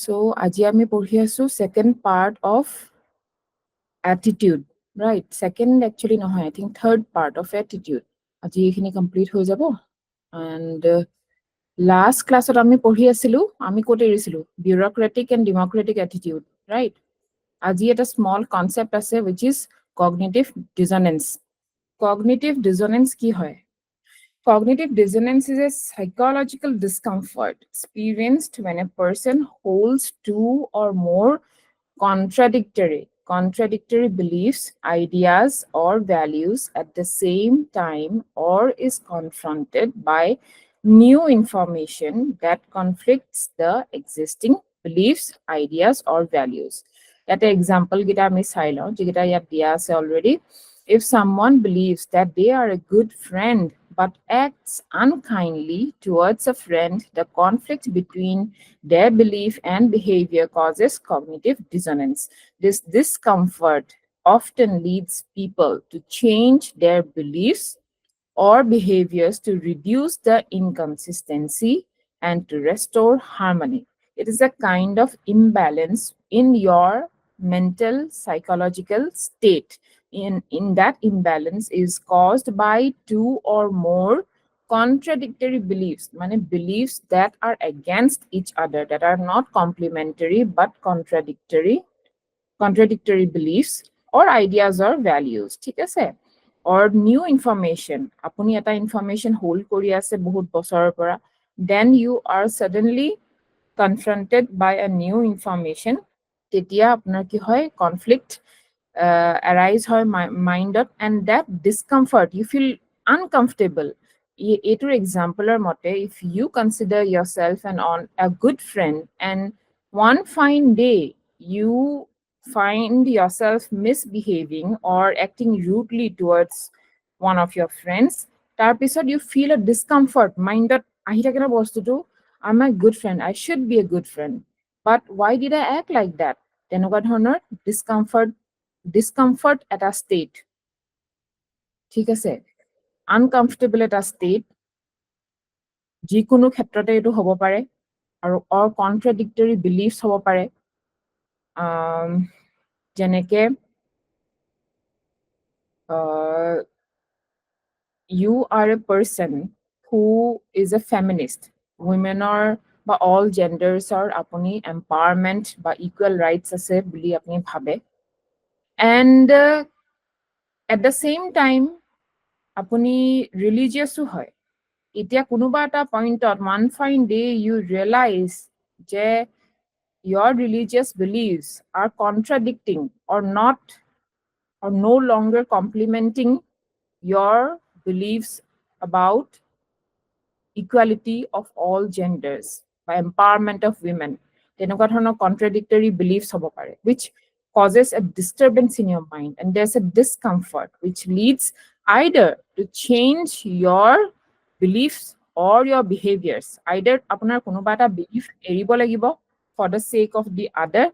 So আজি আমি পঢ়ি আছো second part of attitude, right? Second actually নহয়, I think third part of attitude. আজি এইখিনি complete হৈ যাব and last classত আমি পঢ়ি আছিলো আমি coat এৰিছিলো bureaucratic and democratic attitude, right? আজি এটা small concept আছে which is cognitive dissonance. Cognitive dissonance কি হয়? Cognitive dissonance is a psychological discomfort experienced when a person holds two or more contradictory beliefs, ideas, or values at the same time, or is confronted by new information that conflicts the existing beliefs, ideas, or values. At example, gita ami sai lo, jigita yat dia ase already. If someone believes that they are a good friend but acts unkindly towards a friend, the conflict between their belief and behavior causes cognitive dissonance. This discomfort often leads people to change their beliefs or behaviors to reduce the inconsistency and to restore harmony. It is a kind of imbalance in your mental psychological state. In that imbalance is caused by two or more contradictory beliefs, mane beliefs that are against each other, that are not complementary but contradictory beliefs or ideas or values, ঠিক আছে? Or new information, apuni eta information hold kori ase bahut bosorer pora, then you are suddenly confronted by a new information, tetia apnar ki hoy conflict arise hoy mindot, and that discomfort, you feel uncomfortable. Etur example er mote, if you consider yourself a good friend and one fine day you find yourself misbehaving or acting rudely towards one of your friends, tar pisot you feel a discomfort mindot ahi thake na bostu tu, I'm a good friend, I should be a good friend, but why did I act like that? Tenoka dhonor discomfort at a state, ঠিক আছে, uncomfortable at a state, যিকোনো ক্ষেত্ৰতে এটো হ'ব পাৰে আৰু or contradictory beliefs হ'ব পাৰে, যেনেকে you are a person who is a feminist, women or বা all genders or apuni empowerment বা equal rights ase buli apni bhabe, and at the same time apuni religious o hoy, এতিয়া কোনোবা এটা পইণ্টত one fine day you realize যে your religious beliefs are contradicting or not or no longer complementing your beliefs about equality of all genders by empowerment of women, tenoka dhoroner contradictory beliefs hobo pare, which causes a disturbance in your mind, and there's a discomfort which leads either to change your beliefs or your behaviors. Either apunar konoba eta belief eribo lagibo for the sake of the other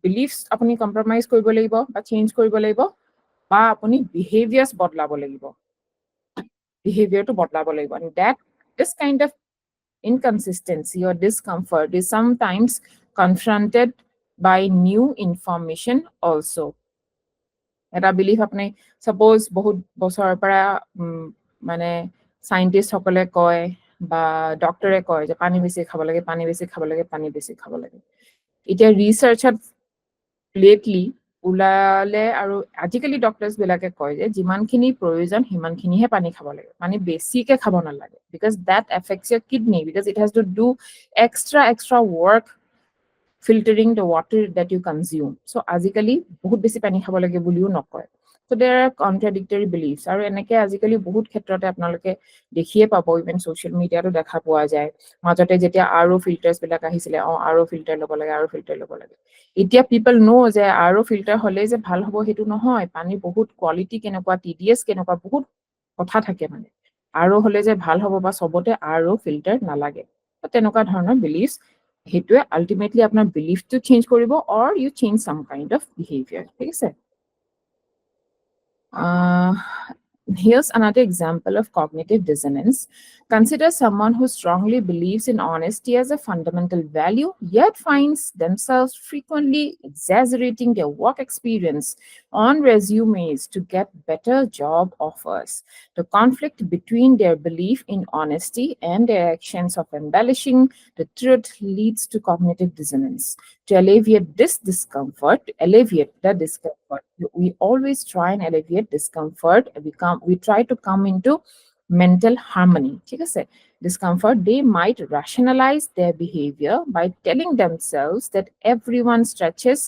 beliefs, apuni compromise koribo lagibo ba change koribo lagibo, ba apuni behaviors bodlabo lagibo, behavior to bodlabo lagibo, and that this kind of inconsistency or discomfort is sometimes confronted by new information also. Eta belief apni suppose bahut bosor para mane scientist hokole koy ba doctor e koy je pani besi khabo lage, pani besi khabo lage, pani besi khabo lage. Eta research lately ulale aru ajikali doctors bilake koy je jimankhini proyojon himankhinihe pani khabo lage, pani besi ke khabo na lage, because that affects your kidney, because it has to do extra work filtering the water that you consume. So ajikali bahut besi pani khabo lage buliu nokoy. So there are contradictory beliefs, aru enake ajikali bahut khetrote apnaloke dekhiye pabo, even social media to dekha poa jay, majote jetia aro filters bilak ahisile, aro filter lobo lage, aro filter lobo lage. Itia people know je aro filter hole je bhal hobo hetu nohoy, pani bahut quality kenokwa TDS kenokwa bahut kotha thake, mane aro hole je bhal hobo ba sobote aro filter nalage. So tenoka dhoroner beliefs hetue ultimately apnar belief to change koribo or you change some kind of behavior, ঠিক আছে? Here's another example of cognitive dissonance. Consider someone who strongly believes in honesty as a fundamental value, yet finds themselves frequently exaggerating their work experience on resumes to get better job offers. The conflict between their belief in honesty and their actions of embellishing the truth leads to cognitive dissonance. To alleviate this discomfort, alleviate the discomfort, we always try and alleviate discomfort. We try to come into mental harmony. ঠিক আছে? Discomfort, they might rationalize their behavior by telling themselves that everyone stretches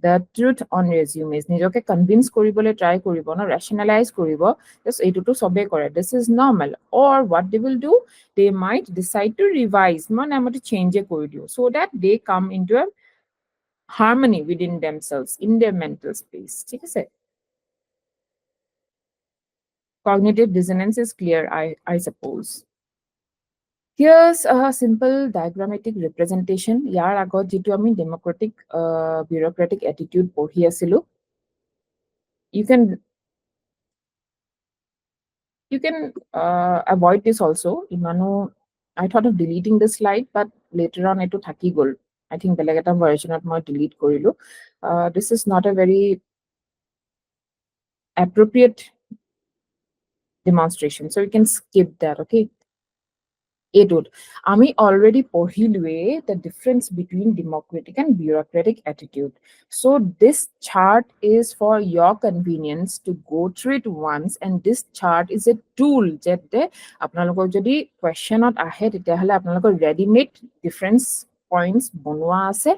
the truth on resumes. নিজকে convince কৰিবলৈ try কৰিব ন, rationalize কৰিব, just এইটোতো সবে কৰে, this is normal. Or what they will do, they might decide to revise, মানে আমি change কৰি দিও, so that they come into a harmony within themselves in their mental space. ঠিক আছে? Cognitive dissonance is clear, I suppose. Here's a simple diagrammatic representation. ইয়াৰ আগত যেটো আমি democratic bureaucratic attitude পঢ়ি আছিলো, you can avoid this also. ইমানো I thought of deleting this slide, but later on এটো থাকি গল. I think বেলেগ এটা versionত মই delete কৰিলো. This is not a very appropriate demonstration, so you can skip that. Okay, এইটোত আমি already পঢ়িলোৱে the difference between democratic and bureaucratic attitude. So this chart is for your convenience to go through it once, and this chart is a tool যাতে আপোনালোকৰ যদি questionত আহে তেতিয়াহলে আপোনালোকৰ ready-made difference points বনোৱা আছে,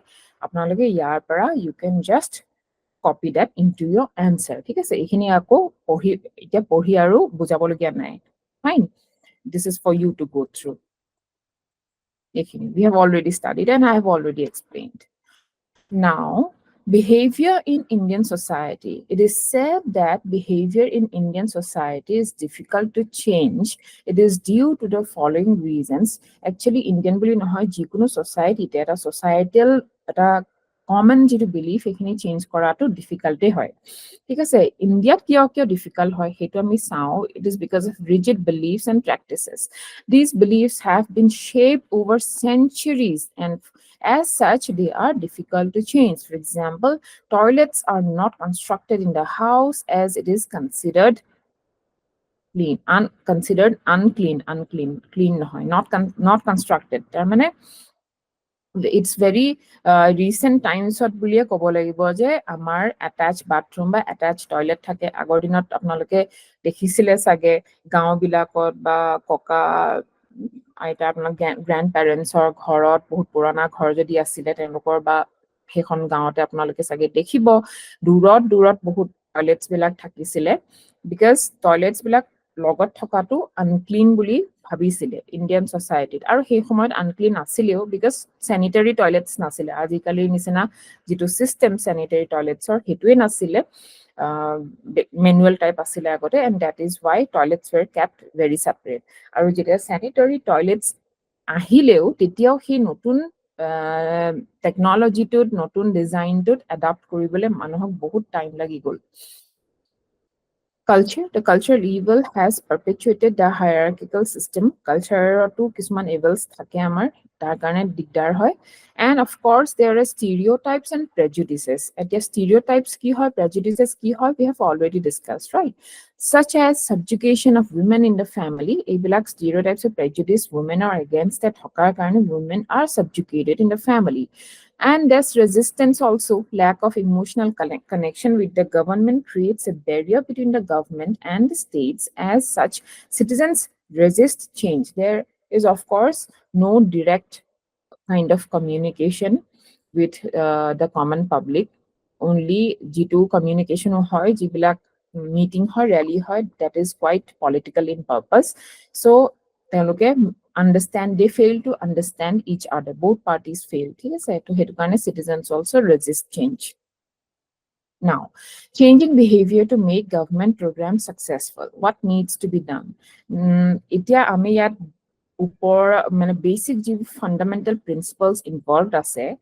আপোনালোকে ইয়াৰ পৰা you can just copy that into your answer. ঠিক আছে? এইখিনি আকৌ পঢ়ি আৰু বুজাবলগীয়া নাই. Fine. This is for you to go through. We have already studied and I have already explained. Now, behavior in Indian society. It is said that behavior in Indian society is difficult to change. It is due to the following reasons. Actually, Indian boli nohoy jikono society eta societal eta common যেটো belief এখিনি change কৰাটো difficult হয়। ঠিক আছে? ইন্ডিয়াত কিয় difficult হয় হেতু আমি চাও, it is because of rigid beliefs and practices. These beliefs have been shaped over centuries, and as such they are difficult to change. For example, toilets are not constructed in the house as it is considered unclean নহয়, not constructed, তাৰ মানে it's very recent times ot বুলিয়ে ক'ব লাগিব যে আমাৰ attached bathroom বা attached toilet থাকে। আগৰ দিনত আপোনালোকে দেখিছিলে চাগে গাঁও বিলাকত বা ককা আইতা আপোনাৰ গ্ৰ্যান্ড পেৰেন্টছৰ ঘৰত বহুত পুৰণা ঘৰ যদি আছিলে তেওঁলোকৰ বা সেইখন গাঁৱতে আপোনালোকে চাগে দেখিব দূৰত বহুত টয়লেটছ বিলাক থাকিছিলে, because টয়লেটছ বিলাক লগত থকাটো আনক্লিন বুলি ভাবিছিলে ইণ্ডিয়ান societyত। আৰু সেই সময়ত আনক্লিন নাছিলেও because sanitary toilets নাছিলে, আজিকালিৰ নিচিনা যেটো system sanitary toiletsৰ হেতুৱে নাছিলে, manual type asile agote, and that is why toilets were kept very separate. Aru jeta sanitary toilets ahileo tetiao hi notun technology to notun design to adapt koribole manohok bahut time lagi gol. The cultural evil has perpetuated the hierarchical system. Culture to kisman evils thake amar tar karone digdar hoy, and of course there are stereotypes and prejudices. At the stereotypes ki hoy, prejudices ki hoy, we have already discussed, right? Such as subjugation of women in the family. Ebilak stereotypes of prejudice, women are against that hokar karone women are subjugated in the family. And there's resistance also. Lack of emotional connection with the government creates a barrier between the government and the states. As such, citizens resist change. There is, of course, no direct kind of communication with the common public. Only G2 communication hoy, jibilak meeting hoy, rally hoy, that is quite political in purpose. So they fail to understand each other. Both parties fail. To citizens also resist change. Now, changing behavior to make government programs successful. What needs to be done? Itia ami yat upor mane basic fundamental principles involved ase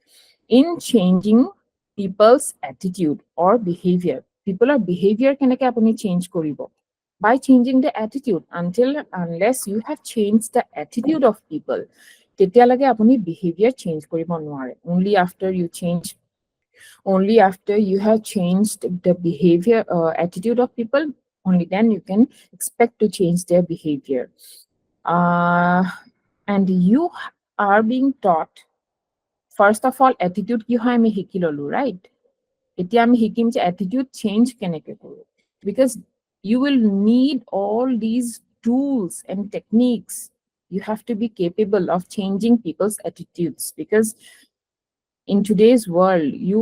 in changing people's attitude or behavior. People's behavior keneke apuni change koribo. by changing the attitude. Unless you have changed the attitude of people, তেতিয়ালৈকে আপুনি behavior change কৰিব নোৱাৰে. Only after you have changed the behavior, attitude of people, only then you can expect to change their behavior. And you are being taught, first of all, attitude কি হয় আমি শিকি ললো, right? এতিয়া আমি শিকিম যে attitude change কেনেকে কৰো, because you will need all these tools and techniques. You have to be capable of changing people's attitudes, because in today's world you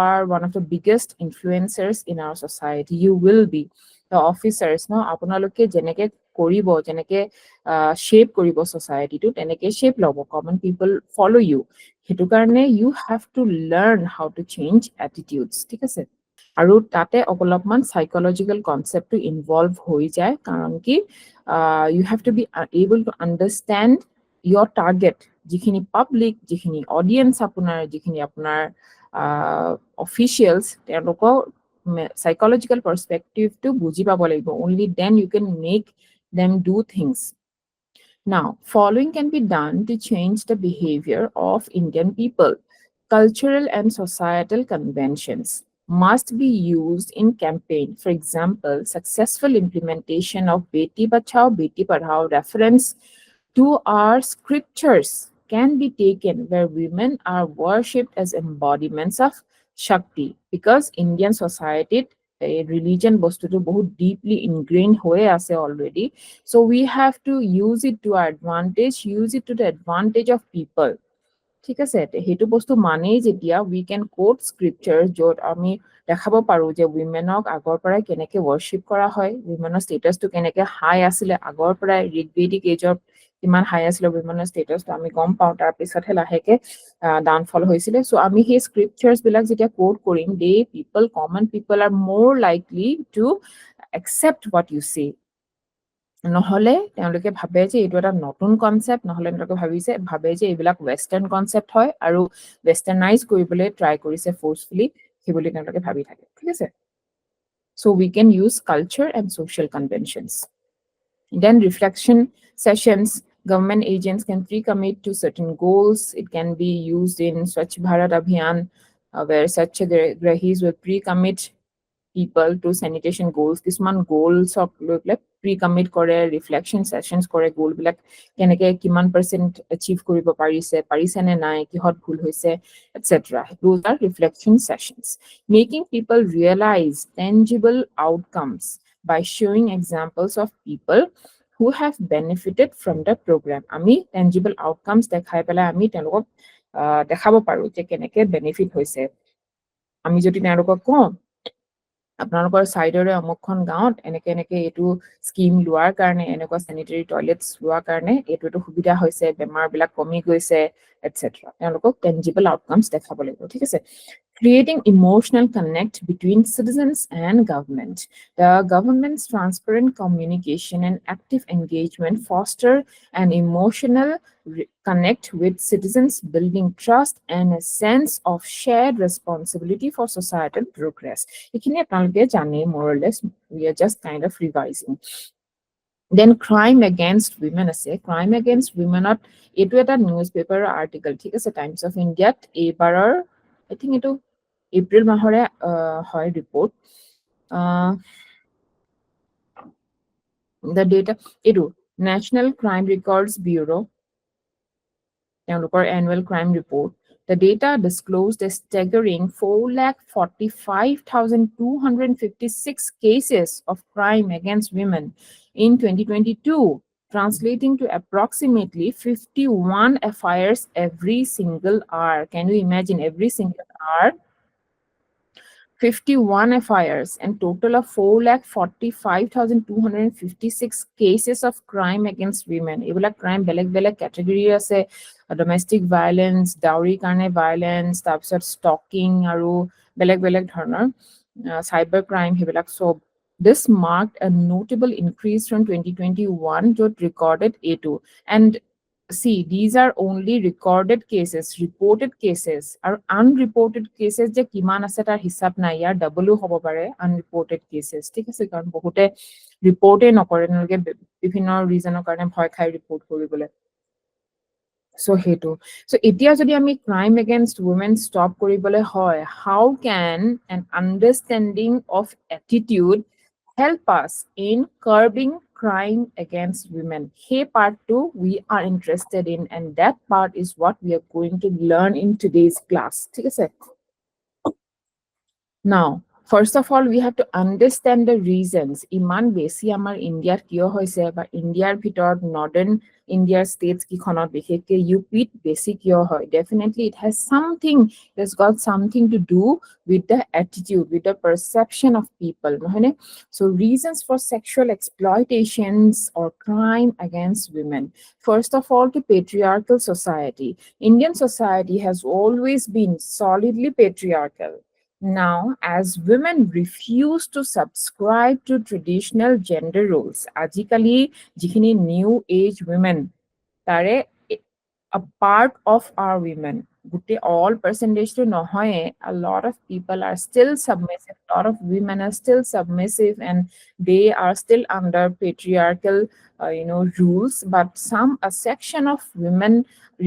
are one of the biggest influencers in our society. You will be the officers, no, আপোনালোকে যেনেকে কৰিব, যেনেকে shape কৰিব society to, তেনেকে shape লব, common people follow you. হেতু কাৰণে you have to learn how to change attitudes, ঠিক আছে? আৰু তাতে অলপমান psychological concept to involve হৈ যায়, কাৰণ কি you have to be able to understand your target, যিখিনি public, যিখিনি audience আপোনাৰ, যিখিনি আপোনাৰ officials, তেওঁলোকৰ psychological perspective to বুজি পাব লাগিব. Only then you can make them do things. Now, following can be done to change the behavior of Indian people. Cultural and societal conventions must be used in campaign. For example, successful implementation of Beti Bachao, Beti Padhao reference to our scriptures can be taken, where women are worshipped as embodiments of Shakti, because Indian society, religion বস্তুটো বহুত deeply ingrained হয়ে আছে already. So we have to use it to our advantage, use it to the advantage of people. ঠিক আছে, সেইটো বস্তু মানেই যেতিয়া we can quote scriptures য'ত আমি দেখাব পাৰো যে womenক আগৰ পৰাই কেনেকে worship কৰা হয়, womenৰ statusটো কেনেকে high আছিলে আগৰ পৰাই, ঋগ্বেদিক এজৰ কিমান high আছিলে womenৰ statusটো আমি গম পাওঁ, তাৰ পিছতহে লাহেকে downfall হৈছিলে. So আমি সেই scriptures বিলাক যেতিয়া quote কৰিম, common people are more likely to accept what you say. নহলে তেওঁলোকে ভাবে যে এইটো এটা নতুন কনসেপ্ট, নহলে তেওঁলোকে ভাবে যে এইবিলাক ওয়েস্টার্ন কনসেপ্ট হয় আৰু ওয়েস্টাৰ্নাইজ কৰিবলৈ ট্ৰাই কৰিছে ফোর্সফুলি, সেইবুলি তেওঁলোকে ভাবি থাকে, ঠিক আছে? So we can use culture and social conventions. Then reflection sessions, government agents can pre-commit to certain goals. It can be used in Swachh Bharat Abhiyan, where Satyagrahis will pre-commit people to sanitation goals. কিছুমান goals of pre-commit কৰে, reflection sessions কৰে, goal বিলাক কেনেকে কিমান % achieve কৰিব পাৰিছে নে নাই, কিহত ভুল হৈছে, etc. Those are reflection sessions. Making people realize tangible outcomes by showing examples of people who have benefited from the program. আমি tangible outcomes দেখাই পেলাই আমি তেওঁলোকক দেখাব পাৰো যে কেনেকে benefit হৈছে. আমি যদি তেওঁলোকক কওঁ আপোনালোকৰ সাইডৰে অমুকখন গাঁৱত এনেকে এনেকে এইটো স্কিম লোৱাৰ কাৰণে, এনেকুৱা স্যানিটাৰী টয়লেটস লোৱাৰ কাৰণে এইটো সুবিধা হৈছে, বেমাৰ বিলাক কমি গৈছে, এটসেট্ৰা, তেওঁলোকক টেঞ্জিবল আউটকামস দেখাব লাগিব, ঠিক আছে? Creating emotional connect between citizens and government. The government's transparent communication and active engagement foster an emotional connect with citizens, building trust and a sense of shared responsibility for societal progress. এখানে আপনাদেরকে জানে, more or less, we are just kind of revising. Then crime against women আছে. Crime against women at এইটো এটা newspaper article, ঠিক আছে, Times of India এইবাৰৰ I think এইটো এপ্ৰিল মাহৰে হয় report. The data, এইটো National Crime Records Bureau, তেওঁলোকৰ annual crime report. The data disclosed a staggering 4,45,256 cases of crime against women in 2022, translating to approximately 51 FIRs every single hour. Can you imagine, every single hour? 51 FIRs and total of 4,45,256 cases of crime against women. Ebula crime beleg category ase, domestic violence, dowry karne violence, তাৰপিছত stalking আৰু beleg ধৰণৰ cyber crime হেবিলাক. So this marked a notable increase from 2021 to recorded A2. And see, these are only recorded cases, reported cases, আৰু unreported cases যে কিমান আছে তাৰ হিচাপ নাই, ইয়াৰ ডাবলো হ'ব পাৰে unreported cases, ঠিক আছে, কাৰণ বহুতে ৰিপৰ্টে নকৰে, তেওঁলোকে বিভিন্ন ৰিজনৰ কাৰণে ভয় খাই ৰিপৰ্ট কৰিবলৈ। So সেইটো, so এতিয়া যদি আমি ক্ৰাইম এগেইনষ্ট women stop কৰিবলৈ হয়, how can an understanding of attitude help us in curbing crime against women? Hey, part 2 we are interested in, and that part is what we are going to learn in today's class, ঠিক আছে? Now, first of all, we have to understand the reasons iman besi amar India kiyo hoise ba India bhitor northern India states ki khonot bikheke UP besi kiyo hoy. Definitely it has something, it has got something to do with the attitude, with the perception of people. So reasons for sexual exploitations or crime against women. First of all, to patriarchal society. Indian society has always been solidly patriarchal. Now, as women refuse to subscribe to traditional gender roles, আজিকালি যিখিনি new age women, তাৰে a part of our women, all percentage to nohoye, a lot of people are still submissive, a lot of women are still submissive, and they are still under patriarchal rules, but a section of women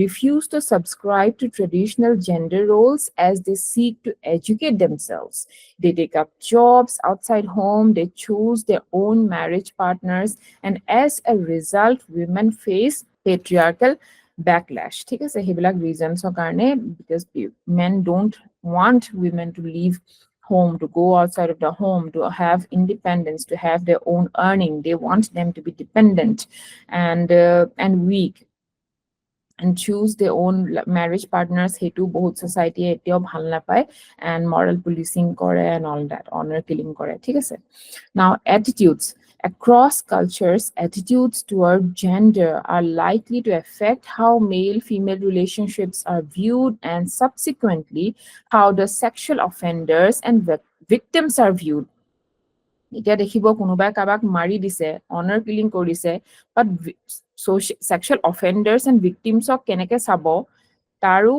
refuse to subscribe to traditional gender roles as they seek to educate themselves. They take up jobs outside home, they choose their own marriage partners, and as a result, women face patriarchal backlash. ঠিক আছে, সেইবিলাক reasons কাৰণে, because men don't want women to leave home, to go outside of the home, to have independence, to have their own earning. They want them to be dependent and weak, and choose their own marriage partners. Hetu bahut society etio bhal na paয়, and moral policing kore and all that, honor killing kore, ঠিক আছে? Now, attitudes. Across cultures, attitudes toward gender are likely to affect how male-female relationships are viewed, and subsequently how the sexual offenders and victims are viewed. এতিয়া দেখিব কোনোবাই কাবাক মাৰি দিছে, অনাৰ killing কৰিছে, বাট sexual offenders and victims of কেনেকে চাব, তাৰো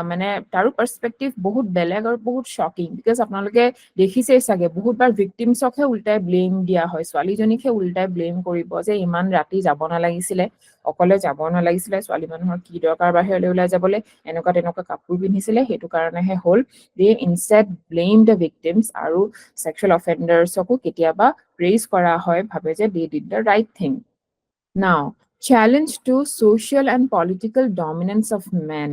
মানে তাৰো পাৰ্সপেক্টিভ বহুত বেলেগ আৰু বহুত শকিং, বিকজ আপোনালোকে দেখিছেই চাগে বহুতবাৰ ভিক্টিমছকহে উল্টাই ব্লেম দিয়া হয়, ছোৱালীজনীকহে উল্টাই ব্লেম কৰিব যে ইমান ৰাতি যাব নালাগিছিলে, অকলে যাব নালাগিছিলে, ছোৱালী মানুহৰ কি দৰকাৰ বাহিৰলৈ ওলাই যাবলৈ, এনেকুৱা তেনেকুৱা কাপোৰ পিন্ধিছিলে, সেইটো কাৰণেহে হ'ল। দে ইনষ্টেড ব্লেম দ্য ভিক্টিমছ, আৰু সেক্সুৱেল অফেণ্ডাৰ্ছকো কেতিয়াবা প্ৰেইজ কৰা হয়, ভাবে যে they did the right thing. Now, challenge to social and political dominance of men.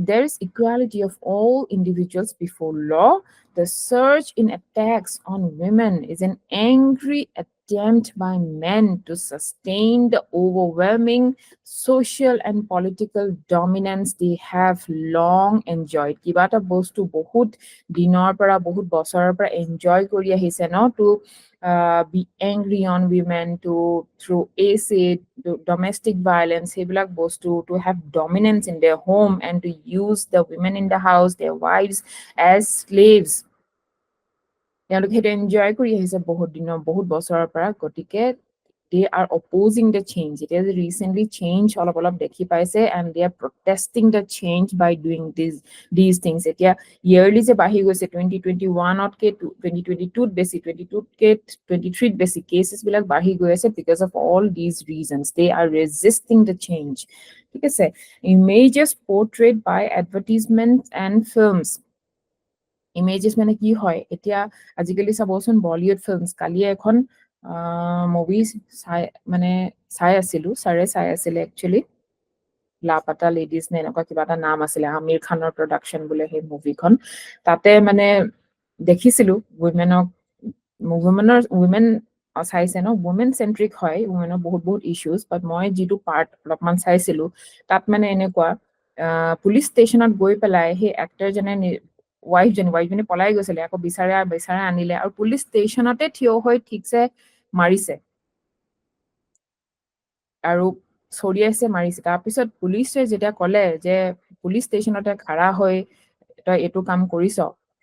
There is equality of all individuals before law. The surge in attacks on women is an angry attempt by men to sustain the overwhelming social and political dominance they have long enjoyed. Kiba eta bostu bahut dinor para bahut bosorar para enjoy kori ahise no, to be angry on women, to through acid, to domestic violence, সেইবিলাক বস্তু, to have dominance in their home, and to use the women in the house, their wives, as slaves. তেওঁলোকে সেইটো enjoy কৰি আহিছে বহুত দিনৰ, বহুত বছৰৰ পৰা, গতিকে they are opposing the change. It has recently changed, অলপ দেখি পাইছে, and they are protesting the change by doing these things. এতিয়া yearly যে বাঢ়ি গৈছে 2021 কে 2022 বেছি, 22 কে 23 বেছি cases বিলাক বাঢ়ি গৈ আছে because of all these reasons. They are resisting the change. ঠিক আছে, images portrayed by advertisements and films. Images মানে কি হয়, এতিয়া আজিকালি চাবচোন বলিউড ফিল্মছ, কালি এখন মুভিজ চাই আছিলো, ছাৰে চাই আছিলে একচুৱেলি, লাপাতা লেডিজ নে এনেকুৱা কিবা এটা নাম আছিলে, আমিৰ খানৰ প্ৰডাকশ্যন বোলে সেই মুভিখন। তাতে মানে দেখিছিলো উইমেন চাইছে ন, উইমেন চেন্ট্ৰিক হয়, উইমেনৰ বহুত ইছ্যুজ, বাট মই যিটো পাৰ্ট অলপমান চাইছিলো, তাত মানে এনেকুৱা পুলিচ ষ্টেচনত গৈ পেলাই সেই এক্টৰজনে ৱাইফজনী পলাই গৈছিলে, আকৌ বিচাৰে আনিলে, আৰু পুলিচ ষ্টেচনতে থিয় হৈ ঠিকছে মাৰিছে, আৰু চৰিয়াইছে মাৰিছে। তাৰপিছত পুলিচে যেতিয়া ক'লে যে পুলিচ ষ্টেচনতে খাৰা হৈ তই এইটো কাম কৰিছ,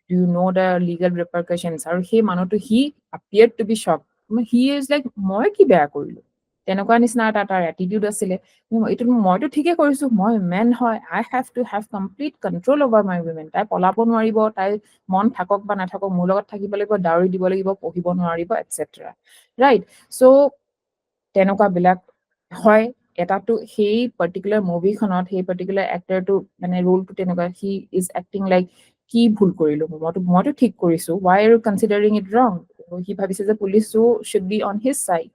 do you know' the legal repercussions, আৰু সেই মানুহটো হি appeared to be shocked. He is like, মই কি বেয়া কৰিলো, তেনেকুৱা নিচিনা এটা এটিটিউড আছিলে এইটো মইতো ঠিকে কৰিছো মই মেন হয় I have to have complete control over my women তাই পলাব নোৱাৰিব তাই মন থাকক বা নাথাকক মোৰ লগত থাকিব লাগিব ডাউৰি দিব লাগিব পঢ়িব নোৱাৰিব এটচেট্ৰা ৰাইট চ' তেনেকুৱা বিলাক হয় এটাতো সেই পাৰ্টিকুলাৰ মুভিখনত সেই পাৰ্টিকুলাৰ এক্টৰটো মানে ৰোলটো তেনেকুৱা হি ইজ এক্টিং লাইক কি ভুল কৰিলো মইতো ঠিক কৰিছো why are you considering it wrong সি ভাবিছে যে পুলিচো should be on his side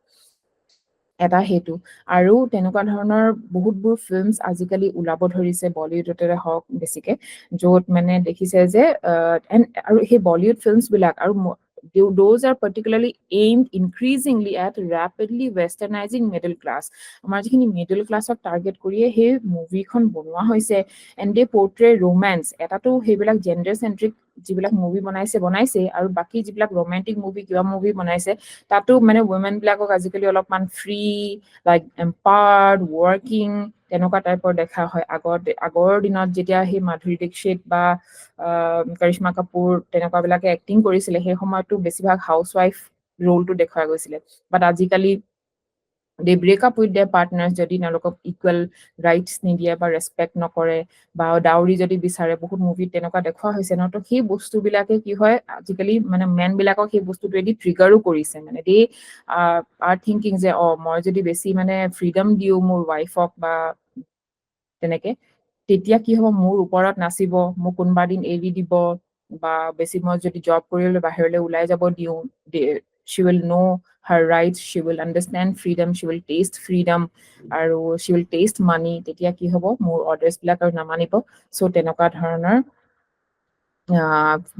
এটা সেইটো আৰু তেনেকুৱা ধৰণৰ বহুতবোৰ ফিল্মছ আজিকালি ওলাব ধৰিছে বলিউডতে হওক বেছিকে য'ত মানে দেখিছে যে আৰু সেই বলিউড ফিল্মছ বিলাক আৰু those are particularly aimed increasingly at rapidly westernizing middle class আমাৰ যিখিনি মিডল ক্লাছক টাৰ্গেট কৰিয়ে সেই মুভিখন বনোৱা হৈছে এণ্ড দে পৰ্ট্ৰে ৰোমেন্স এটাতো সেইবিলাক জেণ্ডাৰ চেন্ট্ৰিক যিবিলাক মুভি বনাইছে আৰু বাকী যিবিলাক ৰোমেণ্টিক মুভি কিবা মুভি বনাইছে তাতো মানে উইমেন বিলাকক আজিকালি অলপমান ফ্ৰী লাইক এম্পাৱাৰ্ড ৱৰ্কিং তেনেকুৱা টাইপৰ দেখা হয় আগৰ দিনত যেতিয়া সেই মাধুৰী দীক্ষিত বা কৰিশ্মা কাপুৰ তেনেকুৱা বিলাকে এক্টিং কৰিছিলে সেই সময়তো বেছিভাগ হাউচ ৱাইফ ৰোলটো দেখুওৱা গৈছিলে বাট আজিকালি they break up with their partner যদি তেওঁলোকক ইকুৱেল ৰাইটছ নিদিয়ে বা ৰেচপেক্ট নকৰে বা ডাউৰি যদি বিচাৰে বহুত মুভিত তেনেকুৱা দেখুওৱা হৈছে ন তো সেই বস্তুবিলাকে কি হয় আজিকালি মানে মেন বিলাকক সেই বস্তুটোৱেদি ট্ৰিগাৰো কৰিছে মানে দে আৰ থিংকিং যে মই যদি বেছি মানে ফ্ৰীডম দিওঁ মোৰ ৱাইফক বা তেনেকে তেতিয়া কি হ'ব মোৰ ওপৰত নাচিব মোক কোনোবা দিন এৰি দিব বা বেছি মই যদি জব কৰিলে বাহিৰলৈ ওলাই যাব দিওঁ she will know her rights she will understand freedom she will taste freedom আৰু she will taste money তেতিয়া কি হ'ব মোৰ অৰ্ডাৰ্ছ বিলাক আৰু নামানিব চ' তেনেকুৱা ধৰণৰ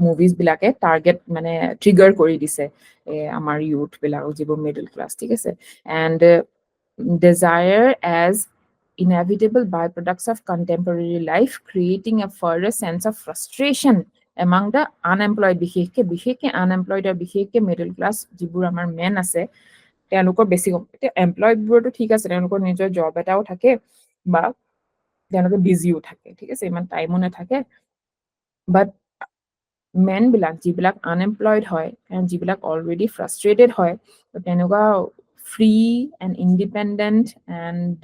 মুভিজ বিলাকে টাৰ্গেট মানে ট্ৰিগাৰ কৰি দিছে আমাৰ ইউথ বিলাকক যিবোৰ মিডল ক্লাছ ঠিক আছে and desire as inevitable byproducts of contemporary life, creating a further sense of frustration among the unemployed, বিশেষকে unemployed আৰু বিশেষকে middle class যিবোৰ আমাৰ মেন আছে তেওঁলোকৰ বেছি এতিয়া এমপ্লয়ডবোৰতো ঠিক আছে তেওঁলোকৰ নিজৰ জব এটাও থাকে বা তেওঁলোকে বিজিও থাকে ঠিক আছে ইমান টাইমো নাথাকে বাট মেন বিলাক যিবিলাক আনএমপ্লয়ড হয় যিবিলাক অলৰেডি ফ্ৰাষ্ট্ৰেটেড হয় তেনেকুৱা free and independent and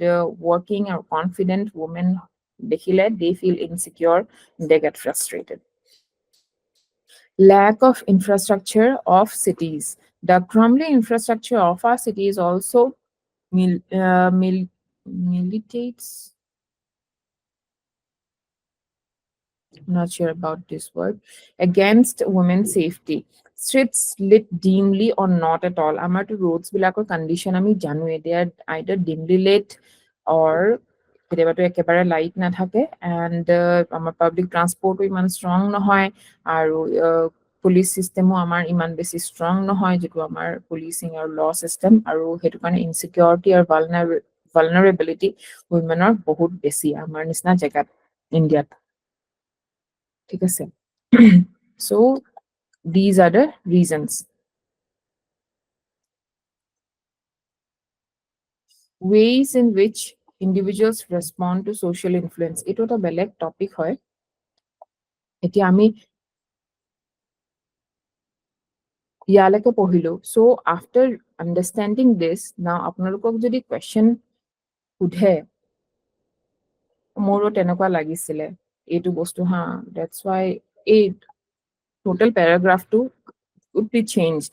working আৰু কনফিডেণ্ট ওমেন দেখিলে they feel insecure they get frustrated lack of infrastructure of cities the crumbling infrastructure of our cities also militates not sure about this word against women's safety streets lit dimly or not at all আমাৰ roads বিলাকৰ condition আমি জানোৱে they are either dimly lit or কেতিয়াবাতো একেবাৰে light নাথাকে and আমাৰ public ট্ৰান্সপৰ্টো ইমান strong নহয় আৰু পুলিচ চিষ্টেমো আমাৰ ইমান বেছি ষ্ট্ৰং নহয় যেটো আমাৰ পুলিচিং আৰু ল চিষ্টেম আৰু সেইটো কাৰণে ইনচিকিউৰিটি আৰু vulnerability womenৰ বহুত বেছি আমাৰ নিচিনা জেগাত ইণ্ডিয়াত ঠিক আছে so these are the reasons ways in which individuals respond to social influence eto ta beleg topic hoy etia ami ইয়ালৈকে পঢ়িলো so after understanding this now আপোনালোকক যদি question সুধে মোৰো তেনেকুৱা লাগিছিলে এইটো বস্তু হা that's why a total paragraph to would be changed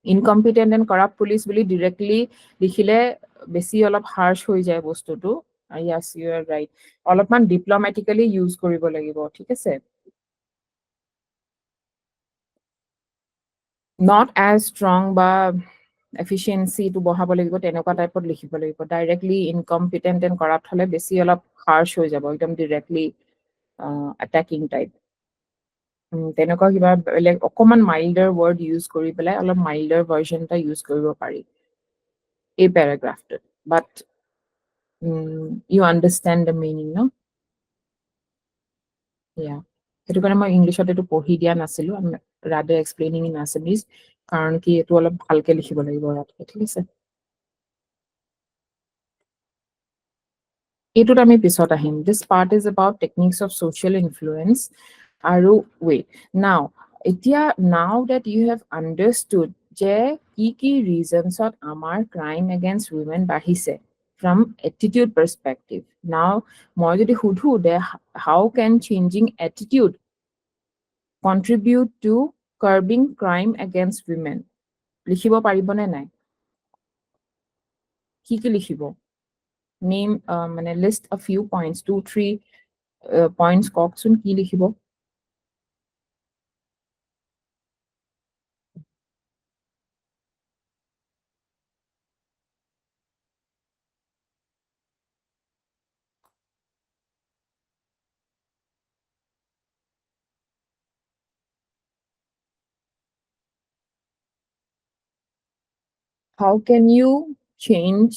incompetent and corrupt police বুলি directly লিখিলে বেছি অলপ harsh হৈ যায় বস্তুটো yes you are right অলপমান diplomatically use কৰিব লাগিব ঠিক আছে not as strong বা efficiency to বহাব লাগিব তেনেকুৱা টাইপত লিখিব লাগিব directly incompetent and corrupt হলে বেছি অলপ harsh হৈ যাব একদম directly attacking type তেনেকুৱা কিবা বেলেগ অকমান মাইল্ডাৰ ৱৰ্ড ইউজ কৰি পেলাই অলপ মাইল্ডাৰ ভাৰ্জন এটা ইউজ কৰিব পাৰি এই পেৰাগ্ৰাফটোত বাট ইউ আণ্ডাৰষ্টেণ্ড দ্য মিনিং ন ইয়া সেইটো কাৰণে মই ইংলিছত এইটো পঢ়ি দিয়া নাছিলো ৰাদাৰ এক্সপ্লেইনিং ইন আছামিজ কাৰণ কি এইটো অলপ ভালকে লিখিব লাগিব ইয়াত ঠিক আছে এইটোত আমি পিছত আহিম দিছ part is about techniques of social influence আৰু ৱেইট নাও এতিয়া নাও ডেট ইউ হেভ আণ্ডাৰষ্টুড যে কি reasonsত আমাৰ crime against women বাঢ়িছে from attitude perspective. Now মই যদি সুধো যে how can changing attitude contribute to curbing crime against women, লিখিব পাৰিবনে নাই? কি লিখিব? Name মানে list a few points, 2-3 points কওকচোন কি লিখিব? How can you change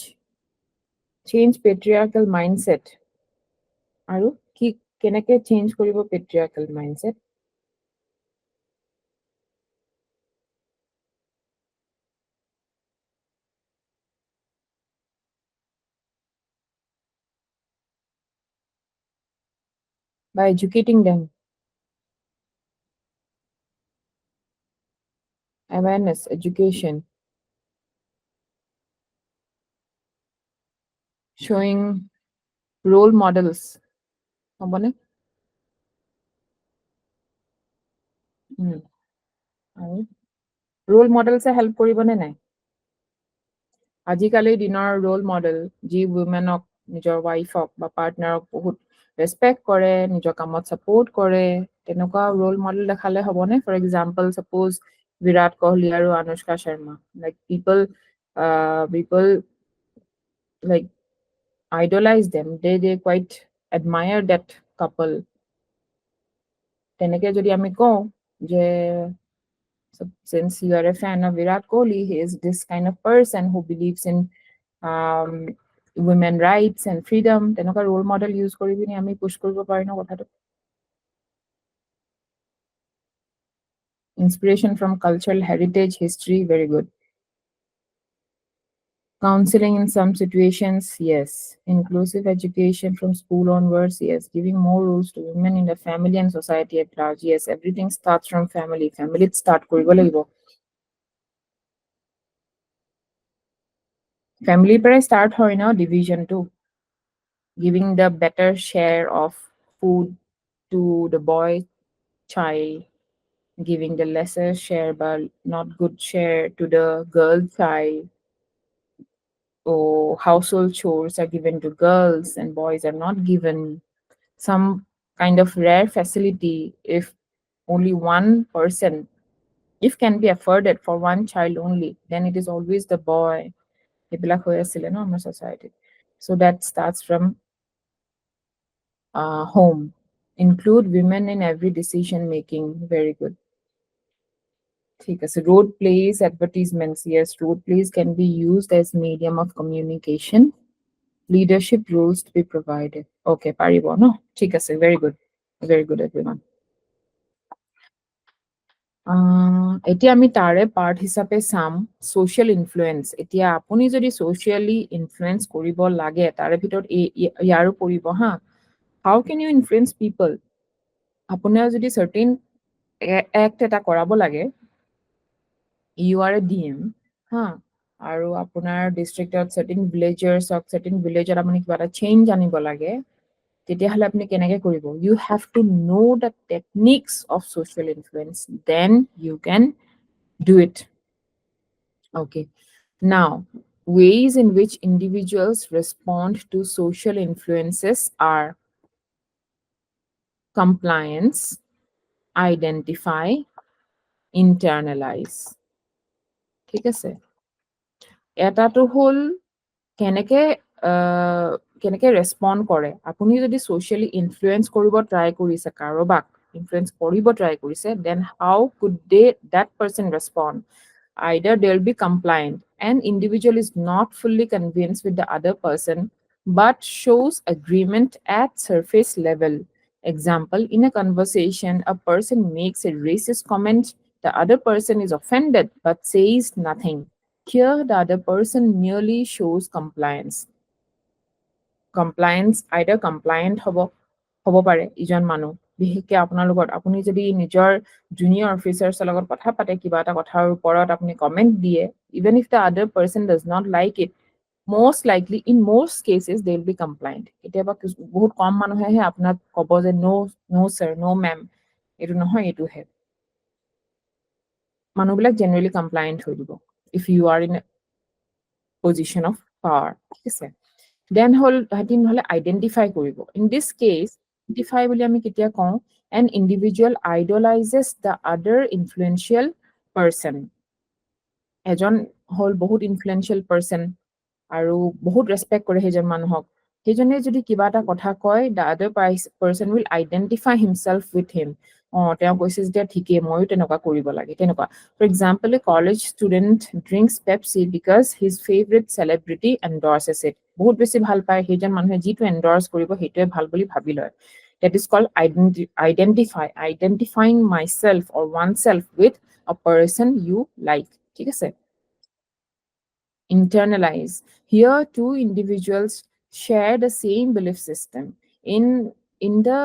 patriarchal mindset? আৰু কি কেনেকে change কৰিব patriarchal mindset? By educating them. Awareness, education. Showing role models. হ'বনে? আৰু role models help কৰিবনে নাই? আজিকালি দিনৰ role model যি womenক নিজৰ wife-ক বা partner-ক বহুত respect কৰে, নিজৰ কামত support কৰে, তেনেকুৱা role model দেখালে হ'বনে? For example, suppose Virat Kohli আৰু Anushka Sharma. Like people like idolize them. They quite admire that couple. তেনেকে যদি আমি কওঁ যে so since you are a fan of Virat Kohli, he is this kind of person who believes in women rights and freedom. তেনেকুৱা role model use কৰি পিনি আমি push কৰিব পাৰি ন কথাটো? Inspiration from cultural heritage, history, very good. Counseling in some situations, yes. Inclusive education from school onwards, yes. Giving more roles to women in the family and society at large, yes. Everything starts from family. Family start কৰিব লাগিব. Family পৰাই start হয় ন division টো. Giving the better share of food to the boy child, giving the lesser share but not good share to the girl child. Or household chores are given to girls and boys are not given. Some kind of rare facility if only one person, if can be afforded for one child only, then it is always the boy. এইবিলাক হৈ আছিলে ন আমাৰ society. So that starts from home. Include women in every decision making, very good. ঠিক আছে. Road plays, advertisements, yes. Road plays can be used as medium of communication. Leadership roles to be provided. Okay, পাৰিব ন? ঠিক আছে, very good. Very good, everyone. এতিয়া আমি তাৰে part হিচাপে চাম social influence. এতিয়া আপুনি যদি socially influence কৰিব লাগে তাৰে ভিতৰত ইয়াৰো পৰিব হা. How can you influence people? আপোনাৰ যদি certain act এটা কৰাব লাগে, you are a DM, হা, আৰু আপোনাৰ ডিষ্ট্ৰিক্টত certain villagers of certain villager আপুনি কিবা এটা change আনিব লাগে, তেতিয়াহ'লে আপুনি কেনেকৈ কৰিব? You have to know the techniques of social influence, then you can do it. Okay. Now, ways in which individuals respond to social influences are compliance, identify, internalize. ঠিক আছে? এটাটো হ'ল কেনেকে ৰেসপন্ড কৰে. আপুনি যদি socially influence কৰিব ট্ৰাই কৰিছে কাৰোবাক, influence কৰিব ট্ৰাই কৰিছে, then how could that person respond? Either they'll be compliant, an individual is not fully convinced with the other person but shows agreement at surface level. Example, in a conversation a person makes a racist comment, the other person is offended but says nothing. Here the other person merely shows compliance. Compliance, either compliant হ'ব পাৰে ইজন মানুহ, বিশেষকৈ আপোনাৰ লগত আপুনি যদি নিজৰ জুনিয়ৰ অফিচাৰ্ছৰ লগত কথা পাতে কিবা এটা কথাৰ ওপৰত আপুনি কমেণ্ট দিয়ে, even if the other person does not like it, most likely in most cases they will be compliant. কেতিয়াবা বহুত কম মানুহেহে আপোনাক ক'ব যে no sir, no ma'am, এইটো নহয় এইটোহে। মানুহবিলাক জেনেৰেলি কমপ্লায়েণ্ট হৈ দিব if you are in a position of power, ঠিক আছে। দেন হ'ল তাহাঁতি নহ'লে আইডেণ্টিফাই কৰিব। ইন দিছ কেছ আইডেণ্টিফাই বুলি আমি কেতিয়া কওঁ, এন ইণ্ডিভিজুৱেল আইডলাইজেছ দ্য আদাৰ ইনফ্লুৱেঞ্চিয়েল পাৰ্চন। এজন হ'ল বহুত ইনফ্লুৱেঞ্চিয়েল পাৰ্চন আৰু বহুত ৰেচপেক্ট কৰে সেইজন মানুহক, সেইজনে যদি কিবা এটা কথা কয়, the other person will identify himself with him. তেওঁ কৈছে যেতিয়া ঠিকেই, ময়ো তেনেকুৱা কৰিব লাগে, তেনেকুৱা। For example, a college student drinks Pepsi because his favourite celebrity endorses it. বহুত বেছি ভাল পায়, সেইজন মানুহে যিটো এণ্ডৰ্চ কৰিব সেইটোৱে ভাল বুলি ভাবি লয়। That is called identifying myself or oneself with a person you like, ঠিক আছে। Internalize. Here, two individuals share the same belief system. In the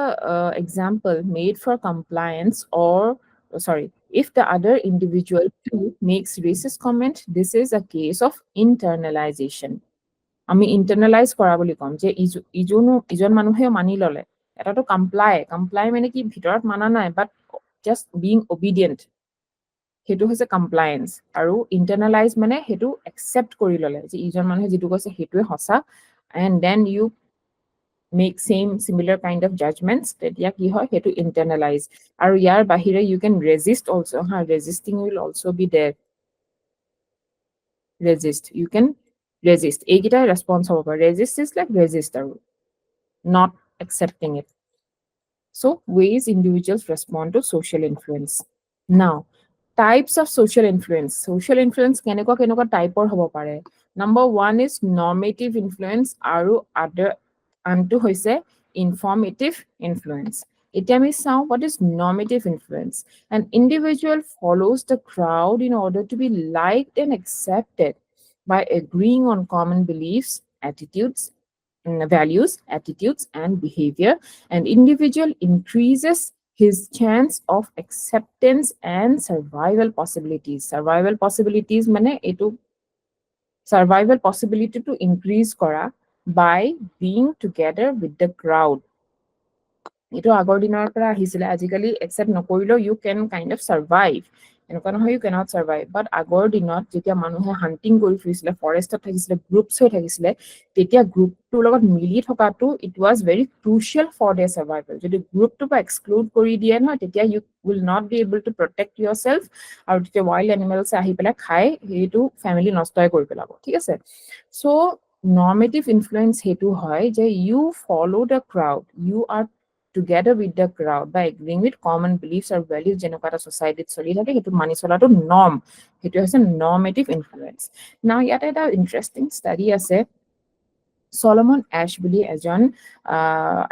example made for compliance, or if the other individual too makes racist comment, this is a case of internalization. আমি ইণ্টাৰনেলাইজ কৰা বুলি ক'ম যে ইজন মানুহে মানি ল'লে। এটাটো কমপ্লাই মানে কি ভিতৰত মানা নাই, বাট জাষ্ট বিং অবিডিয়েণ্ট, সেইটো হৈছে কমপ্লায়েন্স। আৰু ইণ্টাৰনেলাইজ মানে সেইটো একচেপ্ট কৰি ল'লে যে ইজন মানুহে যিটো কৈছে সেইটোৱে সঁচা, and then you make similar kind of judgements, তেতিয়া কি হয় সেইটো ইণ্টাৰনেলাইজ। আৰু ইয়াৰ বাহিৰে you can resist also', resisting will also' be there. you can resist, এইকেইটাই ৰেছপন্স হ'ব পাৰে। ৰেজিষ্ট ইজ লাইক ৰেজিষ্ট আৰু not accepting it. So ways individuals respond to social influence. Now, types of social influence. Social influence কেনেকুৱা টাইপৰ হ'ব পাৰে। Number 1 is normative influence আৰু আনটো হৈছে informative influence. এতিয়া আমি চাওঁ what is normative influence. An individual follows the crowd in order to be liked and accepted by agreeing on common beliefs, values, attitudes, and behavior. An individual increases his chance of acceptance and survival possibilities. Survival possibilities মানে এইটো survival possibility to increase কৰা by being together with the crowd. এইটো আগৰ দিনৰ পৰা আহিছিলে, আজিকালি accept নকৰিলেও you can kind of survive, এনেকুৱা নহয় ইউ কেনট চাৰ্ভাইভ। বাট আগৰ দিনত যেতিয়া মানুহে হাণ্টিং কৰি ফুৰিছিলে, ফৰেষ্টত থাকিছিলে, গ্ৰুপছ হৈ থাকিছিলে, তেতিয়া গ্ৰুপটোৰ লগত মিলি থকাটো it was very crucial for their survival. যদি গ্ৰুপটোৰ পৰা এক্সক্লুড কৰি দিয়ে নহয়, তেতিয়া you will not be able to protect yourself, আৰু তেতিয়া ৱাইল্ড এনিমেলছে আহি পেলাই খাই সেইটো ফেমিলি নষ্টই কৰি পেলাব, ঠিক আছে। চ' নৰ্মেটিভ ইনফ্লুৱেঞ্চ সেইটো হয় যে you follow the crowd, you are together with the crowd by agreeing with common beliefs or values যেনেকুৱা এটা society চলি থাকে সেইটো মানি চলাটো norm, সেইটো হৈছে normative influence. Now ইয়াতে এটা interesting study আছে, Solomon Ash বুলি এজন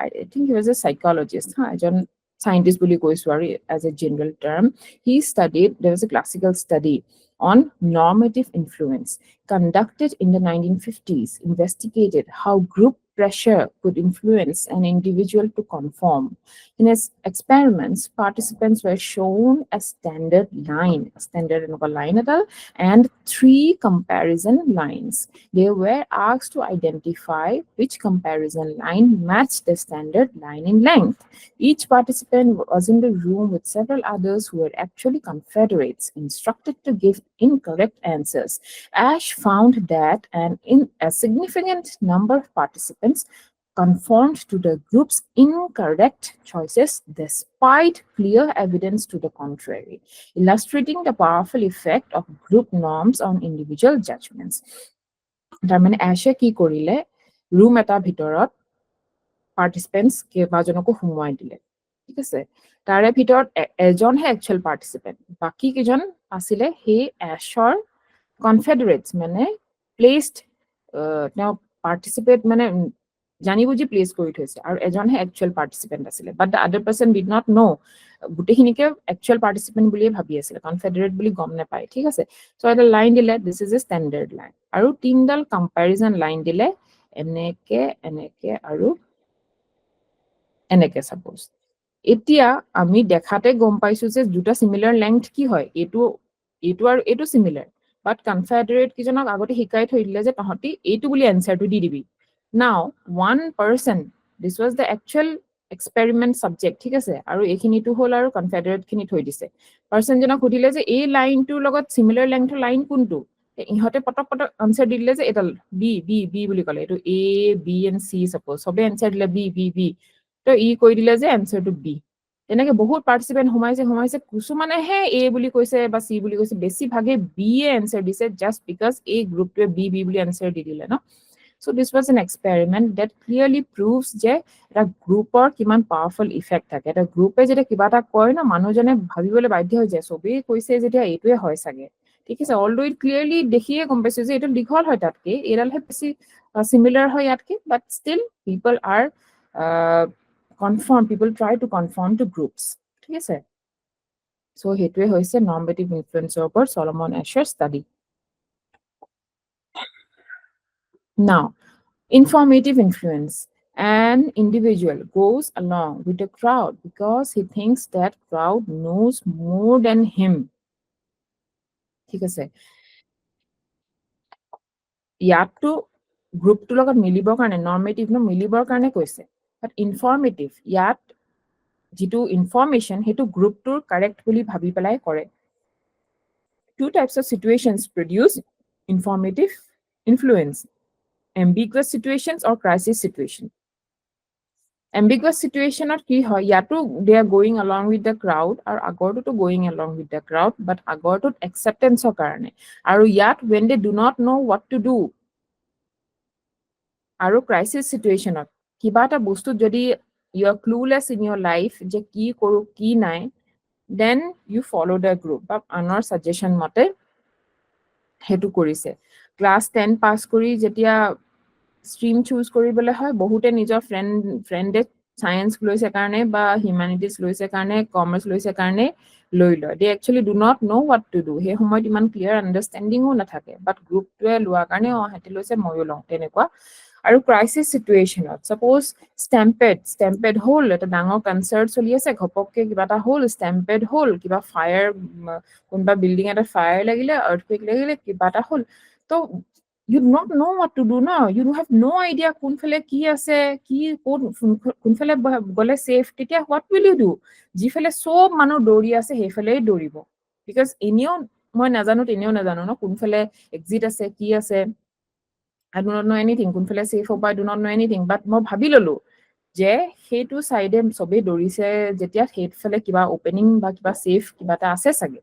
I think he was a psychologist, এজন scientist বুলি কৈছো আৰু as a general term. There was a classical study on normative influence conducted in the 1950s, investigated how group pressure could influence an individual to conform. In his experiments, participants were shown a standard line and 3 comparison lines. They were asked to identify which comparison line matched the standard line in length. Each participant was in the room with several others who were actually Confederates, instructed to give incorrect answers. Ash found that a significant number of participants conformed to the group's incorrect choices despite clear evidence to the contrary, illustrating the powerful effect of group norms on individual judgments. তাৰমানে এশে কি কৰিলে, room এটাৰ ভিতৰত participants কেইবাজনকো সোমোৱাই দিলে, ঠিক আছে। তাৰে ভিতৰত এজনহে একচুৱেল পাৰ্টিচিপেণ্ট, বাকী কেইজন আছিলে সেই এশৰ কনফেডাৰেটছ, মানে প্লেচড, তেওঁ পাৰ্টিচিপেট মানে জানি বুজি প্লেচ কৰি থৈছে, আৰু এজনহে একচুৱেল পাৰ্টিচিপেণ্ট আছিলে। But the other person did not know', গোটেইখিনিকে একচুৱেল পাৰ্টিচিপেণ্ট বুলিয়ে ভাবি আছিলে, কনফেডাৰেট বুলি গম নাপায়, ঠিক আছে। চ' এটা লাইন দিলে, this is a standard line, আৰু 3ডাল কম্পেৰিজন লাইন দিলে, এনেকে আৰু এনেকে, চাপ'জ এতিয়া আমি দেখাতে গম পাইছো যে দুটা সিমিলার লেংথ কি হয়, এইটো আৰু এইটো সিমিলার, বাট কনফেডারেট কিজনক আগতে শিকাই থৈ দিলে যে তহঁতি এইটো বুলি এনসারটো দি দিবি। নাও one person, this was the actual experiment subject, ঠিক আছে, আৰু এইখিনিটো হ'ল আৰু কনফেডাৰেট খিনি থৈ দিছে। পাৰ্চনজনক সুধিলে যে এই লাইনটোৰ লগত সিমিলাৰ লেংথৰ লাইন কোনটো, ইহঁতে পটক পটক আনসাৰ দি দিলে যে এটা বি বি বি বুলি ক'লে, এইটো A B and C suppose, সবে এনসাৰ দিলে বি বি বি, তো ই কৈ দিলে যে এনসাৰটো বি। তেনেকে বহুত পাৰ্টিচিপেণ্ট সোমাইছে, কিছুমানেহে এ বুলি কৈছে বা চি বুলি কৈছে, বেছিভাগে বি এ এনসাৰ দিছে, জাষ্ট বিকজ এই গ্ৰুপটোৱে বি বি বুলি এনসাৰ দি দিলে ন। So this was an experiment that clearly proves যে এটা গ্ৰুপৰ কিমান পাৱাৰফুল ইফেক্ট থাকে। এটা গ্ৰুপে যেতিয়া কিবা এটা কয় ন, মানুহজনে ভাবিবলৈ বাধ্য হৈ যায়, চবেই কৈছে যেতিয়া এইটোৱে হয় চাগে, ঠিক আছে। অলদো ইট ক্লিয়াৰলি দেখিয়ে গম পাইছো যে এইটো দীঘল হয় তাতকে, এইডালহে বেছি সিমিলাৰ হয় ইয়াতকে, but still people are people try to conform to groups, ঠিক আছে। চ' সেইটোৱে হৈছে নৰ্মেটিভ ইনফ্লুৱেঞ্চৰ ওপৰত চলমন এশ্বাৰ study. Now, informative influence. An individual goes along with the crowd because he thinks that crowd knows more than him. ঠিক আছে, ইয়াতটো গ্ৰুপটোৰ লগত মিলিবৰ কাৰণে, নৰ্মেটিভ ন মিলিবৰ কাৰণে কৈছে, বাট ইনফৰ্মেটিভ ইয়াত যিটো ইনফৰ্মেশ্যন সেইটো গ্ৰুপটোৰ কাৰেক্ট বুলি ভাবি পেলাই কৰে। Two types of situations produce informative influence: ambiguous situations or crisis situation. Ambiguous situationত কি হয়, ইয়াতো they are going along with the crowd, আৰু আগৰটোতো going along with the crowd, but আগৰটোত acceptanceৰ কাৰণে, আৰু ইয়াত when they do not know what to do। আৰু crisis situationত কিবা এটা বস্তুত যদি you are clueless in your life যে কি কৰো কি নাই, then you follow the group বা আনৰ suggestion মতে সেইটো কৰিছে। ক্লাছ 10 পাছ কৰি যেতিয়া ষ্ট্ৰীম চুজ কৰিবলৈ হয়, বহুতে নিজৰ ফ্ৰেণ্ডে সায়েন্স লৈছে কাৰণে বা হিউমেনিটিজ লৈছে কাৰণে, কমাৰ্চ লৈছে কাৰণে লৈ লয়। They actually do not know' what to do, সেই সময়ত ইমান ক্লিয়াৰ আণ্ডাৰষ্টেণ্ডিঙো নাথাকে, বাট গ্ৰুপটোৱে লোৱাৰ কাৰণে সিহঁতি লৈছে ময়ো লওঁ, তেনেকুৱা। আৰু ক্ৰাইচিছ চিটুৱেশ্যনত চাপ'জ ষ্টেম্পেড হ'ল, এটা ডাঙৰ কনচাৰ্ট চলি আছে, ঘপককে কিবা এটা হ'ল, ষ্টেম্পেড হ'ল, কিবা ফায়াৰ, কোনোবা বিল্ডিং এটা ফায়াৰ লাগিলে, আৰ্থকুৱেক লাগিলে, কিবা এটা হ'ল, তো you do not know what to do no, you have no idea কোনফালে কি আছে, কি কোনফালে গ'লে ছেফ, তেতিয়া what will you do? যিফালে চব মানুহ দৌৰি আছে সেইফালেই দৌৰিব, বিকজ এনেও মই নাজানো তেনেও নাজানো ন কোনফালে এক্সিট আছে কি আছে, I do not know anything, কোনফালে ছেফ হ'ব I do not know anything, বাট মই ভাবি ললো যে সেইটো চাইডে চবেই দৌৰিছে যেতিয়া, সেইফালে কিবা অপেনিং বা কিবা ছেফ কিবা এটা আছে চাগে,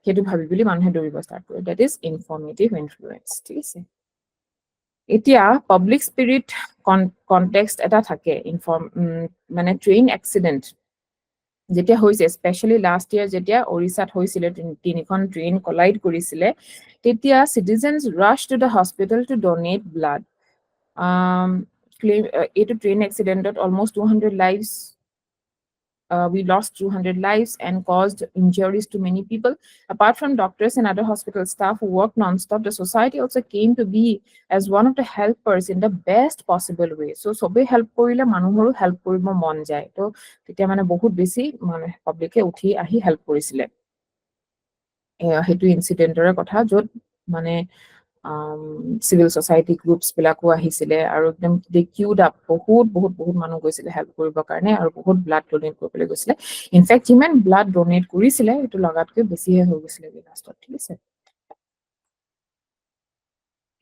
সেইটো ভাবি বুলি মানুহে দৌৰিব ষ্টাৰ্ট কৰে। ডেট ইজ ইনফৰ্মেটিভ ইনফ্লুৱেঞ্চ, ঠিক আছে। এতিয়া পাব্লিক স্পিৰিট কনটেক্সট এটা থাকে, মানে ট্ৰেইন এক্সিডেণ্ট যেতিয়া হৈছে, স্পেচিয়েলি লাষ্ট ইয়াৰ যেতিয়া ওড়িশাত হৈছিলে, 3খন ট্ৰেইন কলাইড কৰিছিলে, তেতিয়া citizens rush to the hospital to donate blood. এইটো ট্ৰেইন এক্সিডেণ্টত almost 200 lives, we lost 200 lives and caused injuries to many people. Apart from doctors and other hospital staff who worked non-stop, the society also came to be as one of the helpers in the best possible way. So sobe help korile manuhoru help koribo mon jay, to tetia mane bahut beshi mane public e uthi ahi help korisile। hetu incidentor kotha jot mane civil society গ্ৰুপছবিলাকো আহিছিলে, আৰু একদম দে কিউড up, বহুত মানুহ গৈছিলে help কৰিবৰ কাৰণে, আৰু বহুত ব্লাড ডনেট কৰিবলৈ গৈছিলে। ইনফেক্ট যিমান ব্লাড ডনেট কৰিছিলে সেইটো লগাতকৈ বেছিহে হৈ গৈছিলে লাষ্টত, ঠিক আছে।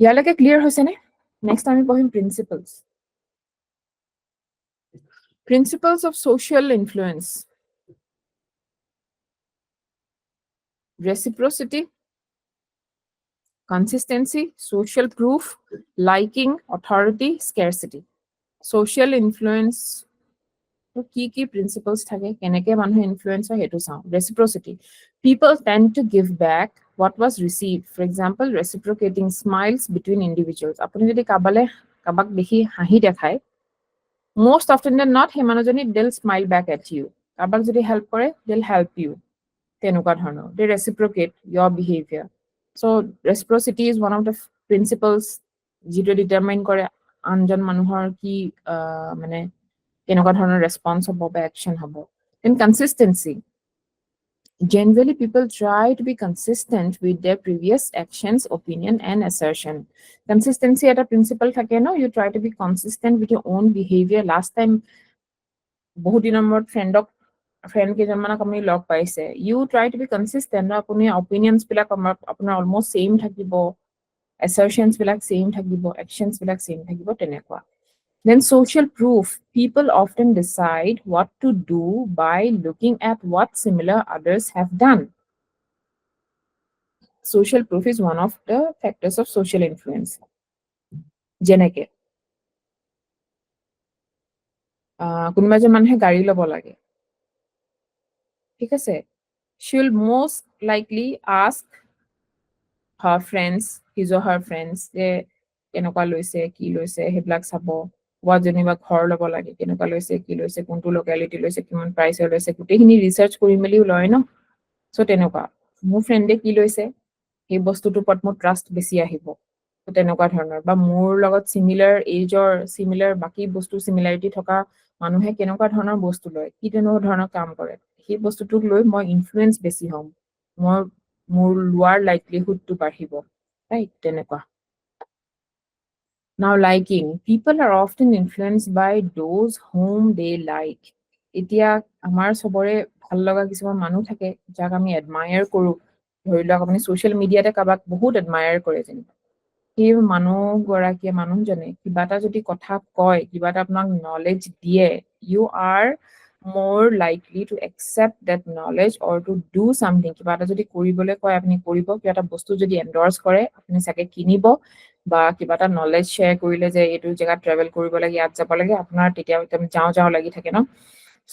ইয়ালৈকে ক্লিয়াৰ হৈছেনে? নেক্সট আমি পঢ়িম principles. Principles of social influence: reciprocity, consistency, social proof, liking, authority, scarcity. Social influence কি প্ৰিন্সিপলছ থাকে, কেনেকে মানুহ ইনফ্লুৱেঞ্চ হয় সেইটো চাওঁ। ৰেচিপ্ৰচিটি: people tend to give back what was received, for example reciprocating smiles between individuals। আপুনি যদি কাবাক দেখি হাঁহি দেখায়, most often than not সেই মানুহজনী they'll smile back at you। কাবাক যদি হেল্প কৰে they'll help you, তেনেকুৱা ধৰণৰ, they reciprocate your behavior। so reciprocity is one of the principles যিটোৱে ডিটাৰমাইন কৰে আনজন মানুহৰ কি মানে কেনেকুৱা ধৰণৰ ৰেসপন্স হ'ব বা একশন হ'ব then consistency generally people try to be consistent with their previous actions opinion and assertion consistency at a principle thake no you try to be consistent with your own behavior last time বহুত দিনৰ মূৰত friend কেইজনমানক আপুনি লগ পাইছে you try to be consistent আপুনি opinions বিলাক আপোনাৰ almost same থাকিব assertions বিলাক ছেইম থাকিব actions বিলাক ছেইম থাকিব তেনেকুৱা then social proof people often decide what to do by looking at what similar others have done social proof is one of the factors of social influence যেনেকে কোনোবা এজন মানুহে গাড়ী ল'ব লাগে ঠিক আছে she will most likely ask her friends his or her friends যে কেনেকুৱা লৈছে কি লৈছে সেইবিলাক চাব বা যেনিবা ঘৰ ল'ব লাগে কেনেকুৱা লৈছে কি লৈছে কোনটো লোকেলিটি লৈছে কিমান প্ৰাইচৰ লৈছে গোটেইখিনি ৰিচাৰ্চ কৰি মেলিও লয় ন সো তেনেকুৱা মোৰ ফ্ৰেণ্ডে কি লৈছে সেই বস্তুটোৰ ওপৰত মোৰ ট্ৰাষ্ট বেছি আহিব তো তেনেকুৱা ধৰণৰ বা মোৰ লগত সিমিলাৰ এজৰ সিমিলাৰ বাকি বস্তু সিমিলাৰিটি থকা মানুহে কেনেকুৱা ধৰণৰ বস্তু লয় কি তেনেকুৱা ধৰণৰ কাম কৰে সেই বস্তুটোক লৈ মই ইনফ্লুৱেঞ্চ বেছি হ'ম মোৰ লোৱাৰ লাইকলিহুডটো বাঢ়িব ৰাইট তেনেকুৱা now liking people are often influenced by those whom they like এতিয়া আমাৰ সবৰে ভাল লগা কিছুমান মানুহ থাকে যাক আমি এডমায়াৰ কৰো ধৰি লওক আপুনি সোশ্যাল মিডিয়াতে কাবাক বহুত এডমায়াৰ কৰে যেন সেই মানুহগৰাকীয়ে মানুহজনে কিবা এটা যদি কথা কয় কিবা এটা আপোনাক নলেজ দিয়ে you are more likely to accept that knowledge or to do something কিবা এটা যদি কৰিবলৈ কয় আপুনি কৰিব কিবা এটা বস্তু যদি এন্ডৰ্স কৰে আপুনি সাকে কিনিব বা কিবা এটা নলেজ শেয়াৰ কৰিলে যে এইটো জায়গা ট্ৰেভেল কৰিব লাগে ইয়াত যাব লাগে আপোনাৰ তেতিয়া একদম যাও লাগি থাকে ন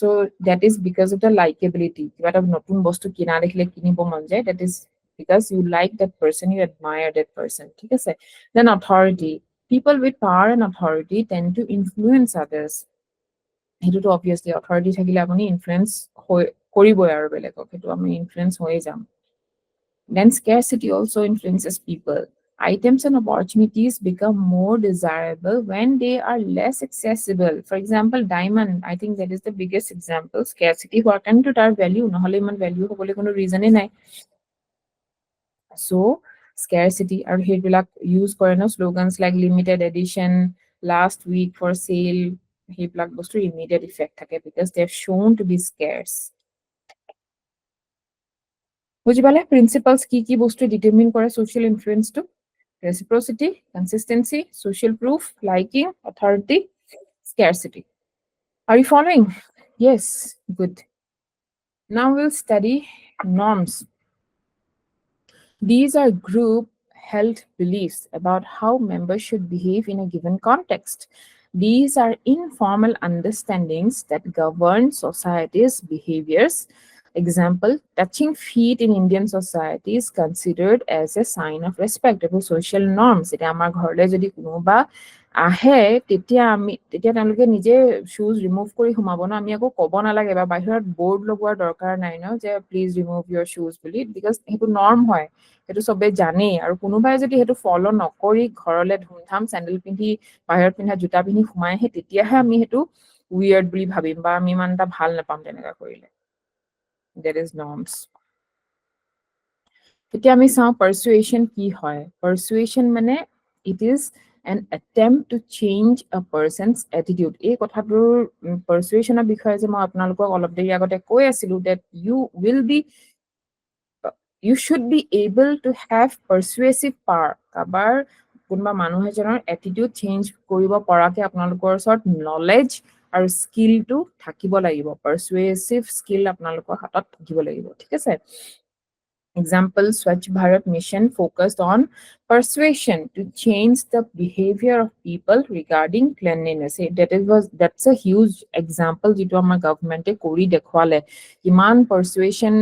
so that is because of the likability কিবা এটা নতুন বস্তু কিনা দেখিলে কিনিব মন যায় that is because you like that person you admire that person ঠিক আছে then authority people with power and authority tend to influence others হেতুটো obviously authority থাকিলে আপুনি ইনফ্লুয়েন্স কৰিবই আৰু বেলেগক হেতু আমি ইনফ্লুয়েন্স হৈ যাম then scarcity also influences people items and opportunities become more desirable when they are less accessible for example diamond I think that is the biggest example scarcity হোৱাৰ কাৰণেতো তাৰ value নহলে ইমান value হ'বলৈ কোনো reason নাই so scarcity আৰু সেইবিলাক use কৰে ন slogans like limited edition last week for sale সেইবিলাক বস্তু immediate effect থাকে because they are shown to be scarce বুঝি পালে principles কি বস্তু determine কৰে social influence to reciprocity consistency social proof liking authority scarcity are you following yes good now we'll study norms these are group held beliefs about how members should behave in a given context these are informal understandings that govern society's behaviors example touching feet in Indian society is considered as a sign of respect for social norms এটা আমাৰ ঘৰলে যদি কোনোবা আহে তেতিয়া তেওঁলোকে নিজে shoes remove কৰি সোমাব ন আমি আকৌ ক'ব নালাগে বা বাহিৰত board লগোৱাৰ দৰকাৰ নাই ন যে please remove your shoes বুলি because হেতু norm হয় হেতু সবে জানে আৰু কোনোবাই যদি হেতু ফলো নকৰি ঘৰলে ধুমধাম স্যান্ডেল পিন্ধি বাহিৰত পিন্ধা জোতা পিন্ধি সোমাইহে তেতিয়াহে আমি হেতু weird বুলি ভাবিম বা আমি মানটা ভাল নাপাম তেনেকা কৰিলে there is norms এতিয়া আমি চাও persuasion কি হয় persuasion মানে it is an attempt to change a person's attitude এই কথাটোৰ persuasionৰ বিষয়ে যে মই আপোনালোকক অলপ দেৰি আগতে কৈ আছিলো that you should be able to have persuasive power কাবাৰ কোনবা মানুহ এজনৰ attitude change কৰিব পৰাকে আপোনালোকৰ ওচৰত knowledge আৰু skill টো থাকিব লাগিব persuasive skill আপোনালোকৰ হাতত থাকিব লাগিব ঠিক আছে example Swachh Bharat mission focused on persuasion to change the behavior of people regarding cleanliness that's a huge example jitu amar government e kori dekhwale iman persuasion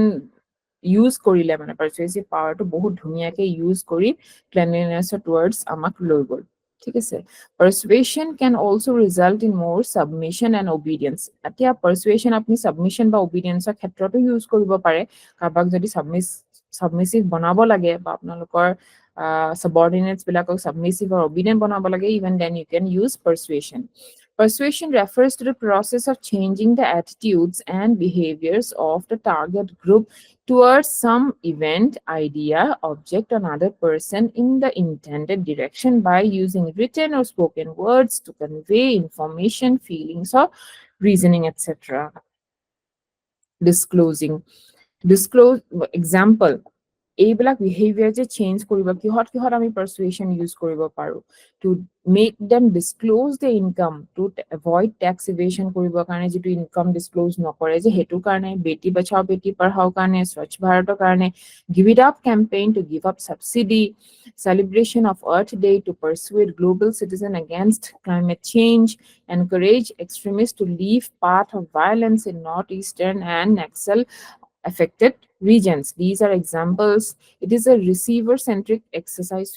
use korile mane persuasive power to bahut dhuniya ke use kori cleanliness towards amak loi gol ঠিক আছে persuasion can also result in more submission and obedience atia persuasion apni submission ba obedience er khetroto use koribo pare kabak jodi submissive banabo lage ba apnalokor subordinates bilakok submissive or obedient banabo lage even then you can use persuasion Persuasion refers to the process of changing the attitudes and behaviors of the target group towards some event, idea, object, or another person in the intended direction by using written or spoken words to convey information, feelings, or reasoning, etc. Disclosing. Disclose example. এইবিলাক behavior যে change কৰিব কিহত কিহত আমি persuasion use কৰিব পাৰো to make them disclose the income to avoid tax evasion কৰিব কাৰণে যেটো income disclose নকৰে যে হেতু কাৰণে বেটি বচাও বেটি পঢ়াও কাৰণে স্বচ্ছ ভাৰতৰ কাৰণে give it up campaign to give up subsidy celebration of earth day to persuade global citizen against climate change encourage extremists to leave path of violence in northeastern and Naxal affected regions. These are examples. It is a receiver-centric exercise.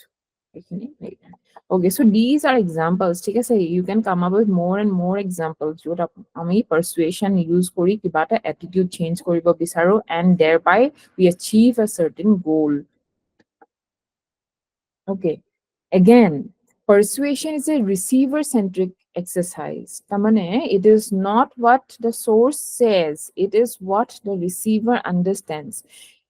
Okay, so these are examples. ठीक है सही. You can come up with more and more examples. जो हमें persuasion use करी कि बाटा attitude change करी बो बिसारो and thereby we achieve a certain goal. Okay, again, persuasion is a receiver-centric exercise. Tamane, it is not what the source says, it is what the receiver understands.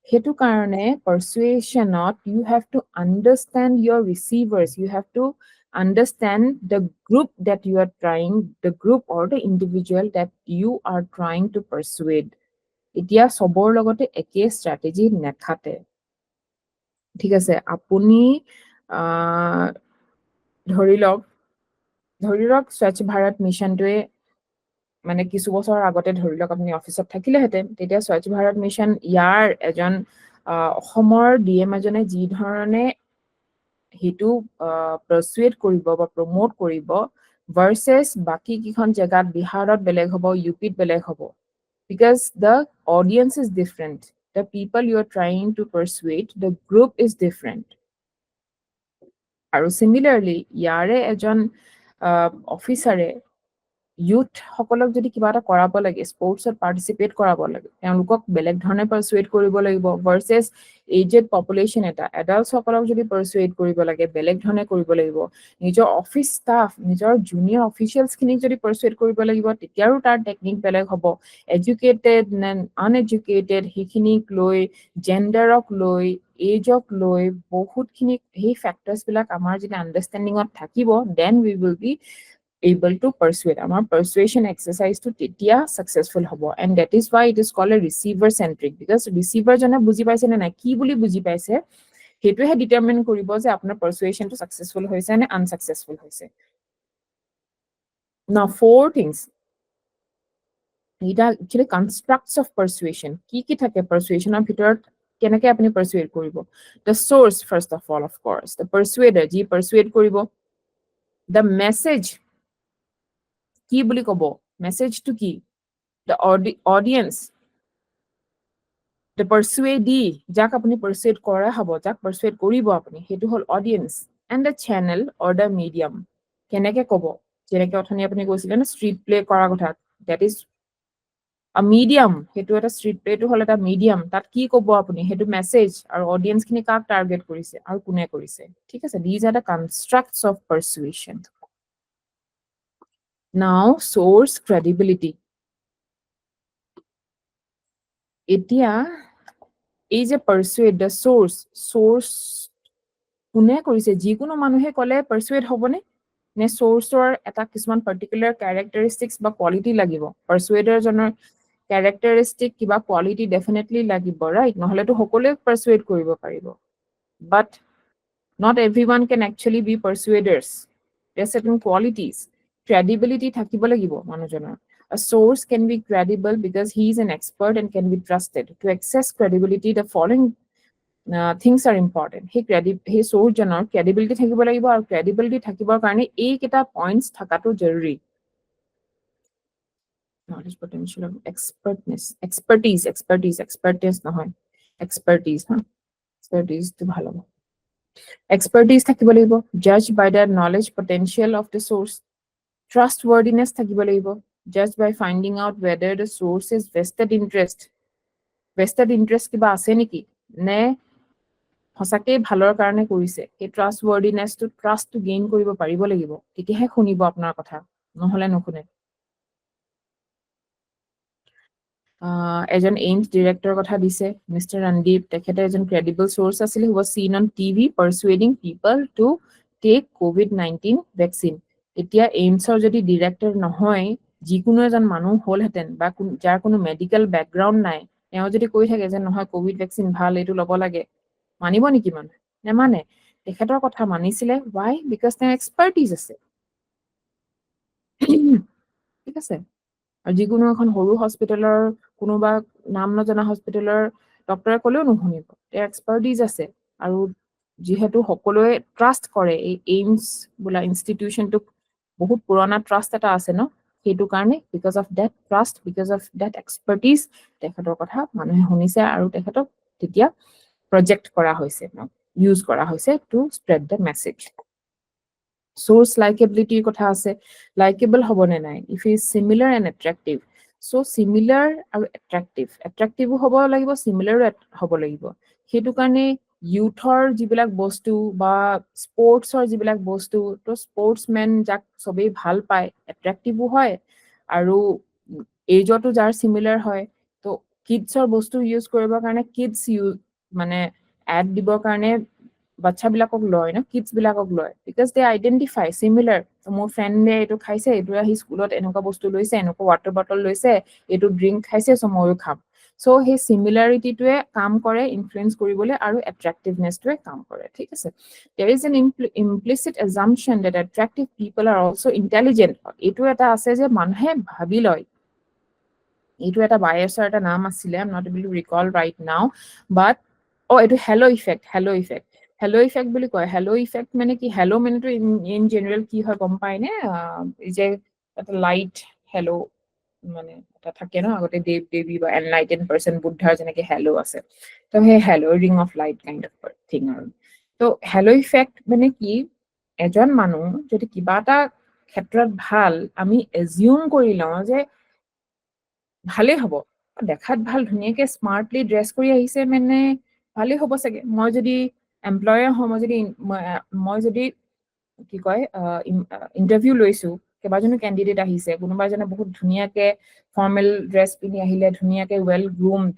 Hetu karone persuasion not you have to understand your receivers, you have to understand the group that you are trying, the group or the individual that you are trying to persuade. Itia sobor logote eke strategy nekhate. ঠিক আছে আপুনি ধৰি লওক স্বচ্ছ ভাৰত মিছনটোৱে মানে কিছু বছৰ আগতে ধৰি লওক আপুনি অফিসত থাকিলেহেঁতেন তেতিয়া স্বচ্ছ ভাৰত মিছন ইয়াৰ এজন অসমৰ ডিএম এজনে যি ধৰণে হেতু প্ৰচুৱেট কৰিব বা প্ৰমোট কৰিব ভাৰ্চেছ বাকি কিখন জেগাত বিহাৰত বেলেগ হ'ব ইউপিত বেলেগ হ'ব because the audience is different, the people you are trying to persuade, the group is different. আৰু similarly ইয়াৰে এজন অফিচাৰে youth সকলক যদি কিবা এটা কৰাব লাগে স্পৰ্টছত পাৰ্টিসিপেট কৰাব লাগে তেওঁলোকক বেলেগ ধৰণে পাৰ্সুৱেট কৰিব লাগিব ভাৰ্সেছ এজেড পপুলেশন এটা এডাল্টস সকলক যদি পাৰ্সুৱেট কৰিব লাগে বেলেগ ধৰণে কৰিব লাগিব নিজৰ অফিস ষ্টাফ নিজৰ জুনিয়ৰ অফিচিয়েলস খিনিক যদি পাৰ্সুৱেট কৰিব লাগিব তেতিয়াও তাৰ টেকনিক বেলেগ হ'ব এডুকেটেড এণ্ড আনএডুকেটেড হিখিনিক লৈ জেন্ডাৰক লৈ এজক লৈ বহুতখিনি হে ফ্যাক্টৰস বিলাক আমাৰ যদি আন্ডাৰষ্টেণ্ডিংত থাকিব then we will be able to persuade. Our persuasion exercise to titia successful hobo. And that is why it is called a receiver centric because receiver jana buji paise na ki boli buji paise hetu he determine koribo je apnar persuasion to successful hoise na unsuccessful hoise. Now four things. Ita actually constructs of persuasion. Ki thake persuasion or bhitorot kenake apni persuade koribo. The source first of all, of course. The persuader ji persuade koribo. The message কি বুলি কব message to কি the audience the persuadee যাক আপুনি persuade কৰা হ'ব যাক persuade কৰিব আপুনি হেতু হল audience and the channel or the medium কেনেকে কব যেনেকে অথনি আপুনি কৈছিলে না street play কৰা কথা that is a medium হেতু এটা street play টো হল এটা medium তাত কি কব আপুনি হেতু message আৰু audience খিনি কাক টাৰ্গেট কৰিছে আৰু কোনে কৰিছে ঠিক আছে these are the constructs of persuasion. Now, source credibility. Etia is a persuade the source কোনে কৰিছে যিকোনো মানুহে কলে persuade হ'বনে নে sourceৰ এটা কিছুমান particular characteristics বা quality লাগিব persuader জনৰ characteristic কিবা quality definitely লাগিব right নহলে তো সকলোৱে persuade কৰিব পাৰিব but not everyone can actually be persuaders. There are certain qualities. Credibility থাকিব লাগিব মানুহজনৰ a source can be credible because he is an expert and can be trusted. To access credibility the following things are important. He source জনৰ credibility থাকিব লাগিব আৰু credibility থাকিবৰ কাৰণে এই কেটা points থাকাটো জৰুৰী knowledge potential of expertise নহয় expertise expertise to ভালো expertise থাকিব লাগিব judged by the knowledge potential of the source trustworthiness থাকিব লাগিব judged by finding out whether the source is vested interest কিবা আছে নেকি নে হসাকে ভালৰ কাৰণে কৰিছে এই trustworthiness to trust to gain কৰিব পাৰিব লাগিব তেতিয়াহে শুনিব আপোনাৰ কথা নহ'লে নুশুনে। এজন এইমছ ডিৰেক্টৰৰ কথা দিছে, মিষ্টাৰ ৰণদীপ, তেখেতে এজন ক্ৰেডিবল চ'ৰ্চ আছিলে, who was seen on TV persuading people to take COVID-19 vaccine. এতিয়া এইমছৰ যদি ডিৰেক্টৰ নহয়, যিকোনো এজন মানুহ হ'লহেঁতেন বা যাৰ কোনো মেডিকেল বেকগ্ৰাউণ্ড নাই, তেওঁ যদি কৈ থাকে যে নহয় ক'ভিড ভেকচিন ভাল, এইটো ল'ব লাগে, মানিব নেকি মানুহে? নেমানে। তেখেতৰ কথা মানিছিলে, why? Because তেওঁৰ এক্সপাৰ্টিজ আছে। ঠিক আছে। আৰু যিকোনো এখন সৰু হস্পিটেলৰ কোনোবা নাম নজনা হস্পিটেলৰ ডক্টৰে ক'লেও নুশুনিব, তেওঁৰ এক্সপাৰ্টিজ আছে। আৰু যিহেতু সকলোৱে ট্ৰাষ্ট কৰে এই এইমছ বোলা ইনষ্টিটিউশ্যনটোক, বহুত পুৰণা ট্ৰাষ্ট এটা আছে ন, সেইটো কাৰণে because of that trust, because of that expertise, তেখেতৰ কথা মানুহে শুনিছে আৰু তেখেতক তেতিয়া প্ৰজেক্ট কৰা হৈছে, ইউজ কৰা হৈছে to spread the message. Source লাইকেবিলিটিৰ কথা আছে, লাইকেবল হ'বনে নাই, if is similar and attractive. So' similar আৰু এট্ৰেক্টিভো হ'ব লাগিব, চিমিলাৰো হ'ব লাগিব। সেইটো কাৰণে ইউথৰ যিবিলাক বস্তু বা স্পৰ্টছৰ যিবিলাক বস্তু, তো স্পৰ্টছমেন যাক চবেই ভাল পায়, এট্ৰেক্টিভো হয়, আৰু এইজতো যাৰ চিমিলাৰ হয়, তো কিডছৰ বস্তু ইউজ কৰিবৰ কাৰণে কিডছ মানে এড দিবৰ কাৰণে বাচ্ছাবিলাকক লয় ন, কিডছবিলাকক লয়, বিকজ দে আইডেণ্টিফাই চিমিলাৰ। মোৰ ফ্ৰেণ্ডে এইটো খাইছে, এইটো আহি স্কুলত এনেকুৱা বস্তু লৈছে, এনেকুৱা ৱাটাৰ বটল লৈছে, এইটো ড্ৰিংক খাইছে, চ' ময়ো খাম। চ' সেই চিমিলাৰিটিটোৱে কাম কৰে ইনফ্লুৱেঞ্চ কৰিবলৈ, আৰু এট্ৰেক্টিভনেছটোৱে কাম কৰে। ঠিক আছে। There is an implicit assumption that attractive people are also intelligent. এইটো এটা আছে যে মানুহে ভাবি লয়, এইটো এটা বায়াছৰ এটা নাম আছিলে, I'm not able to recall right now, but এইটো হেলো ইফেক্ট, হেলো ইফেক্ট বুলি কয়। হেলো ইফেক্ট মানে কি, হেলো মানেতো ইন জেনেৰেল কি হয় গম পায়নে, এই যে এটা লাইট হেলো মানে এটা থাকে ন, আগতে দেৱ দেৱী বা এনলাইটেন পাৰ্চন, বুদ্ধাৰ যেনেকে হেলো আছে, তো সেই hello ring of light kind of thing আৰু। তো হেলো ইফেক্ট মানে কি, এজন মানুহ যদি কিবা এটা ক্ষেত্ৰত ভাল, আমি এজিউম কৰি লওঁ যে ভালেই হ'ব, দেখাত ভাল, ধুনীয়াকে স্মাৰ্টলি ড্ৰেছ কৰি আহিছে মানে ভালেই হ'ব চাগে। মই যদি এমপ্লয়াৰ হওঁ, মই যদি কি কয় ইণ্টাৰভিউ লৈছো, কেইবাজনো কেণ্ডিডেট আহিছে, কোনোবা এজনে বহুত ধুনীয়াকে ফৰ্মেল ড্ৰেছ পিন্ধি আহিলে, ধুনীয়াকে ৱেল গ্ৰুমড,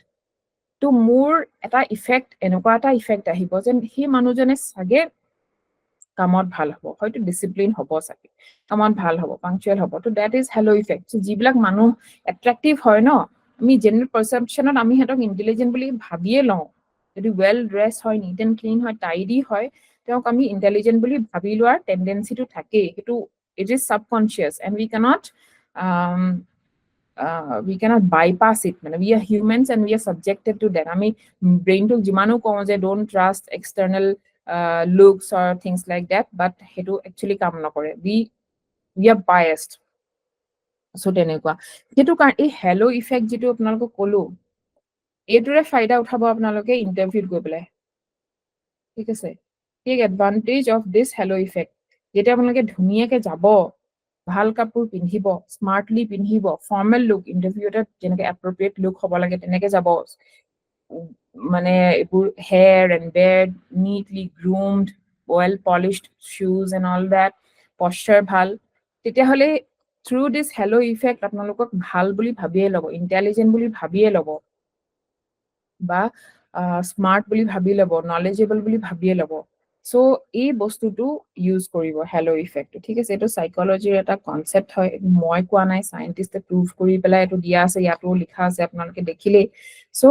তো মোৰ এটা ইফেক্ট, এনেকুৱা এটা ইফেক্ট আহিব যেন সেই মানুহজনে চাগে কামত ভাল হ'ব, হয়তো ডিচিপ্লিন হ'ব চাগে, কামত ভাল হ'ব, পাংচুৱেল হ'ব। তো ডেট ইজ হেলো ইফেক্ট। যিবিলাক মানুহ এট্ৰেক্টিভ হয় ন, আমি জেনেৰেল পাৰচেপশ্যনত আমি সিহঁতক ইণ্টেলিজেণ্ট বুলি ভাবিয়ে লওঁ। যদি ৱেল ড্ৰেছ হয়, নিট এণ্ড ক্লিন হয়, টাইডি হয়, তেওঁক আমি ইণ্টেলিজেণ্ট বুলি ভাবি লোৱাৰ টেণ্ডেঞ্চিটো থাকেই। সেইটো it is subconscious and we cannot bypass it. মানে we are humans and we are subjected to that. আমি ব্ৰেইনটোক যিমানো কওঁ যে don't trust external looks or things like that, but সেইটো একচুৱেলি কাম নকৰে। we are biased. চ' তেনেকুৱা। সেইটো কাৰণ এই হেলো ইফেক্ট যিটো আপোনালোকক ক'লো, এইটোৰে ফাইদা উঠাব আপোনালোকে ইণ্টাৰভিউত গৈ পেলাই। ঠিক আছে। Take advantage of this halo effect. যেতিয়া আপোনালোকে ধুনীয়াকে যাব, ভাল কাপোৰ পিন্ধিব, স্মাৰ্টলি পিন্ধিব, ফৰ্মেল লুক, ইণ্টাৰভিউ এটাত যেনেকে এপ্ৰপ্ৰিয়েট লুক হ'ব লাগে তেনেকে যাব, মানে এইবোৰ hair and beard, neatly groomed, well polished শ্বুজ এণ্ড অল দেট, পশ্চাৰ ভাল, তেতিয়াহ'লে থ্ৰু দিছ হেলো ইফেক্ট আপোনালোকক ভাল বুলি ভাবিয়ে ল'ব, ইণ্টেলিজেণ্ট বুলি ভাবিয়ে ল'ব, বা স্মাৰ্ট বুলি ভাবি ল'ব, নলেজেবল বুলি ভাবিয়ে ল'ব। চ' এই বস্তুটো ইউজ কৰিব, হেলো ইফেক্টটো। ঠিক আছে। এইটো চাইকলজিৰ এটা কনচেপ্ট হয়, মই কোৱা নাই, চাইণ্টিষ্টে প্ৰুভ কৰি পেলাই এইটো দিয়া আছে, ইয়াতো লিখা আছে, আপোনালোকে দেখিলেই। চ'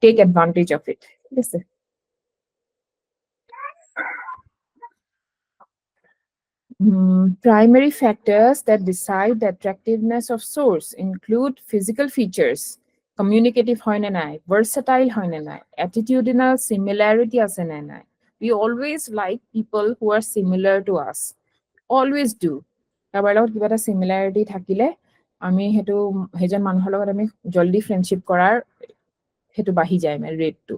টেক এডভান্টেজ অফ ইট। ঠিক আছে। Primary factors that decide the attractiveness of source include physical features, communicative হয় নে নাই, versatile হয় নে নাই, attitudinal similarity আছে নে নাই. We always like people who are similar to us. Always do. কাৰোবাৰ লগত কিবা এটা similarity থাকিলে আমি সেইজন মানুহৰ লগত আমি জল্দি ফ্ৰেণ্ডশ্বিপ কৰাৰ সেইটো বাঢ়ি যায়, মানে ৰেটটো।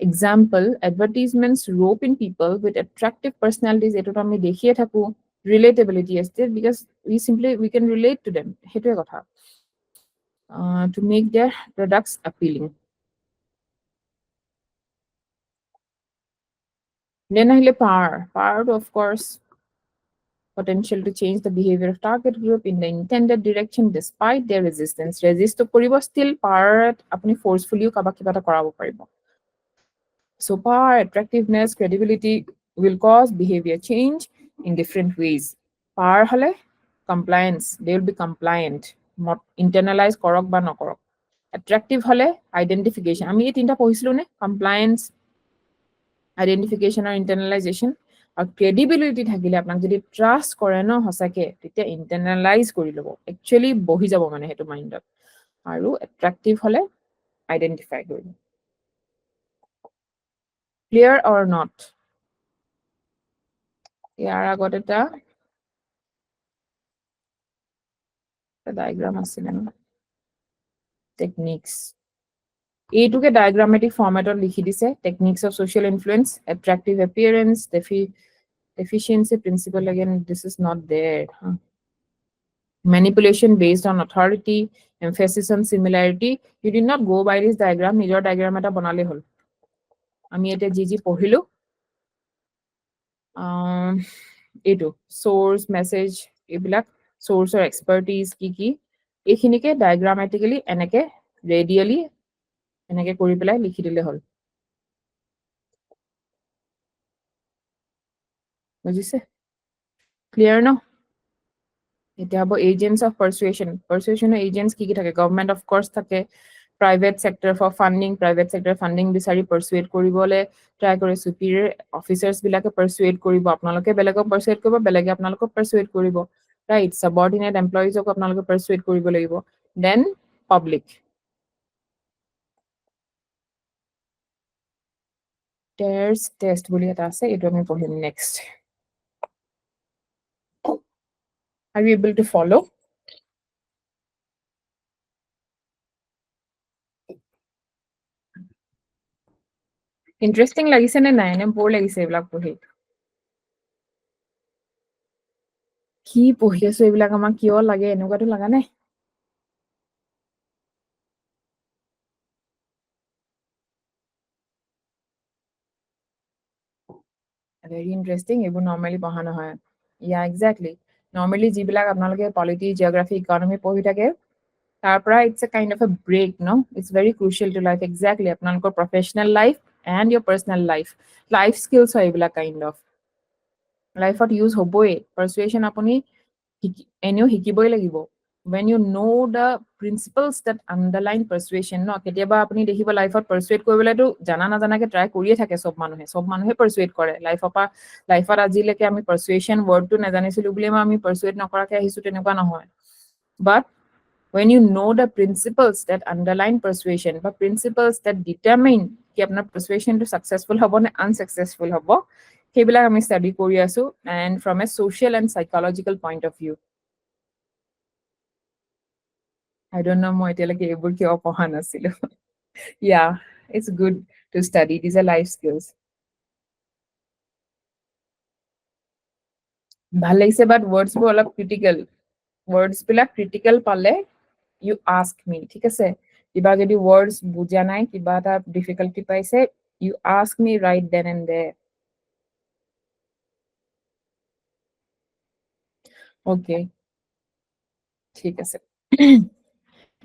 Example, advertisements rope in people with attractive personalities. এইটোতো আমি দেখিয়ে থাকো। Relatability is there because we can relate to them. সেইটোৱে কথা। To make their products appealing. Then আহিলে power. Power, of course, potential to change the behavior of target group in the intended direction despite their resistance. Resist to কৰিব still power আপুনি forcefully কাবাক কিবা এটা কৰাব পাৰিব. So power, attractiveness, credibility will cause behavior change in different ways. Power হলে compliance, they will be compliant, internalize কৰক বা নকৰক. Attractive হলে identification, আমি এই তিনটা পঢ়িছিলো নে, compliance, identification আৰু internalization. আৰু credibility থাকিলে আপোনাক যদি trust কৰে ন হসাকে তেতিয়া internalize কৰি লব, actually বহি যাব মানে হেতু মাইন্ডত. আৰু attractive হলে identify কৰিব. Clear or not? ইয়াৰ আগত এটা diagram আছিলে ন, techniques. এইটোকে diagrammatic formatত লিখি দিছে, techniques of social influence, attractive appearance, efficiency principle. Again, this is not there. Manipulation based on authority, emphasis on similarity. You did not go by this diagram. নিজৰ diagram এটা বনালে হল. আমি এটা G পঢ়িলো, এইটো source, message, এইবিলাক source or expertise কি এইখিনিকে diagrammatically এনেকে radially এনেকে কৰি পেলাই লিখি দিলে হল. বুজিছে? Clear no? এতিয়া হ'ব agents of persuasion. Persuasion agents কি থাকে? Government of course থাকে, private sector for funding, private sector funding বিচাৰি persuade কৰিবলে try কৰে, superior officers বিলাকে persuade কৰিব, আপোনালোকে বেলেগক persuade কৰিব, বেলেগে আপোনালোকক persuade কৰিব, right? Subordinate employees ক আপোনালোকে persuade কৰিব লাগিব. Then public. Tears test বুলি এটা আছে, এইটো আমি পঢ়িম next. Are you able to follow? Interesting লাগিছে নে নাই, নে bore লাগিছে এইবিলাক পঢ়ি? কি পঢ়ি আছো এইবিলাক আমাক কিয় লাগে এনেকুৱাটো লাগা নাই? Very interesting. এইবোৰ normally পঢ়া নহয়. Yeah, exactly. Normally যিবিলাক আপোনালোকে polity, geography, economy পঢ়ি থাকে, তাৰ পৰা it's a kind of a break, no? It's very crucial to life. Exactly. আপোনালোকৰ professional life and your personal life. Life skills হয় এইবিলাক kind of. Lifeত use হ'বই. Persuasion আপুনি এনেও শিকিবই লাগিব. When you know the principles that underline persuasion, no, কেতিয়াবা আপুনি দেখিব লাইফত persuade কৰিবলৈতো জানা নাজানাকে ট্ৰাই কৰিয়ে থাকে সব মানুহে persuade কৰে লাইফত আজিলৈকে আমি persuasion wordটো নাজানিছিলো বুলি আমি persuade নকৰাকে আহিছো তেনেকুৱা নহয়. But when you know the principles that underline persuasion, বা principles that determine কি আপোনাৰ persuasionটো successful হ'ব নে unsuccessful হ'ব, সেইবিলাক আমি study কৰি আছো, and from a social and psychological point of view. I don't know মই এতিয়ালৈকে এইবোৰ কিয় পঢ়া নাছিলো. Yeah, it's good to study. These are life skills. ভাল লাগিছে, but words বোৰ অলপ critical. Words বিলাক critical পালে you ask me, ঠিক আছে? কিবা যদি words বুজা নাই, কিবা এটা difficulty পাইছে, you ask me right then and there. Okay. ঠিক আছে.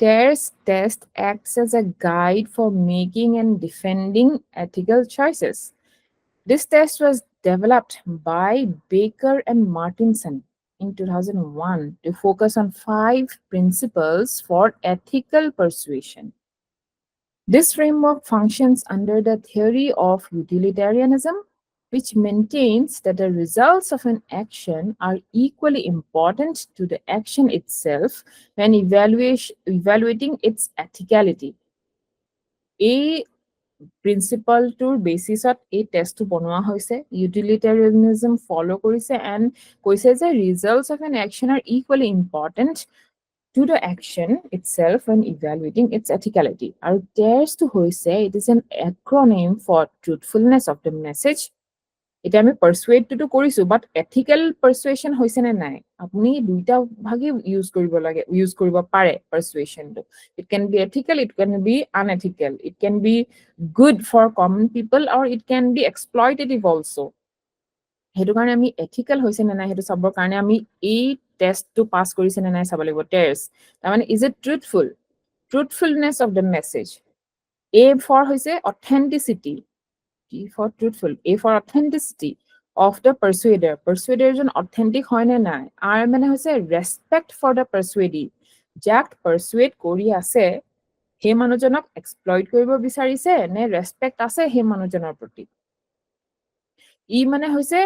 Tears test acts as a guide for making and defending ethical choices. This test was developed by Baker and Martinson in 2001 to focus on 5 principles for ethical persuasion. This framework functions under the theory of utilitarianism, which maintains that the results of an action are equally important to the action itself when evaluating its ethicality. A প্ৰিন্সিপালটোৰ বেচিছত এই টেষ্টটো বনোৱা হৈছে, ইউটিলিটেৰিয়ানিজম ফলো কৰিছে, and কৈছে যে results of an action are equally important to the action itself when evaluating its ethicality. আৰু টেষ্টটো হৈছে, it is an acronym for truthfulness of the message. এতিয়া আমি পাৰ্চুৱেডটো কৰিছো, বাট এথিকেল পাৰ্চুৱেশ্যন হৈছে নে নাই, আপুনি দুইটা ভাগে ইউজ কৰিব লাগে, ইউজ কৰিব পাৰে পাৰ্চুৱেশ্যনটো. It can be ethical, it can be unethical, it can be good for common people, or it can be exploitative also. সেইটো কাৰণে আমি এথিকেল হৈছে নে নাই সেইটো চাবৰ কাৰণে আমি এই টেষ্টটো পাছ কৰিছে নে নাই চাব লাগিব টেষ্ট তাৰমানে is it truthfulness of the message A for হৈছে authenticity T for truthful A for authenticity of the persuader জন authentic হয় নে নাই R মানে হৈছে respect for the persuadee যাক persuade কৰি আছে সেই মানুহজনক exploit কৰিব বিচাৰিছে নে respect আছে সেই মানুহজনৰ প্ৰতি ই মানে হৈছে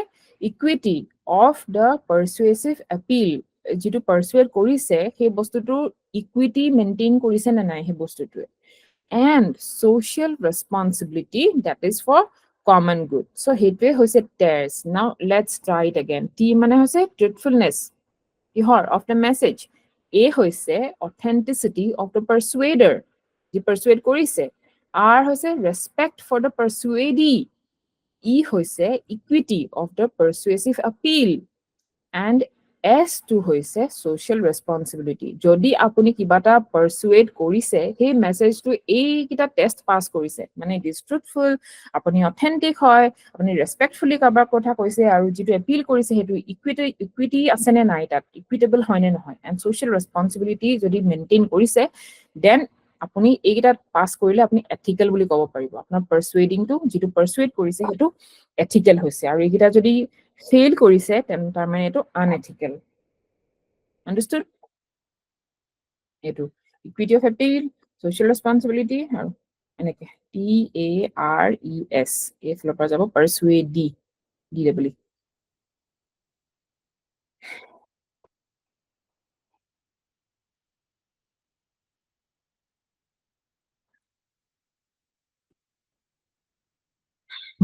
equity of the persuasive appeal যিটো persuade কৰিছে সেই বস্তুটো equity maintain কৰিছে নে নাই সেই বস্তুটোৱে and social responsibility that is for common good so সেইটোৱে হৈছে TERS now let's try it again T মানে হৈছে truthfulness কিহৰ of the message A হৈছে authenticity of the persuader যি persuade কৰিছে R হৈছে respect for the persuadee E হৈছে equity of the persuasive appeal and S2 হৈছে social responsibility যদি আপুনি কিবা এটা persuade কৰিছে সেই মেছেজটো এইকেইটা টেষ্ট পাছ কৰিছে মানে ইট ইজ ট্ৰুথফুল আপুনি অথেন্টিক হয় আপুনি ৰেসপেক্টফুলি কাৰোবাৰ কথা কৈছে আৰু যিটো এপিল কৰিছে সেইটো ইকুইটি আছে নে নাই তাত ইকুইটেবল হয় নে নহয় এণ্ড social responsibility যদি মেইনটেইন কৰিছে দেন আপুনি এইকেইটা পাছ কৰিলে আপুনি এথিকেল বুলি ক'ব পাৰিব আপোনাৰ persuadingটো যিটো persuade কৰিছে সেইটো এথিকেল হৈছে আৰু এইকেইটা যদি ফেইল কৰিছে তাৰ মানে এইটো unethical understood এইটো equity of appeal social responsibility আৰু এনেকে TARES এই ফলৰ পৰা যাব persuade DW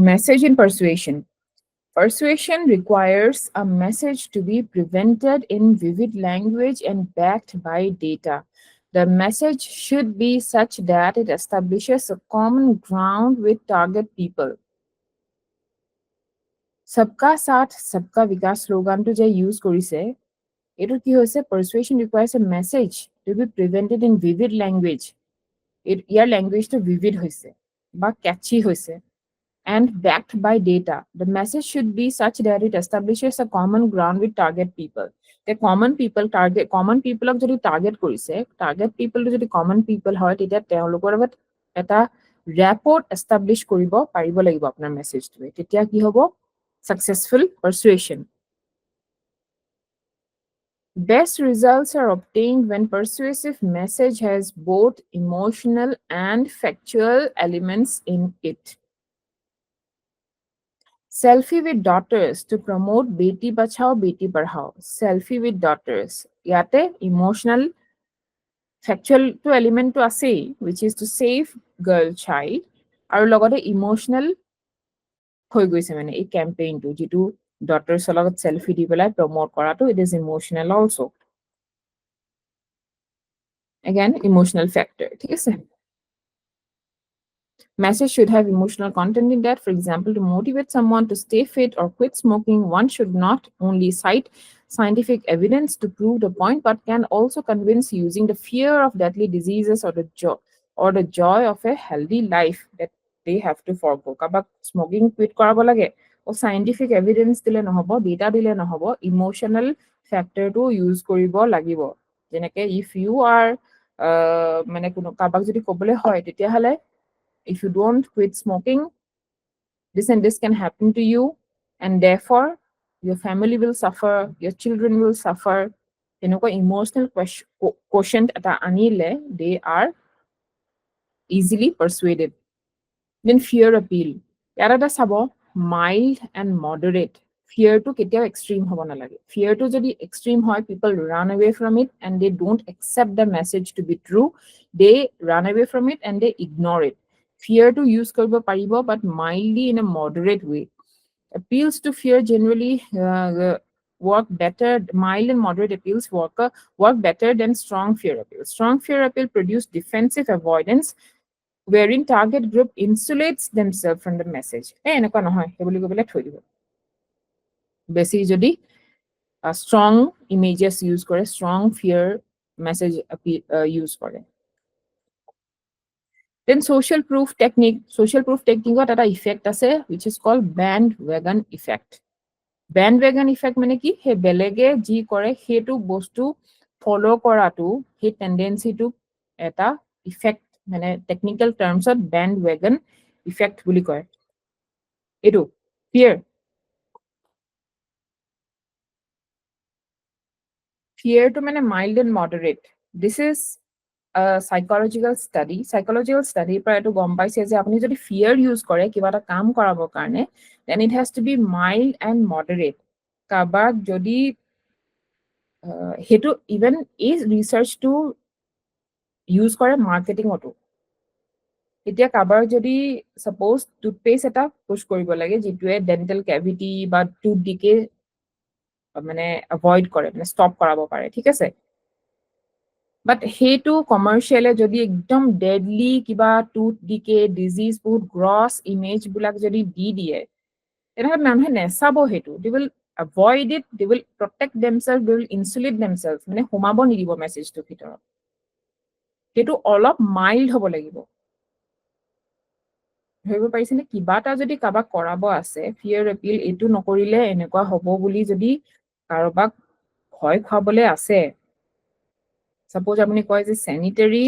message in persuasion Persuasion requires a message to be presented in vivid language and backed by data. The message should be such that it establishes a common ground with target people. Sabka Saath Sabka Vikas slogan to je use korise. Eto ki hoise persuasion requires a message to be presented in vivid language. Your language to vivid hoise ba catchy hoise. And backed by data. The message should be such that it establishes a common ground with target people. The common people of যদি target কৰিছে target people যদি common people হয় তেতিয়া তেওঁলোকৰ লগত এটা rapport establish কৰিব পাৰিব লাগিব আপোনাৰ মেছেজটোৱে তেতিয়া কি হ'ব successful persuasion Best results are obtained when persuasive message has both emotional and factual elements in it. Selfie with daughters to promote Beti Bachao, Beti Padhao. Selfie with daughters. Yate emotional, factual to element to ase, which is to save girl child. Aru logote emotional hoi goise mane ei campaign to jitu daughters logot selfie di pelai promote kora to it is emotional also. Again, emotional factor. ঠিক আছে? Message should have emotional content in that. For example, to motivate someone to stay fit or quit smoking, one should not only cite scientific evidence to prove the point, but can also convince using the fear of deadly diseases or the joy of a healthy life that they have to forego. Kabak smoking quit korabo lage. O scientific evidence dile nohobo, data dile nohobo, emotional factor to use koribo lagibo. Jeneke if you are মানে কোনো কাবাক যদি কবলে হয় তেতিয়াহলে if you don't quit smoking, this and this can happen to you, and therefore your family will suffer, your children will suffer. Emotional quotient ata anile, they are easily persuaded. Then fear appeal. Yarada sabo mild and moderate. Fear to keteo extreme hobo na lage. Fear to jodi extreme hoy, people run away from it and they don't accept the message to be true. They run away from it and they ignore it. Fear to use koribo paribo, but mildly in a moderate way. Appeals to fear generally work better. Mild and moderate appeals work better than strong fear appeals. Strong fear appeal produce defensive avoidance, wherein target group insulates themselves from the message. এনেকুৱা নহয় সেইবুলি কৈ পেলাই থৈ দিব বেছি যদি strong images use কৰে strong fear message use কৰে Then social proof technique ত এটা effect আছে which is called bandwagon effect bandwagon effect মানে কি, সেই বেলেগে যি কৰে সেইটো বস্তু ফলো কৰাটো, সেই টেণ্ডেঞ্চিটো এটা ইফেক্ট, মানে টেকনিকেল টাৰ্মছত বেণ্ডৱেগন ইফেক্ট বুলি কয়। এইটো ফিয়াৰ, ফিয়াৰটো মানে mild and moderate. This is psychological ষ্টাডিৰ পৰা এইটো গম পাইছে যে আপুনি যদি ফিয়াৰ ইউজ কৰে কিবা এটা কাম কৰাবৰ কাৰণে, then it has to be mild and moderate. কাৰোবাক যদি সেইটো ইভেন এই ৰিচাৰ্চটো ইউজ কৰে মাৰ্কেটিঙতো। এতিয়া কাৰোবাৰ যদি ছাপ'জ টুথপেষ্ট এটা পুছ কৰিব লাগে যিটোৱে ডেণ্টেল কেভিটি বা টুথ ডিকে মানে এভইড কৰে, মানে ষ্টপ কৰাব পাৰে, ঠিক আছে। বাট সেইটো কমাৰ্চিয়েলে যদি একদম ডেডলি কিবা টুথ ডিকে ডিজিজ বহুত গ্ৰছ ইমেজবিলাক যদি দি দিয়ে, তেনেহ'লে মানুহে নেচাব সেইটো। They will avoid it, they will protect themselves, they will insulate themselves, মানে সোমাব নিদিব মেছেজটোৰ ভিতৰত। সেইটো অলপ মাইল্ড হ'ব লাগিব। ধৰিব পাৰিছেনে? কিবা এটা যদি কাৰোবাক কৰাব আছে, ফিয়াৰ এপিল এইটো নকৰিলে এনেকুৱা হ'ব বুলি যদি কাৰোবাক ভয় খুৱাবলৈ আছে, ছাপ'জ আপুনি কয় যে চেনিটেৰী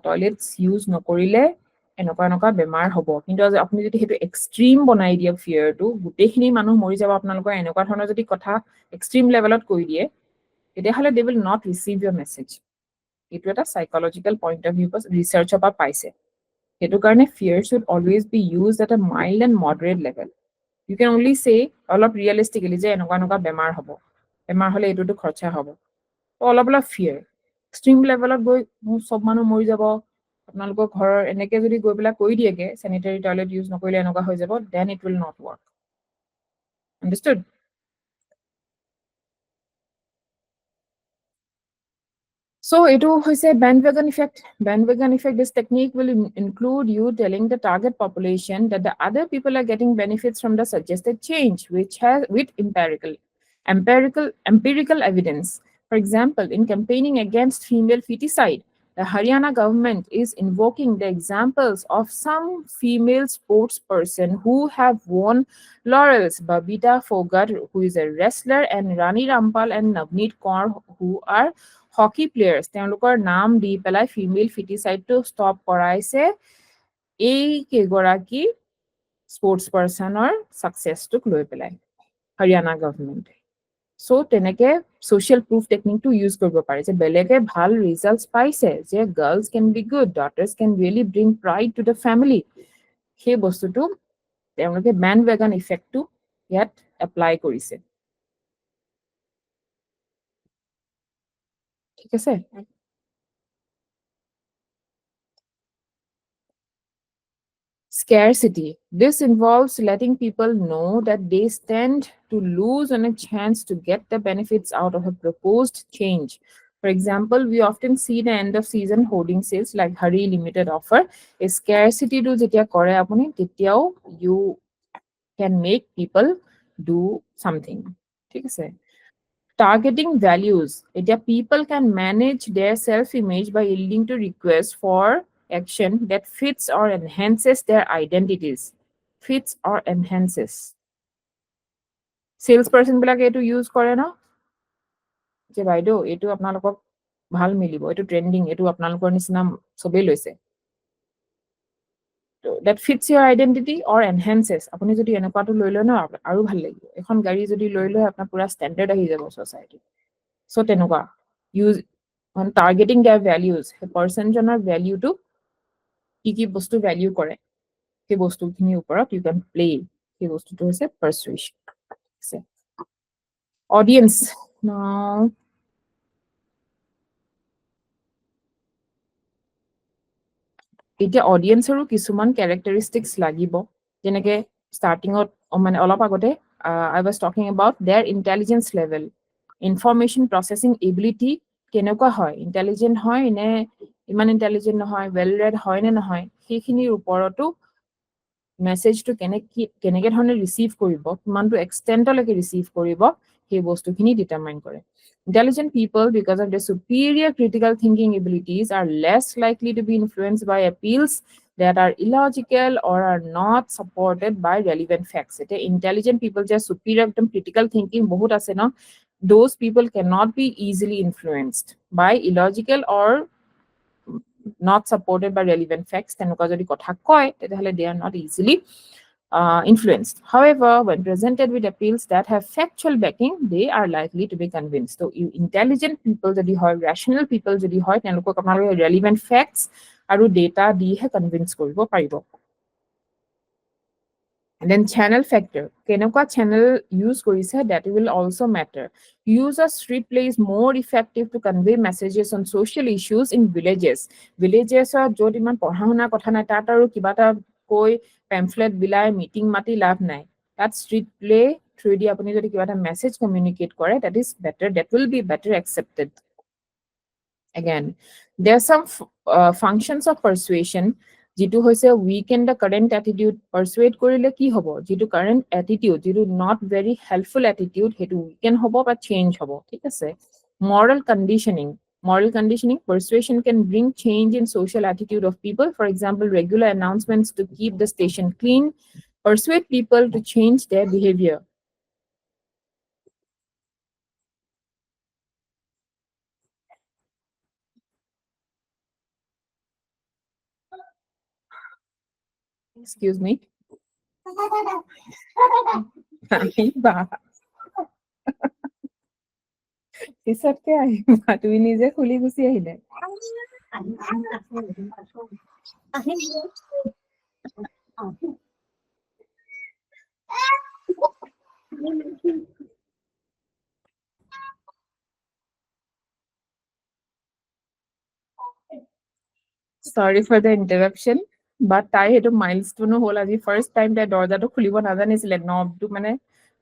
টয়লেটছ ইউজ নকৰিলে এনেকুৱা বেমাৰ হ'ব, কিন্তু আপুনি যদি সেইটো এক্সট্ৰিম বনাই দিয়ে, ফিয়াৰটো গোটেইখিনি মানুহ মৰি যাব আপোনালোকৰ, এনেকুৱা ধৰণৰ যদি কথা এক্সট্ৰিম লেভেলত কৈ দিয়ে, তেতিয়াহ'লে they will not receive your message. এইটো এটা চাইকলজিকেল পইণ্ট অফ ভিউ ৰিচাৰ্চৰ পৰা পাইছে। সেইটো কাৰণে fear should always be use at a mild and moderate level. You can only say অলপ ৰিয়েলিষ্টিকেলি যে এনেকুৱা বেমাৰ হ'ব, বেমাৰ হ'লে এইটোতো খৰচা হ'ব, অলপ ফিয়াৰ। এক্সট্ৰিম লেভেলত গৈ চব মানুহ মৰি যাব, আপোনালোকৰ ঘৰৰ এনেকে যদি গৈ পেলাই কৈ দিয়েগে চেনিটেৰী টয়লেট ইউজ নকৰিলে এনেকুৱা হৈ যাব, then it will not work. Understood? So এইটো হৈছে bandwagon effect. Bandwagon effect, this technique will include you telling the target population that the other people are getting benefits from the suggested change, which has with empirical evidence. For example, in campaigning against female feticide, the Haryana government is invoking the examples of some female sportsperson who have won laurels. Babita Fogart, who is a wrestler, and Rani Rampal and Navneet Kaur, who are hockey players, তেওঁলোকৰ নাম দি পেলাই female ফিটিচাইডটো stop কৰাইছে এই কেইগৰাকী sports পাৰ্চনৰ ছাকচেছটোক লৈ পেলাই হাৰিয়ানা গভৰ্ণমেণ্টে। চ' তেনেকে social proof টেকনিকটো use কৰিব পাৰে যে বেলেগে ভাল ৰিজাল্টছ পাইছে, যে girls can be good, daughters can really bring pride to the family. সেই বস্তুটো তেওঁলোকে বেণ্ডৱেগন ইফেক্টটো ইয়াত এপ্লাই কৰিছে। ঠিক আছে? Scarcity. This involves letting people know that they stand to lose on a chance to get the benefits out of a proposed change. For example, we often see the end of season hoarding sales like hurry limited offer. A scarcity to jetia kore apuni tetiao you can make people do something. ঠিক আছে? Targeting values. People can manage their self-image by yielding to requests for action that fits or enhances their identities. Fits or enhances. Salesperson বিলাকে এইটো use কৰে ন, যে বাইদেউ এইটো আপোনালোকক ভাল মিলিব, এইটো ট্ৰেণ্ডিং, এইটো আপোনালোকৰ নিচিনা চবেই লৈছে। That fits your identity or enhances. আপুনি যদি এনেকুৱাটো লৈ লয় ন আৰু ভাল লাগিব। এখন গাড়ী যদি লৈ লয় আপোনাৰ পুৰা ষ্টেণ্ডাৰ্ড আহি যাব ছ'চাইটি। চ' তেনেকুৱা use on targeting their values, সেই পাৰ্চনজনৰ ভেলিউটো কি বস্তু ভেলিউ কৰে সেই বস্তুখিনিৰ ওপৰত ইউ কেন প্লে। সেই বস্তুটো হৈছে পাৰ্চুৱেশ্যন। অডিয়েন্স। এতিয়া অডিয়েন্সৰো কিছুমান কেৰেক্টাৰিষ্টিক্স লাগিব, যেনেকে ষ্টাৰ্টিঙত মানে অলপ আগতে I was talking about their intelligence level, information processing ability কেনেকুৱা হয়, ইণ্টেলিজেণ্ট হয় নে ইমান ইণ্টেলিজেণ্ট নহয়, ৱেল ৰেড হয় নে নহয়, সেইখিনিৰ ওপৰতো মেছেজটো কেনেকে ধৰণে ৰিচিভ কৰিব, কিমানটো এক্সটেণ্টলৈকে ৰিচিভ কৰিব, সেই বস্তুখিনি ডিটাৰমাইন কৰে। Intelligent people, because of their superior critical thinking abilities, are less likely to be influenced by appeals that are illogical or are not supported by relevant facts. Intelligent people just superior critical thinking bahut ase na, those people cannot be easily influenced by illogical or not supported by relevant facts. Tenuka jodi kotha koy tetehole they are not easily influenced. However, when presented with appeals that have factual backing, they are likely to be convinced. So, intelligent people, jodi hoy, rational people, jodi hoy, telokok apnaloke relevant facts aru data dihe convince koribo paribo. And then channel factor. Kenokwa channel use korise, that will also matter. Use of street play is more effective to convey messages on social issues in villages. Villages are jod iman porhahuna kotha nai, tat aru kiba ta koi pamphlet bilai meeting mati lav nai. That street play through di apuni jodi kiba ta message communicate kore, that is better, that will be better accepted. Again, there are some functions of persuasion. Jitu hoise weaken the current attitude. Persuade korile ki hobo, jitu current attitude, jitu not very helpful attitude, hetu weaken hobo ba change hobo, thik ase. Moral conditioning. Moral conditioning, persuasion can bring change in social attitude of people. For example, regular announcements to keep the station clean persuade people to change their behavior. Excuse me. পিছতকে আহিবা, তুমি নিজে খুলি গুচি আহিলে। Sorry for the interruption, but তাই সেইটো মাইলস্টোনো হ'ল, আজি ফাৰ্ষ্ট টাইম তাই দৰ্জাটো খুলিব নাজানিছিলে, নবটো মানে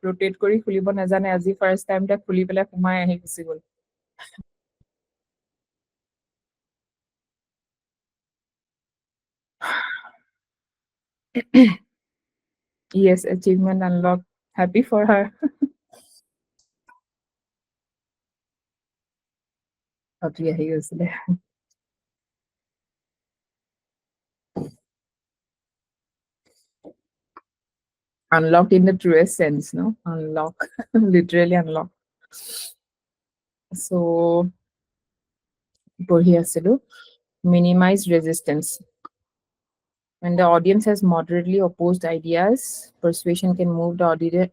ৰোটেট কৰি খুলিব নাজানে, আজি ফাৰ্ষ্ট টাইম তাই খুলি পেলাই সোমাই আহি গুচি গ'ল। Yes, achievement unlocked. Happy for her. ভাবি আহি গৈছিলে। Unlocked in the truest sense, no? Unlock, literally unlock. So, পঢ়ি আছিলো, minimize resistance. When the audience has moderately opposed ideas, persuasion can move the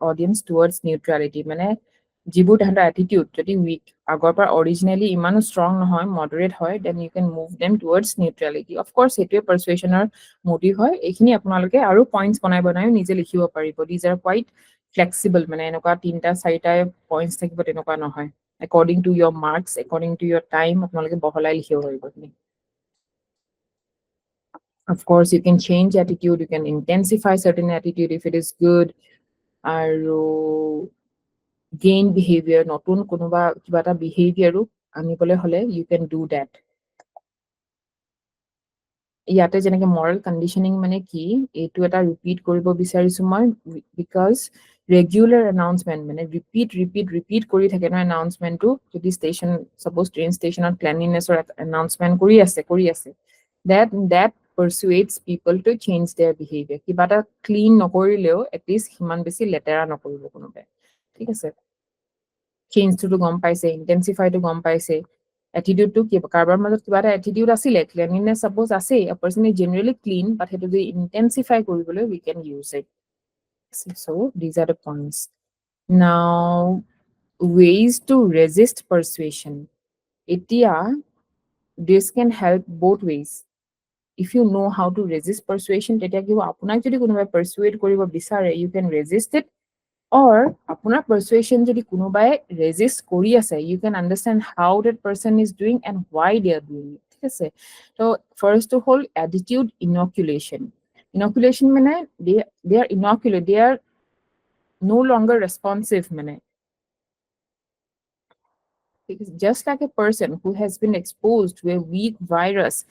audience towards neutrality. মানে যিবোৰ তাহাঁতৰ attitude যদি weak, আগৰ পৰা originally ইমানো strong নহয়, moderate হয়, then you can move them towards neutrality. Of course, সেইটোৱে persuasionৰ motive হয়। এইখিনি আপোনালোকে আৰু points বনাই বনাই নিজে লিখিব পাৰিব। These are quite flexible, মানে এনেকুৱা 3টা 4টা points থাকিব তেনেকুৱা নহয়। According to your marks, according to your time, আপোনালোকে বহলাই লিখিব পাৰিব। Of course, you can change attitude, you can intensify certain attitude if it is good, aru gain behavior, notun konoba kiba eta behavior anibole hole, you can do that. Yate jeneke moral conditioning mane ki, etu eta repeat koribo bisarisu moi, because regular announcement mane repeat kori thake no announcement to jodi station, suppose train station or cleanliness or announcement kori ase, that persuades people to change their behavior. Kiba eta clean nokorileo, at least himan besi letera nokoribo konobe, thik ase. Change to gom paise, intensify to gom paise, attitude to kiba karbar majot kiba eta attitude asile, cleanliness suppose ase, a person is generally clean, but hetu to intensify koribole we can use it. So these are the points. Now, ways to resist persuasion. Etia, this can help both ways. If you know how to resist persuasion, tetia kiba apunak jodi konobai persuade koribo bisare, you can resist it. Or apunar persuasion jodi konobai resist kori ase, you can understand how that person is doing and why they are doing it, thik ase. So first of all, attitude inoculation. Inoculation mane they are inoculate, they are no longer responsive mane. Because just like a person who has been exposed to a weak virus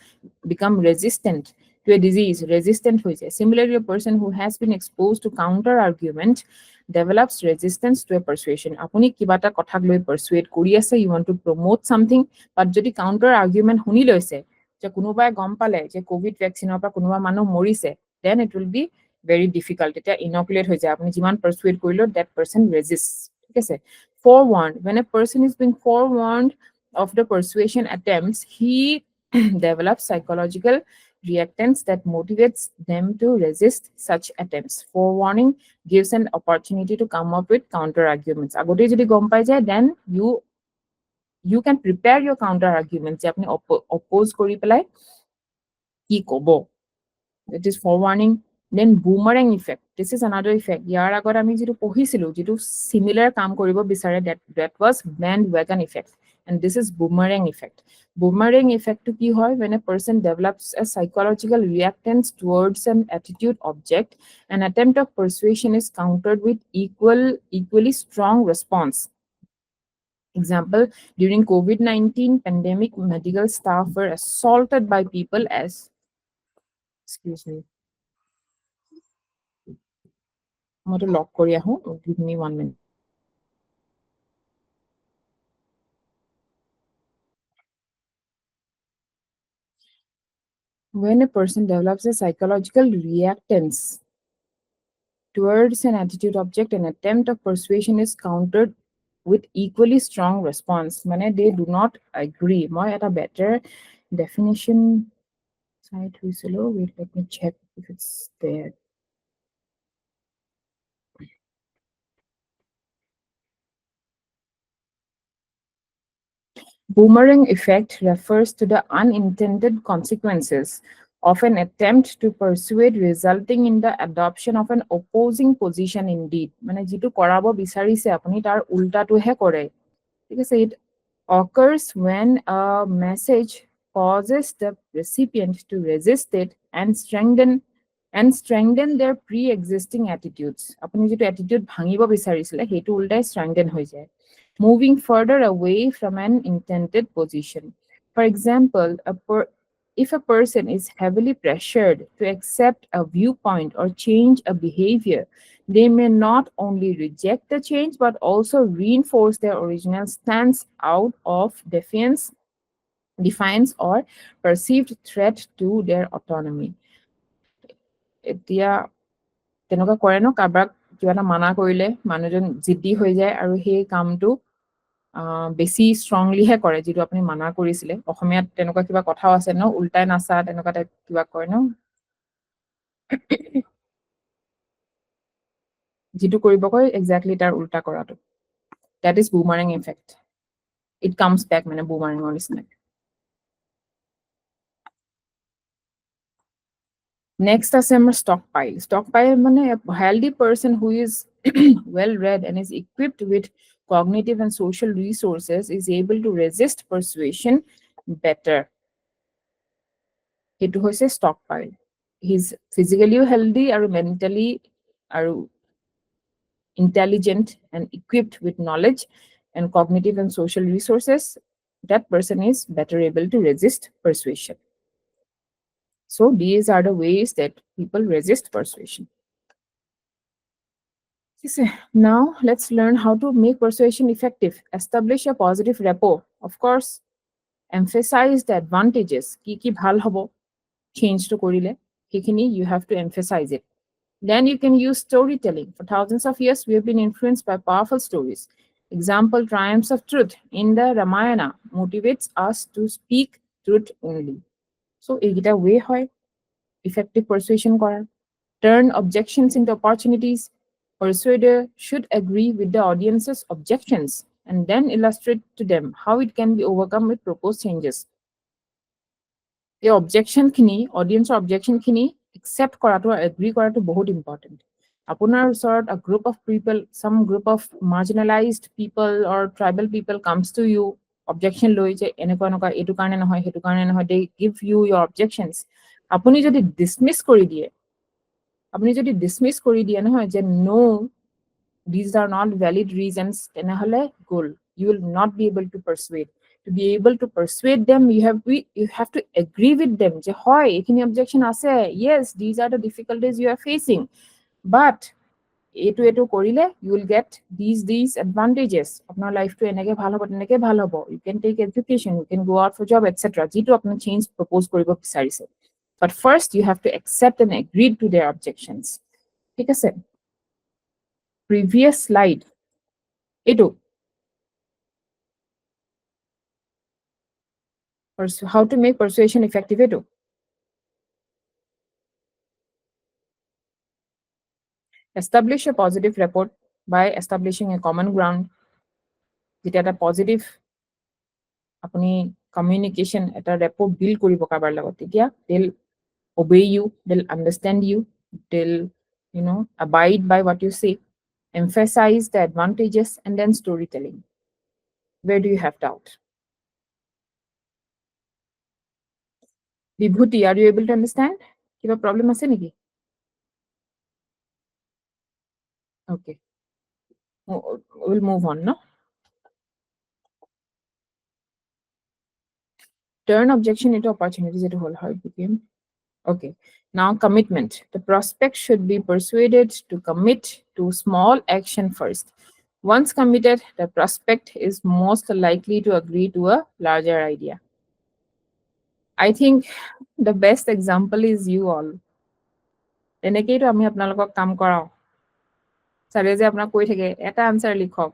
become resistant to a disease, resistant hoise. Similarly, a person who has been exposed to counter argument develops resistance to a persuasion. Apuni kibata kothak loi persuade kori ase, you want to promote something, but jodi counter argument huni loise, যে কোনোবাই গম পালে যে Covid ভেকচিনৰ পৰা কোনোবা মানুহ মৰিছে, then it will be very difficult. এটা inoculate হৈ যায়, আপুনি যিমান persuade কৰিলেও that person resists. ঠিক আছে, forewarned, when a person is being forewarned of the persuasion attempts, he develops psychological reactance that motivates them to resist such attempts. Forewarning gives an opportunity to come up with counter arguments. আগতে যদি গম পাই যায়, then you can prepare your counter arguments যে আপনি oppose কৰি পেলাই কি ক'ব. It is forewarning. Then boomerang effect, this is another effect. ইয়াৰ আগত আমি যেটো পঢ়িছিলো, যেটো similar কাম কৰিব বিচাৰে, that was bandwagon effect, and this is boomerang effect. Boomerang effect to কি হয়, when a person develops a psychological reactance towards an attitude object, an attempt of persuasion is countered with equally strong response. Example, during COVID-19 pandemic, medical staff were assaulted by people as, excuse me, I'm going to lock Korea home. Give me 1 minute. When a person develops a psychological reactance towards an attitude object, an attempt of persuasion is countered with equally strong response. Mane, they do not agree. Moi at a better definition site. Wait, let me check if it's there. Boomerang effect refers to the unintended consequences of an attempt to persuade resulting in the adoption of an opposing position indeed. মানে যেটো কৰাব বিচাৰিছে আপুনি তাৰ উল্টাটোহে কৰে। ঠিক আছে, it occurs when a message causes the recipient to resist it and strengthen their pre-existing attitudes. আপুনি যেটো attitude ভাঙিব বিচাৰিছিলে হেটো উল্টাই strengthen হৈ যায়, moving further away from an intended position. For example, if a person is heavily pressured to accept a viewpoint or change a behavior, they may not only reject the change but also reinforce their original stance out of defiance or perceived threat to their autonomy. এতিয়া তেনেকুৱা কৰে ন, কাৰোবাক কিবা এটা মানা কৰিলে মানুহজন জিদ্দি হৈ যায় আৰু সেই কামটো বেছি ষ্ট্ৰংলিহে কৰে যেটো আপুনি মানা কৰিছিলে। অসমীয়াত তেনেকুৱা কিবা কথাও আছে ন, উল্টাই নাচা তেনেকুৱা টাইপ কিবা কয় ন, যেটো কৰিব কয় এক্স্যাক্টলি তাৰ উল্টা কৰাটো। That is boomerang effect. It comes back মানে boomerang or নিচিনা। Next আছে আমাৰ stockpile. Stockpile মানে a healthy person who is well read and is equipped with cognitive and social resources is able to resist persuasion better. Hetu hoise stockpile. He's physically healthy and mentally intelligent and equipped with knowledge and cognitive and social resources. That person is better able to resist persuasion. So these are the ways that people resist persuasion. Now let's learn how to make persuasion effective. Establish a positive rapport. Of course, emphasize the advantages. Ki bhal hobo change to korile, hikini you have to emphasize it. Then you can use storytelling. For thousands of years, we have been influenced by powerful stories. Example, triumphs of truth in the Ramayana motivates us to speak truth only. So, egita way hoy effective persuasion kora. Turn objections into opportunities. Persuader should agree with the audience's objections and then illustrate to them how it can be overcome with proposed changes. The objection khini, audience objection khini accept কৰাটো or agree কৰাটো বহুত important. আপোনাৰ ওচৰত a group of people, some group of marginalized people or tribal people comes to you, objection লৈ যে এনেকুৱা এনেকুৱা এটো কাৰণে নহয় হেতু কাৰণে নহয়, they give you your objections. আপুনি যদি dismiss কৰি দিয়ে নহয় যে no, these are not valid reasons, তেনেহলে goal, you will not be able to persuade. To be able to persuade them, you have to agree with them যে হয় এখিনি objection আছে, yes, these are the difficulties you are facing, but এইটো কৰিলে you will get these advantages. আপোনাৰ লাইফটো এনেকে ভাল হ'ব, তেনেকে ভাল হ'ব. You can take education, you can go out for job, etc. যিটো আপুনি চেঞ্জ প্ৰপ'জ কৰিব বিচাৰিছে. But first you have to accept and agree to their objections. ঠিক আছে? Previous slide. এইটো how to make persuasion effective এইটো. Establish a positive rapport by establishing a common ground. যেতিয়া এটা পজিটিভ আপুনি কমিউনিকেশ্যন এটা ৰেপো বিল্ড কৰিব কাৰোবাৰ লগত, তেতিয়া they'll obey you, they'll understand you, they'll abide by what you say, emphasize the advantages, and then storytelling. Where do you have doubt? Vibhuti, are you able to understand? Kiba problem ase niki? Okay. We'll move on, no? Turn objection into opportunities at a whole heart became. Okay. Now commitment. The prospect should be persuaded to commit to small action first. Once committed, the prospect is most likely to agree to a larger idea. I think the best example is you all. এনেকেই তো আমি আপোনালোকক কাম কৰাও। চাৰে যে আপোনাক কৈ থাকে এটা আনসাৰ লিখক,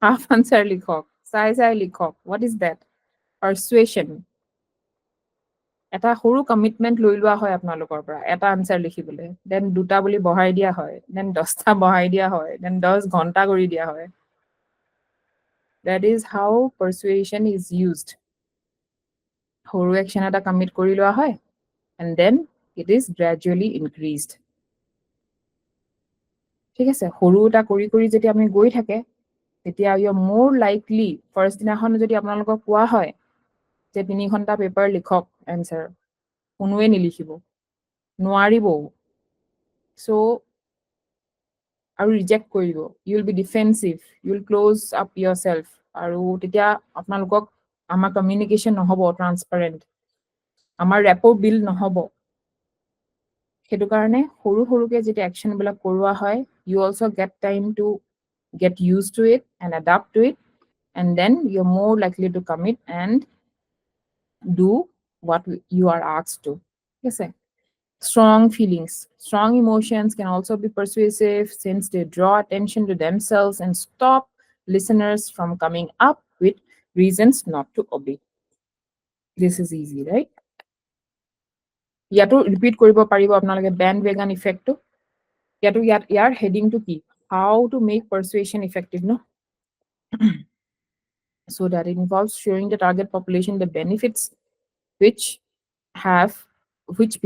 হাফ আনসাৰ লিখক, চাই লিখক। What is that? Persuasion. এটা সৰু কমিটমেন্ট লৈ লোৱা হয় আপোনালোকৰ পৰা এটা আনসাৰ লিখিবলৈ, দেন দুটা বুলি বঢ়াই দিয়া হয়, দেন 10টা বঢ়াই দিয়া হয়, দেন 10 ঘন্টা কৰি দিয়া হয়। That is how persuasion is used. সৰু একশন এটা কমিট কৰি লোৱা হয়, and then it is gradually increased. ঠিক আছে, সৰু এটা কৰি কৰি যেতিয়া আমি গৈ থাকে, তেতিয়া you are more likely, first দিনাখন যদি আপোনালোকক কোৱা হয় যে 3 ঘন্টা পেপাৰ লিখক এনসাৰ, কোনোৱে নিলিখিব, নোৱাৰিব। So আৰু ৰিজেক্ট কৰিব, you will be defensive, you will close up yourself, আৰু তেতিয়া আপোনালোকক আমাৰ কমিউনিকেশ্যন নহব ট্ৰান্সপাৰেন্ট, আমাৰ ৰেপো বিল্ড নহব। সেইটো কাৰণে সৰু সৰুকে যেতিয়া একশন বিলাক কৰোৱা হয়, you also get time to get used to it and adapt to it, and then you're more likely to commit and do what you are asked to. Yes, sir. Strong feelings, strong emotions can also be persuasive since they draw attention to themselves and stop listeners from coming up with reasons not to obey. This is easy, right? ইয়াতো repeat কৰিব পাৰিব আপোনালোকে bandwagon effect টো। ইয়াৰ heading টো কি? How to make persuasion effective, no? So that it involves showing the target population the benefits which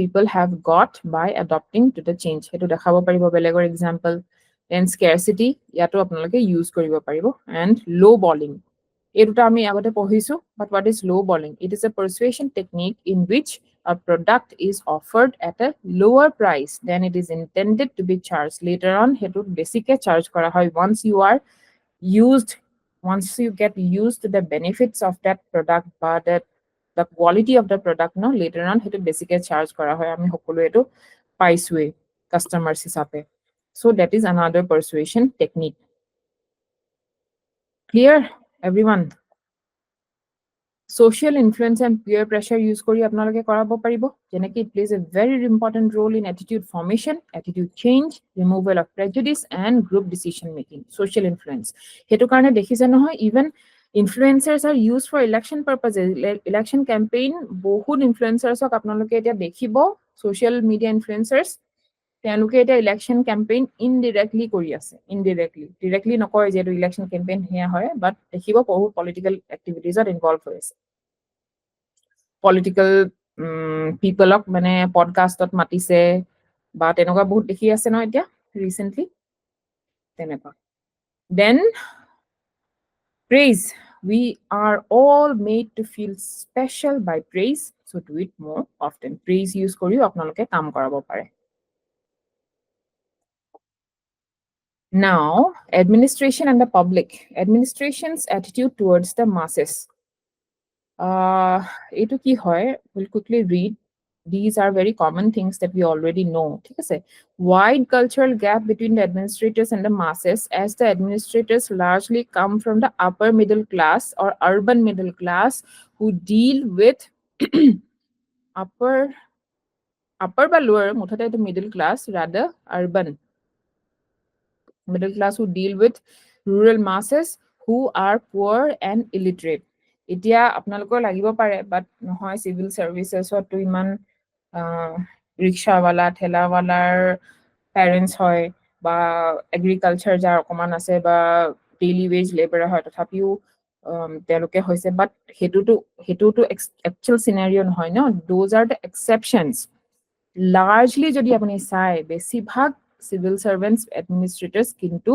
people have got by adopting to the change. Hetu dekhabo paribo belegor example. Then scarcity, yato apnaloke use koribo paribo, and low balling. Etuta ami agote pohisu, but what is low balling? It is a persuasion technique in which a product is offered at a lower price than it is intended to be charged. Later on, hetu basically charge kora hoy once you get used to the benefits of that product, but the quality of the product, no, later on hetu basically charge kora hoy, ami hokolo etu paisue customers hisabe. So that is another persuasion technique. Clear, everyone? Social influence and peer pressure use kori apnaloke korabo paribo, jeneki it plays a very important role in attitude formation, attitude change, removal of prejudice, and group decision making. Social influence, hetu karone dekhise nohoy, even influencers are used for election purposes. Election campaign bahut influencers ok apnaloke etia dekhibo, social media influencers তেওঁলোকে এটা election campaign ইনডিৰেক্টলি কৰি আছে, directly নকৰে যে election campaign হেয়া হয়, বাট দেখিব বহুত পলিটিক্যাল এক্টিভিটিজত ইনভলভ হৈ আছে। পলিটিক্যাল পিপলক মানে পডকাষ্টত মাতিছে বা তেনেকুৱা বহুত দেখি আছে ন এতিয়া ৰিসেন্টলি তেনেকুৱা। Then praise, we are all made to feel special by praise, so do it more often. Praise use কৰিও আপোনালোকে কাম কৰাব পাৰে। Now, administration and the public. Administration's attitude towards the masses. Etu ki hoy, we'll quickly read. these are very common things that we already know. ঠিক আছে, wide cultural gap between the administrators and the masses, as the administrators largely come from the upper middle class or urban middle class who deal with upper বা lower, মুঠতে এইটো middle class, rather urban middle class who deal with rural masses who are poor and illiterate. এতিয়া আপোনালোকৰ লাগিব পাৰে, বাট নহয়, civil চাৰ্ভিচেছতো ইমান rickshawwala ঠেলাৱালাৰ parents হয় বা এগ্ৰিকালচাৰ যাৰ অকণমান আছে বা ডেইলি ৱেজ লেবাৰ হয়, তথাপিও তেওঁলোকে হৈছে, বাট সেইটোতো একচুৱেল চিনাৰিঅ' নহয় ন, those are the exceptions. Largely যদি আপুনি চাই, বেছিভাগ চিভিল চাৰ্ভেণ্টছ এডমিনিষ্ট্ৰেটৰ্ছ কিন্তু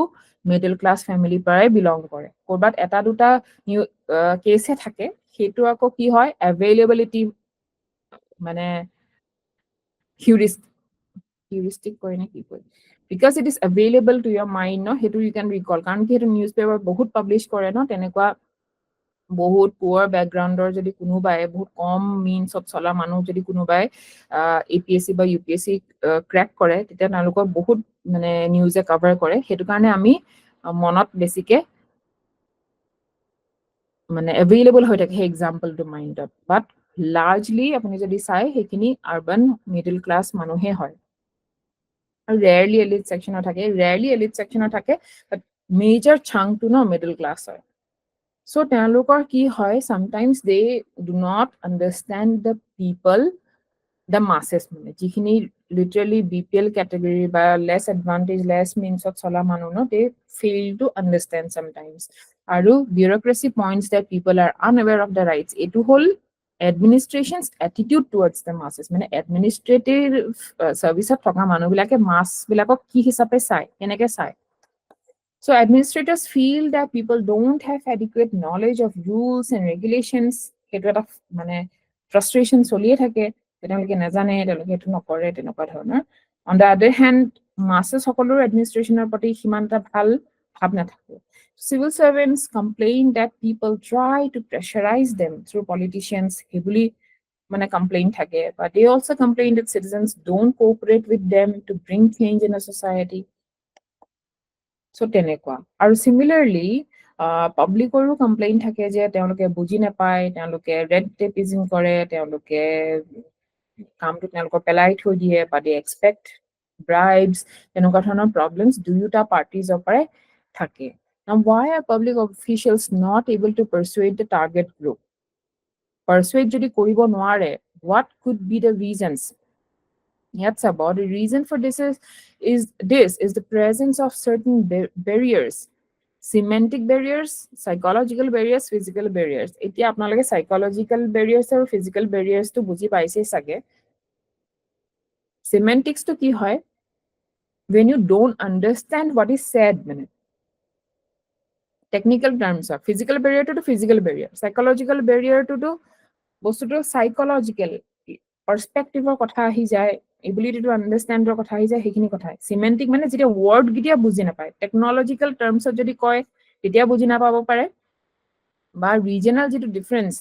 মিডল ক্লাছ ফেমিলিৰ পৰাই বিলং কৰে। ক'ৰবাত এটা দুটা কেছহে থাকে, সেইটো আকৌ কি হয়, এভেইলেবিলিটি মানে হিউৰিষ্টিক কয় নে কি কয়, because it is available to your mind ন, সেইটো ইউ কেন ৰিকল, কাৰণ কি সেইটো নিউজ পেপাৰ বহুত পাব্লিছ কৰে ন, তেনেকুৱা বহুত পুৱাৰ বেকগ্ৰাউণ্ডৰ যদি কোনোবাই, বহুত কম মিনছত চলা মানুহ যদি কোনোবাই APSC বা UPSC ক্ৰেক কৰে, তেতিয়া তেওঁলোকক বহুত মানে নিউজে কভাৰ কৰে। সেইটো কাৰণে আমি মনত বেছিকে মানে এভেইলেবল হৈ থাকে সেই এক্সাম্পলটো মাইণ্ডত, বাট লাৰ্জলি আপুনি যদি চাই সেইখিনি আৰ্বান মিডল ক্লাছ মানুহে হয়, আৰু ৰেয়াৰলি এলিট ছেকশ্যনৰ থাকে, বাট মেজৰ চাংকটো ন মিডল ক্লাছ হয়। So তেওঁলোকৰ কি হয়, sometimes they do not understand the people, the masses, মানে যিখিনি literally BPL category বা less advantage, less means-ত চলা মানুহ ন, they fail to understand sometimes. আৰু bureaucracy points that people are unaware of the rights, এইটো হ'ল administration's attitude towards the masses, মানে administrative serviceত থকা মানুহবিলাকে মাছবিলাকক কি হিচাপে চায়, কেনেকে চায়। So administrators feel that people don't have adequate knowledge of rules and regulations. সেইটো এটা মানে frustration চলিয়ে থাকে, তেওঁলোকে নাজানে, তেওঁলোকে এইটো নকৰে, তেনেকুৱা ধৰণৰ। On the other hand, masses সকলোৰ এডমিনিষ্ট্ৰেশ্যনৰ প্ৰতি সিমান এটা ভাল ভাৱ নাথাকে। Civil servants complain that people try to pressurize them through politicians, সেইবুলি মানে complain থাকে, but they also complain that citizens don't cooperate with them to bring change in a society. So তেনেকুৱা। আৰু চিমিলাৰলি পাব্লিকৰো কমপ্লেইন থাকে যে তেওঁলোকে বুজি নাপায়, তেওঁলোকে ৰেড টেপিজিং কৰে, তেওঁলোকে কামটো তেওঁলোকৰ পেলাই থৈ দিয়ে, বা দে এক্সপেক্ট ব্ৰাইবছ, তেনেকুৱা ধৰণৰ প্ৰব্লেমছ দুয়োটা পাৰ্টিজৰ পৰাই থাকে। Now, why are public officials not able to persuade the target group? Persuade যদি কৰিব নোৱাৰে, what could be the reasons? That's about the reason for this is the presence of certain barriers, semantic barriers, psychological barriers, physical barriers. এতিয়া আপোনালোকে psychological barriers আৰু physical barriers to বুজি পাইছে চাগে। Semantics to কি হয়, when you don't understand what is said, মানে technical terms are physical barrier to physical barrier, psychological barrier to বস্তুটো psychological perspective-ৰ কথা আহি যায়, ability to understand ৰ কথা আহি যায়, সেইখিনি কথাই। Semantic মানে যেতিয়া word গিতিয়া বুজি নাপায়, technological terms-ত যদি কয় তেতিয়া বুজি নাপাব পাৰে, বা ৰিজনাল যিটো ডিফাৰেঞ্চ,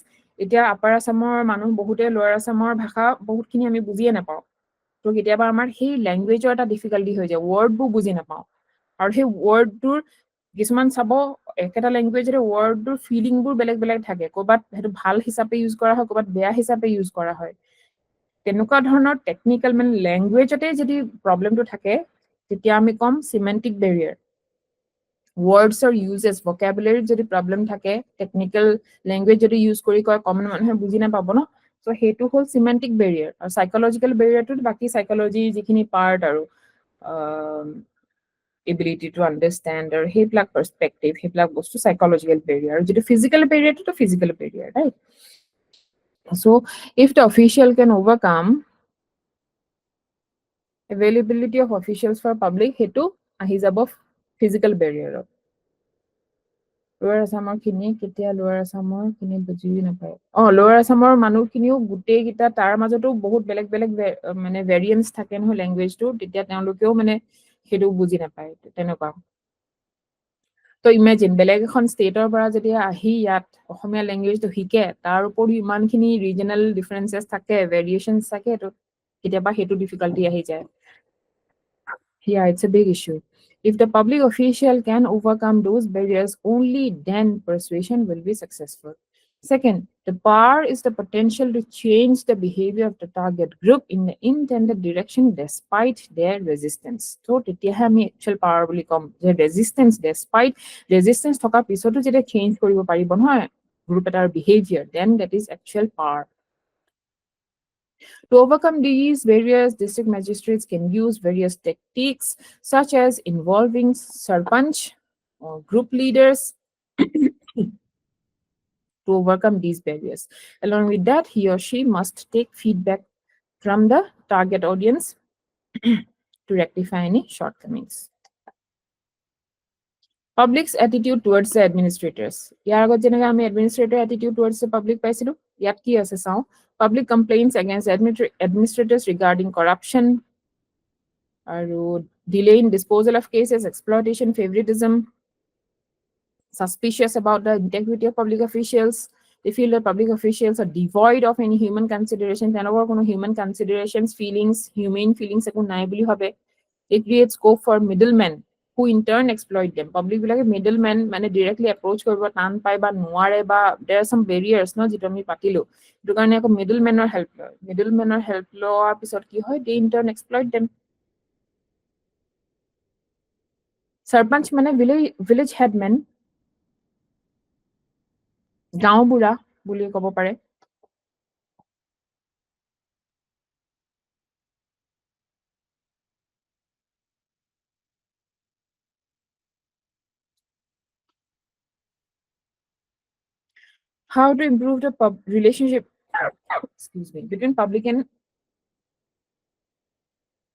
এতিয়া আপাৰ আছামৰ মানুহ বহুতে লোৱাৰ আছামৰ ভাষা বহুতখিনি আমি বুজিয়ে নাপাওঁ, তো কেতিয়াবা আমাৰ সেই লেংগুৱেজৰ এটা ডিফিকাল্টি হৈ যায়, ৱৰ্ডবোৰ বুজি নাপাওঁ, আৰু সেই ৱৰ্ডটোৰ কিছুমান চাব একেটা লেংগুৱেজৰে ৱৰ্ডটোৰ ফিলিংবোৰ বেলেগ বেলেগ থাকে, ক'ৰবাত সেইটো ভাল হিচাপে ইউজ কৰা হয়, ক'ৰবাত বেয়া হিচাপে ইউজ কৰা হয়। তেনেকুৱা ধৰণৰ টেকনিকেল মানে লেংগুৱেজতে যদি প্ৰব্লেমটো থাকে, তেতিয়া আমি ক'ম চিমেণ্টিক বেৰিয়াৰ। ৱৰ্ডছৰ ইউজেছ, ভকেবুলাৰীত যদি প্ৰব্লেম থাকে, টেকনিকেল লেংগুৱেজ যদি ইউজ কৰি কয়, কমন মানুহে বুজি নাপাব ন, চ' সেইটো হ'ল চিমেণ্টিক বেৰিয়াৰ। আৰু চাইকলজিকেল বেৰিয়াৰটোত বাকী চাইকলজি যিখিনি পাৰ্ট আৰু এবিলিটি টু আণ্ডাৰষ্টেণ্ড আৰু সেইবিলাক পাৰ্চপেক্টিভ, সেইবিলাক বস্তু চাইকলজিকেল বেৰিয়াৰ। আৰু যিটো ফিজিকেল বেৰিয়াৰটোতো physical barrier, right? So if the official can overcome availability of officials for public, সেইটো আহি যাব physical barrier. লোৱাৰ আছামৰ খিনি কেতিয়া লোৱাৰ আছামৰ খিনি বুজি নাপায়, লোৱাৰ আছামৰ মানুহখিনিও গোটেইকেইটা তাৰ মাজতো বহুত বেলেগ বেলেগ মানে ভেৰিয়েন্স থাকে নহয় লেংগুৱেজটো, তেতিয়া তেওঁলোকেও মানে সেইটো বুজি নাপায়, তেনেকুৱা। তো ইমেজিন বেলেগ এখন ষ্টেটৰ পৰা যেতিয়া আহি ইয়াত অসমীয়া লেংগুৱেজটো শিকে, তাৰ উপৰিও ইমানখিনি ৰিজনেল ডিফাৰেঞ্চেছ থাকে, ভেৰিয়েশ্যনছ থাকে, তো কেতিয়াবা হেতু difficulty আহি যায়. Yeah, it's a big issue. If the public official can overcome those barriers, only then persuasion will be successful. Second, the power is the potential to change the behavior of the target group in the intended direction despite their resistance. So, তেতিয়াহে আমি actual power বুলি কম যে resistance থকা পিছতো যেতিয়া change কৰিব পাৰিব নহয় group এটাৰ behavior, then that is actual power. To overcome these barriers, district magistrates can use various techniques such as involving sarpanch or group leaders to overcome these barriers. Along with that, he or she must take feedback from the target audience to rectify any shortcomings. Public's attitude towards the administrators. ইয়াৰ আগত যেনেকৈ আমি administrator attitude towards the public পাইছিলো, ইয়াত কি আছে চাওঁ. Public complaints against administrators regarding corruption, delay in disposal of cases, exploitation, favoritism, suspicious about the integrity of public officials. They feel that public officials are devoid of any human considerations, and over human considerations, feelings, humane feelings, it creates scope for middlemen who in turn exploit them. Public like middlemen directly approach korbo tan pai ba nuare ba there are some barriers no jito ami patilo etu karone ako middlemen or help lo episode ki hoy they in turn exploit them. Sarpanch village headman গাঁও বুঢ়া বুলি ক'ব পাৰে. How to improve the relationship between public and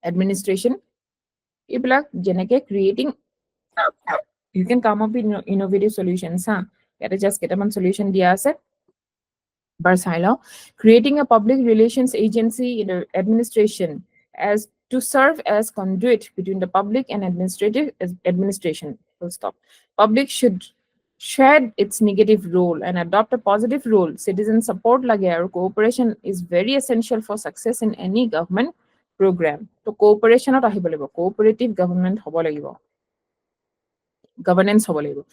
administration. এইবিলাক যেনেকে creating you can come up with innovative solutions. It's just কেইটামান solution দিয়া আছে. Creating a public relations agency in the administration as to serve as conduit between the public and administration. Full stop. Public should shed its negative role and adopt a positive role. Citizen support lage or cooperation is very essential for success in any government program. So cooperation at ahibo lagibo, cooperative government hobo lagibo. Governance hobo lagibo.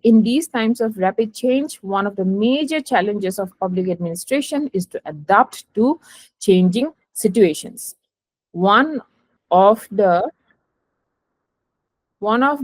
In these times of rapid change, one of the major challenges of public administration is to adapt to changing situations. One of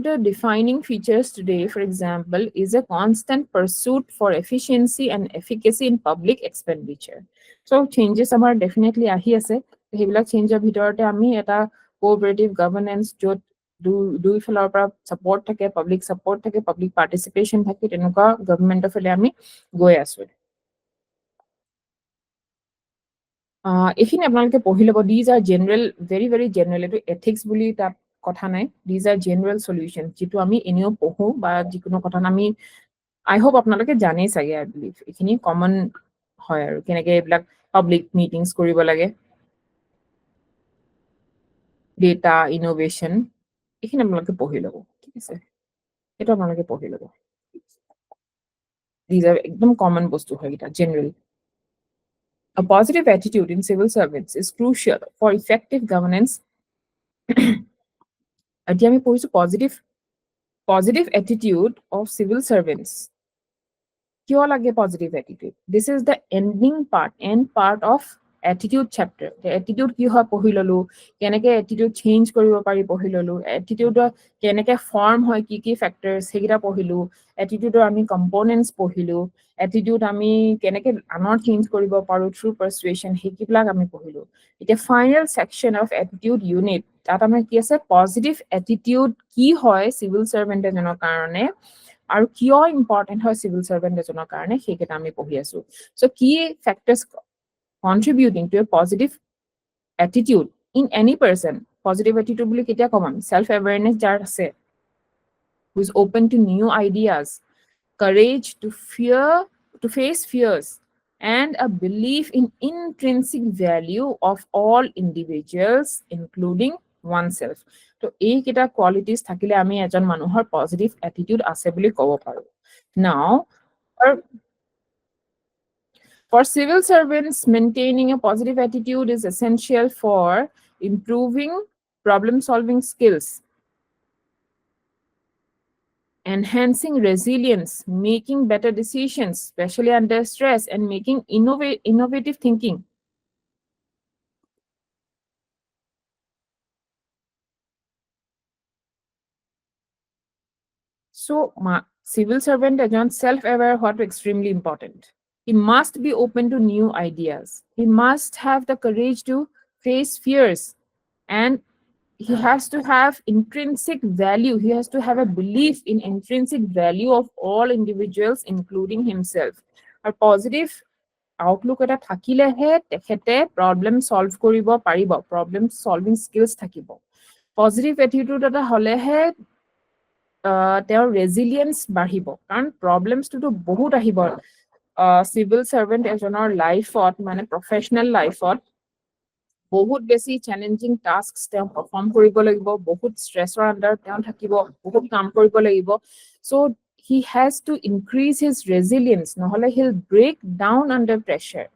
the defining features today, for example, is a constant pursuit for efficiency and efficacy in public expenditure. So changes are definitely ahi ase. Hebilak change bhitorte ami eta cooperative governance jot do falar para support thake, public support thake, public participation thake, tenuka government fele ami goi asu. এইখিনি আপোনালোকে পঢ়ি ল'ব. These are general, very very general. এইটো ethics বুলি তাত কথা নাই. These are general solutions যেটো আমি এনেও পঢ়ো বা যিকোনো কথা আমি I hope আপোনালোকে জানেই চাগে I believe এইখিনি common হয় আৰু কেনেকৈ এইবিলাক public meetings কৰিব লাগে, data innovation এইখিনি আপোনালোকে পঢ়ি ল'ব. ঠিক আছে, এইটো আপোনালোকে পঢ়ি ল'ব. These are একদম common বস্তু হয় এটা general. A positive attitude in civil servants is crucial for effective governance. এতিয়া আমি পঢ়িছো positive attitude of civil servants. কিয় লাগে positive attitude? This is the end part of attitude chapter. The attitude কি হয় পঢ়ি ললো, কেনেকৈ attitude change কৰিব পাৰি পঢ়ি ললো, attitude কেনেকৈ form হয় কি কি factors সেইকেইটা পঢ়িলো, attitude আমি components পঢ়িলো, attitude আমি কেনেকৈ আনৰ change কৰিব পাৰো through persuasion সেইবিলাক আমি পঢ়িলো. এতিয়া final section of attitude unit তাত আমাৰ কি আছে positive attitude কি হয় civil servant এজনৰ কাৰণে আৰু কিয় important হয় civil servant এজনৰ কাৰণে সেইকেইটা আমি পঢ়ি আছো. So key factors contributing to a positive attitude in any person. Positive attitude বুলি কেতিয়া কম আমি self awareness যাৰ আছে, who is open to new ideas, courage to face fears, and a belief in intrinsic value of all individuals including oneself. So এই কেইটা qualities থাকিলে আমি এজন মানুহৰ positive attitude আছে বুলি ক'ব পাৰো. Now For civil servants, maintaining a positive attitude is essential for improving problem-solving skills, enhancing resilience, making better decisions, especially under stress, and making innovative thinking. So, civil servant ejon self-aware what extremely important. He must be open to new ideas. He must have the courage to face fears, and he has to have intrinsic value. He has to have a belief in intrinsic value of all individuals, including himself. A positive outlook এটা থাকিলেহে তেখেতে problem solve কৰিব পাৰিব, problem solving skills থাকিব। Positive attitude এটা হলেহে তেওঁৰ resilience বাঢ়িব, কাৰণ প্ৰব্লেমছটোতো বহুত আহিব চিভিল চাৰ্ভেণ্ট এজনৰ লাইফত, মানে প্ৰফেচনেল লাইফত বহুত বেছি চেলেঞ্জিং টাস্ক তেওঁ পাৰফৰ্ম কৰিব লাগিব, বহুত ষ্ট্ৰেছৰ আণ্ডাৰ তেওঁ থাকিব, বহুত কাম কৰিব লাগিব। চ' he has to increase his resilience, নহলে he'll break down under pressure.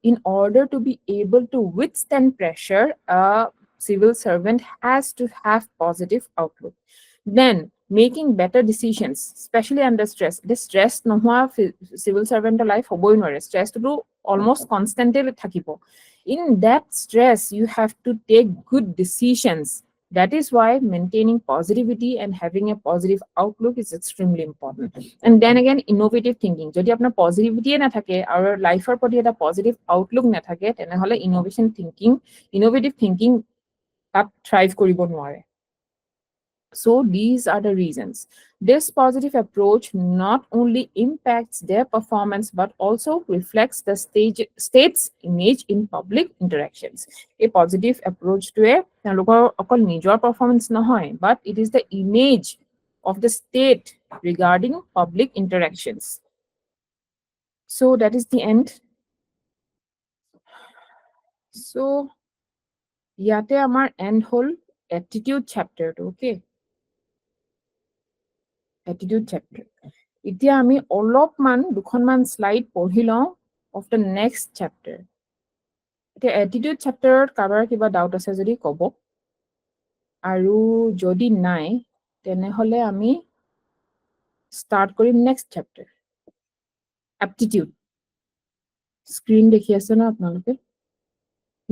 In order to be able to withstand pressure, a civil servant has to have positive outlook. Then making better decisions, especially under stress. The stress nohua civil servant life hoboi nore, stress to almost constantly thakibo. In that stress you have to take good decisions. That is why maintaining positivity and having a positive outlook is extremely important. And then again, innovative thinking. Jodi apnar positivity na thake, our life or proti eta positive outlook na thake, tenehole innovative thinking tat thrive koribo nware. So these are the reasons. This positive approach not only impacts their performance but also reflects the state's image in public interactions. A positive approach to a major performance nahoy, but it is the image of the state regarding public interactions. So that is the end. So yate amar end hol attitude chapter, okay? Attitude chapter. এতিয়া আমি অলপমান দুখনমান slide পঢ়ি লওঁ of the next chapter. এতিয়া attitude chapter কাৰোবাৰ কিবা doubt আছে যদি ক'ব, আৰু যদি নাই তেনেহলে আমি start কৰিম next chapter. Aptitude. Screen দেখি আছে না আপোনালোকে?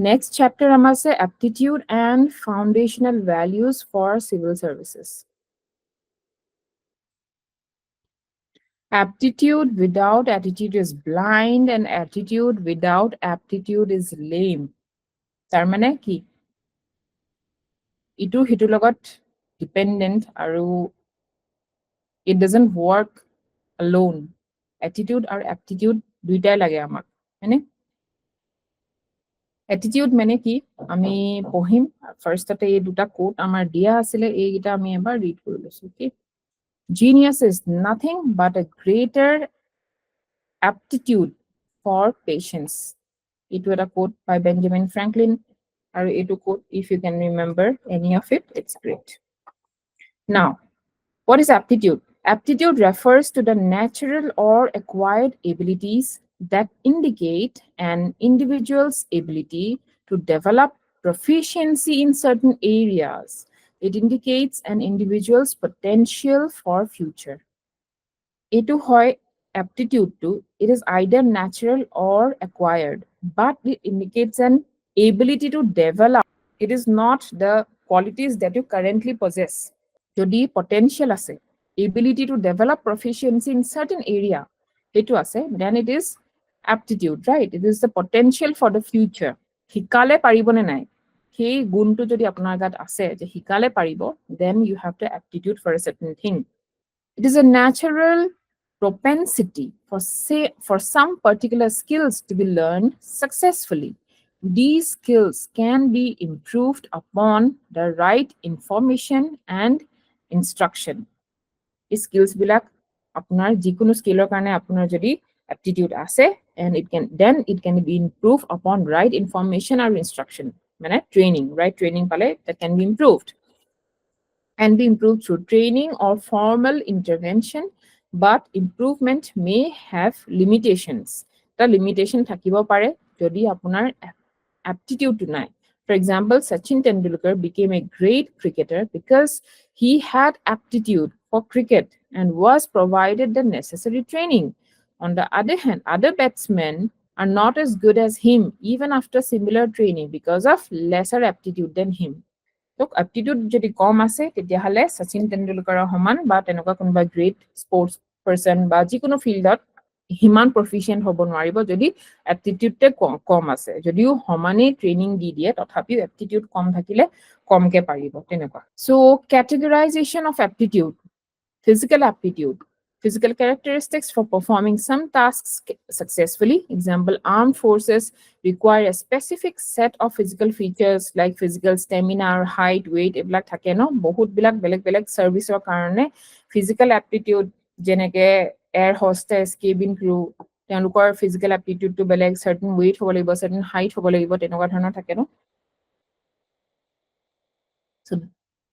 Next chapter আমাৰ আছে aptitude and foundational values for civil services. Aptitude without attitude is blind, and attitude without aptitude is lame. Tarmane ki? Itu hitu logot dependent, aru it doesn't work alone. Attitude or aptitude duitai lage amak. Hane? Attitude mane ki? Ami pohim first ate ei duta quote amar dia asile, ei gita ami ebar read kori loisu, okay? Genius is nothing but a greater aptitude for patience. It was a quote by Benjamin Franklin. Or it quote, if you can remember any of it, it's great. Now, what is aptitude? Aptitude refers to the natural or acquired abilities that indicate an individual's ability to develop proficiency in certain areas. It indicates an individual's potential for future. Etu hoy aptitude to, it is either natural or acquired, but it indicates an ability to develop. It is not the qualities that you currently possess. Jodi potential ase, ability to develop proficiency in certain area, etu ase, then it is aptitude, right? It is the potential for the future. Hikale paribone nai, he guntu jodi apnar gat ase je hikale paribo, then you have the aptitude for a certain thing. It is a natural propensity for some particular skills to be learned successfully. These skills can be improved upon the right information and instruction. These skills bilak apnar jikono skillor karone apnar jodi aptitude ase, and it can be improved upon right information or instruction. Mane training, right training pale that can be improved. And be improved through training or formal intervention. but improvement may have limitations. The limitation থাকিব পাৰে যদি আপোনাৰ aptitude নাই. For example, Sachin Tendulkar became a great cricketer because he had aptitude for cricket and was provided the necessary training. On the other hand, other batsmen are not as good as him even after similar training because of lesser aptitude than him. So aptitude যদি কম আছে তেতিয়াহলে সচিন তেণ্ডুলকাৰৰ সমান বা তেনেকুৱা কোনোবা great sports person বা যিকোনো ফিল্ডত হিমান প্ৰফিচিয়েন্ট হ'ব নোৱাৰিব যদি এপ্টিটিউডতে কম আছে যদিও সমানে ট্ৰেইনিং দি দিয়ে তথাপিও এপ্টিটিউড কম থাকিলে কমকে পাৰিব তেনেকুৱা so categorisation of aptitude physical aptitude physical characteristics for performing some tasks successfully example armed forces require a specific set of physical features like physical stamina height weight eblak thake no bahut bilak beleg service or karone physical aptitude jeneke air hostess cabin crew তেওঁলোকৰ physical aptitude to beleg certain weight হ'ব লাগিব certain height হ'ব লাগিব তেনেকুৱা ধৰণৰ থাকে no so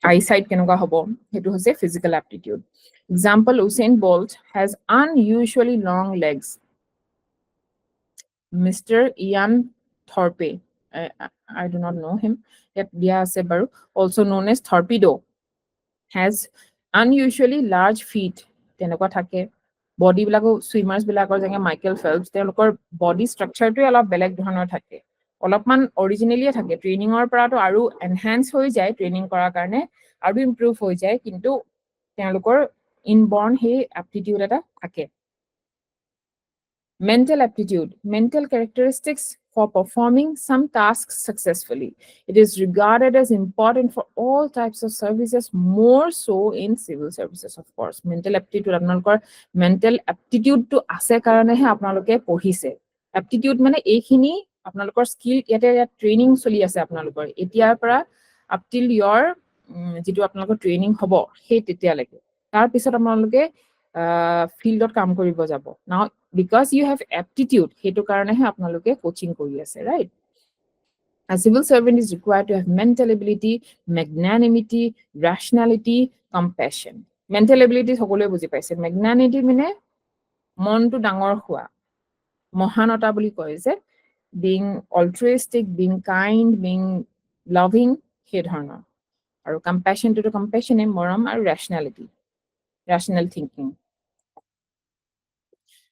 eyesight কেনেকুৱা হ'ব হেতু হৈছে physical aptitude example Usain Bolt has unusually long legs Mr. Ian Thorpe I do not know him yet dia ase baru also known as Torpedo has unusually large feet tenekwa thake body bilako swimmers bilakor jenge Michael Phelps telokor body structure to alop beleg dhonor thake অলপমান অৰিজিনালি থাকে ট্ৰেইনিংৰ পৰাটো আৰু enhance হৈ যায় training কৰাৰ কাৰণে আৰু improve হৈ যায় কিন্তু তেওঁলোকৰ ইনবৰ্ন হে এপ্টিটিউড এটা থাকে mental aptitude mental characteristics for performing some tasks successfully it is regarded as important for all types of services more so in civil services of course mental aptitude আপোনালোকৰ mental aptitude to ase karone he আপোনালোকে পঢ়িছে aptitude মানে এইখিনি আপোনালোকৰ skill ইয়াতে training চলি আছে আপোনালোকৰ এতিয়াৰ পৰা up till your যেটো আপোনালোকৰ ট্ৰেইনিং হ'ব সেই তেতিয়া লাগে তাৰ পিছত আপোনালোকে ফিল্ডত কাম কৰিব যাব now because you have aptitude hetu karone he apnaloke coaching kori ase right a civil servant is required to have mental ability magnanimity rationality compassion mental ability সকলোৱে বুজি পাইছে magnanimity মানে মনটো ডাঙৰ হোৱা মহানতা বুলি কয় যে being altruistic being kind being loving সেই ধৰণৰ আৰু compassion to compassion মৰম আৰু rational thinking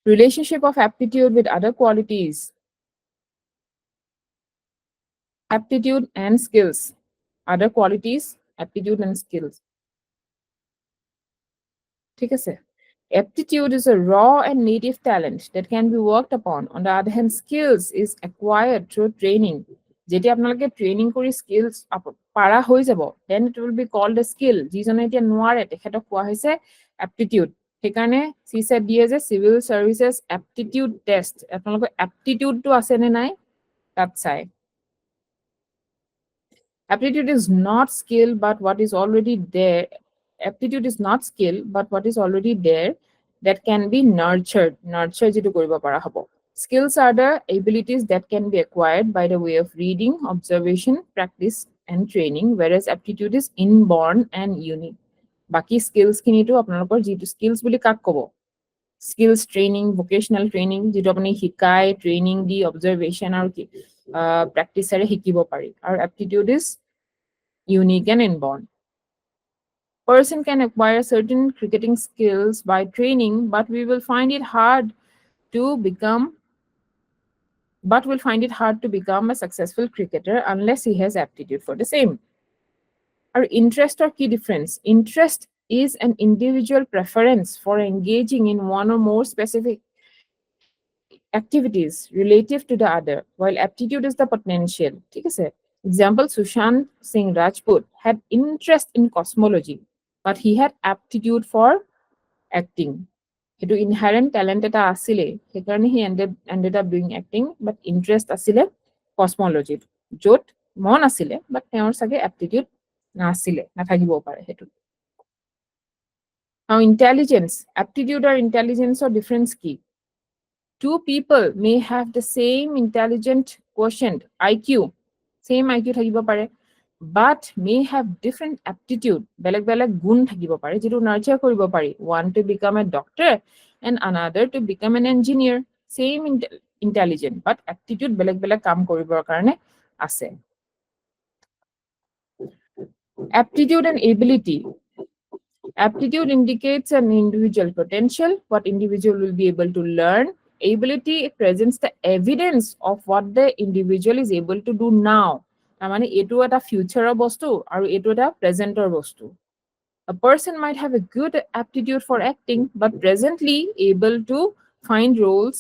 relationship of aptitude with other qualities aptitude and skills other qualities aptitude and skills ঠিক আছে aptitude is a raw and native talent that can be worked upon on the other hand skills is acquired through training যেটি আপোনালোকে training কৰি skills পাৰা হৈ যাব then it will be called a skill যিজনে এতিয়া নোৱাৰে তেখেতক কোৱা হৈছে aptitude সেইকাৰণে সিসে দিয়ে যে civil services aptitude test আপোনালোকৰ aptitude টো আছে নে নাই তাত চাই aptitude is not skill but what is already there aptitude is not skill but what is already there that can be nurtured যেটো কৰিব পৰা হ'ব skills are the abilities that can be acquired by the way of reading observation practice and training whereas aptitude is inborn and unique বাকি skills খিনিটো আপোনালোকৰ যেটো skills বুলি কাক ক'ব skills training vocational training যেটো আপুনি শিকাই training দি observation আৰু practice এৰে শিকিব পাৰি আৰু aptitude is unique and inborn person can acquire certain cricketing skills by training but will find it hard to become a successful cricketer unless he has aptitude for the same our interest or key difference interest is an individual preference for engaging in one or more specific activities relative to the other while aptitude is the potential ঠিক আছে example Sushant Singh Rajput had interest in cosmology but he had aptitude for acting hetu inherent talent eta asile hekarne he ended up doing acting but interest asile cosmology jot mon asile but teor sage aptitude na asile na thakibo pare hetu now intelligence aptitude or intelligence or difference ki two people may have the same intelligent quotient IQ same IQ thakibo pare but may have different aptitude, বেলেগ বেলেগ গুণ থাকিব পাৰে যেটো নাৰ্চাৰ কৰিব পাৰি, one to become a doctor and another to become an engineer, same intelligent but aptitude বেলেগ বেলেগ কাম কৰিবৰ কাৰণে আছে. Aptitude and ability. Aptitude indicates an individual potential, what individual will be able to learn. Ability presents the evidence of what the individual is able to do now. মানে এটো এটা ফিউচাৰৰ বস্তু আৰু এটো এটা প্ৰেজেন্টৰ বস্তু. A person might have a good aptitude for acting but presently able to find roles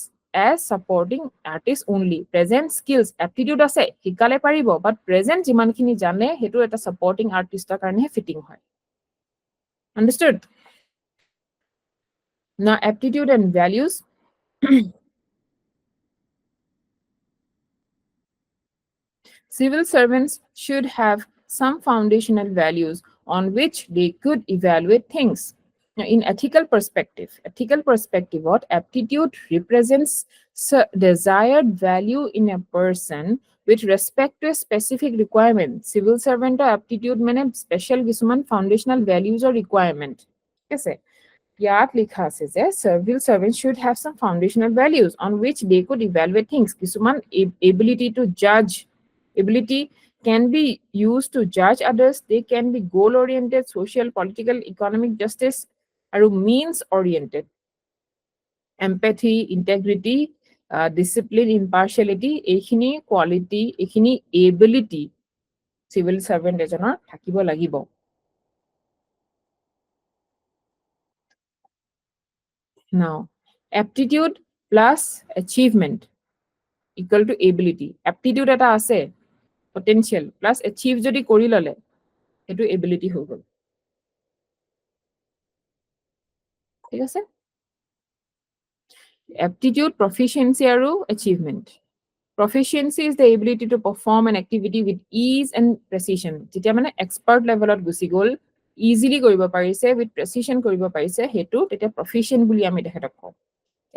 as supporting artist only. Present skills aptitude আছে শিকালে পাৰিব but present যিমানখিনি জানে হেতু এটা supporting artistৰ কাৰণে ফিটিং হয়. Understood? Now aptitude and values. Civil servants should have some foundational values on which they could evaluate things. Now, in ethical perspective, what aptitude represents desired value in a person with respect to a specific requirement. Civil servant aptitude means special কিছুমান foundational values or requirement. Okay. ইয়াত লিখা আছে যে civil servants should have some foundational values on which they could evaluate things. কিছুমান ability to judge, ability can be used to judge others. They can be goal oriented, social, political, economic justice, আৰু means oriented. Empathy, integrity, discipline, impartiality, এইখিনি quality, এইখিনি ability civil servant এজনৰ থাকিব লাগিব. Now, aptitude plus achievement equal to ability. Aptitude eta ase, potential plus achieve jodi kori lole, etu ability ho gol. ঠিক আছে? Aptitude, proficiency aru achievement. Proficiency is the ability to perform an activity with ease and precision. Jetia mane expert level at gusi gol, easily koribo parise, with precision koribo parise, hetu tetia proficient buli ami dekhatak ko.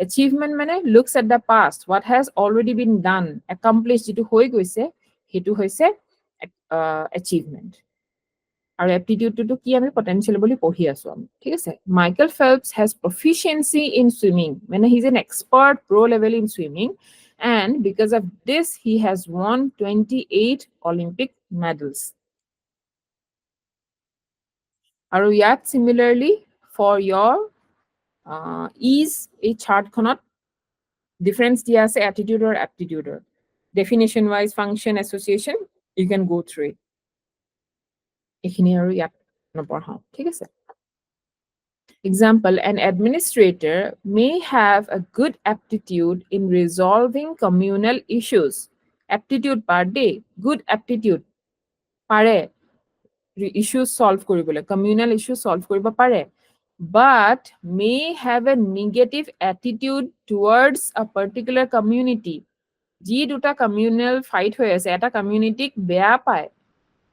Achievement মানে looks at the past, what has already been done, accomplished, যেটো হৈ গৈছে হেতু হৈছে achievement. আৰু aptitude to কি আমি potential বুলি পঢ়ি আছো আমি, ঠিক আছে? Michael Phelps has proficiency in swimming, মানে he's an expert pro level in swimming, and because of this he has won 28 Olympic medals. আৰু ইয়াত similarly for your ease এই চাৰ্টখনত difference dia ase attitude or aptitude or definition wise, function, association, you can go through it. Ekhini aru yat naporha, thik ase? Example, an administrator may have a good aptitude in resolving communal issues. Aptitude per day, good aptitude pare issues solve koribole, communal issues solve koriba pare, but may have a negative attitude towards a particular community. যি দুটা communal fight হৈ আছে, এটা community বেয়া পায়,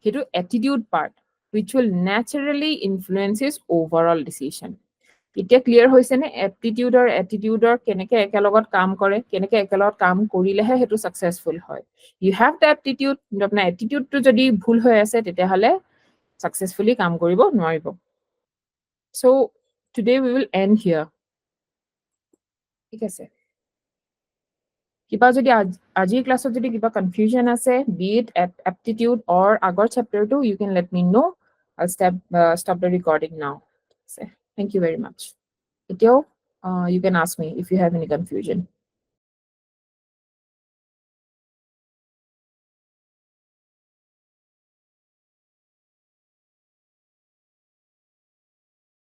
হেতু attitude part, which will naturally influence his overall decision. এতিয়া clear হৈছে নে aptitude or attitude or কেনেকে একেলগত কাম কৰে, কেনেকে একেলগত কাম কৰিলেহে হেতু successful হয়. You have the aptitude, কিন্তু আপোনাৰ attitude টো যদি ভুল হৈ আছে তেতিয়াহলে successfully কাম কৰিব নোৱাৰিব. So today we will end here. ঠিক আছে? কিবা যদি আজিৰ ক্লাছত যদি কিবা কনফিউজন আছে, be it aptitude or আগৰ chapter টো, you can let me know. I'll stop the recording now. So, thank you very much. You can ask me if you have any confusion.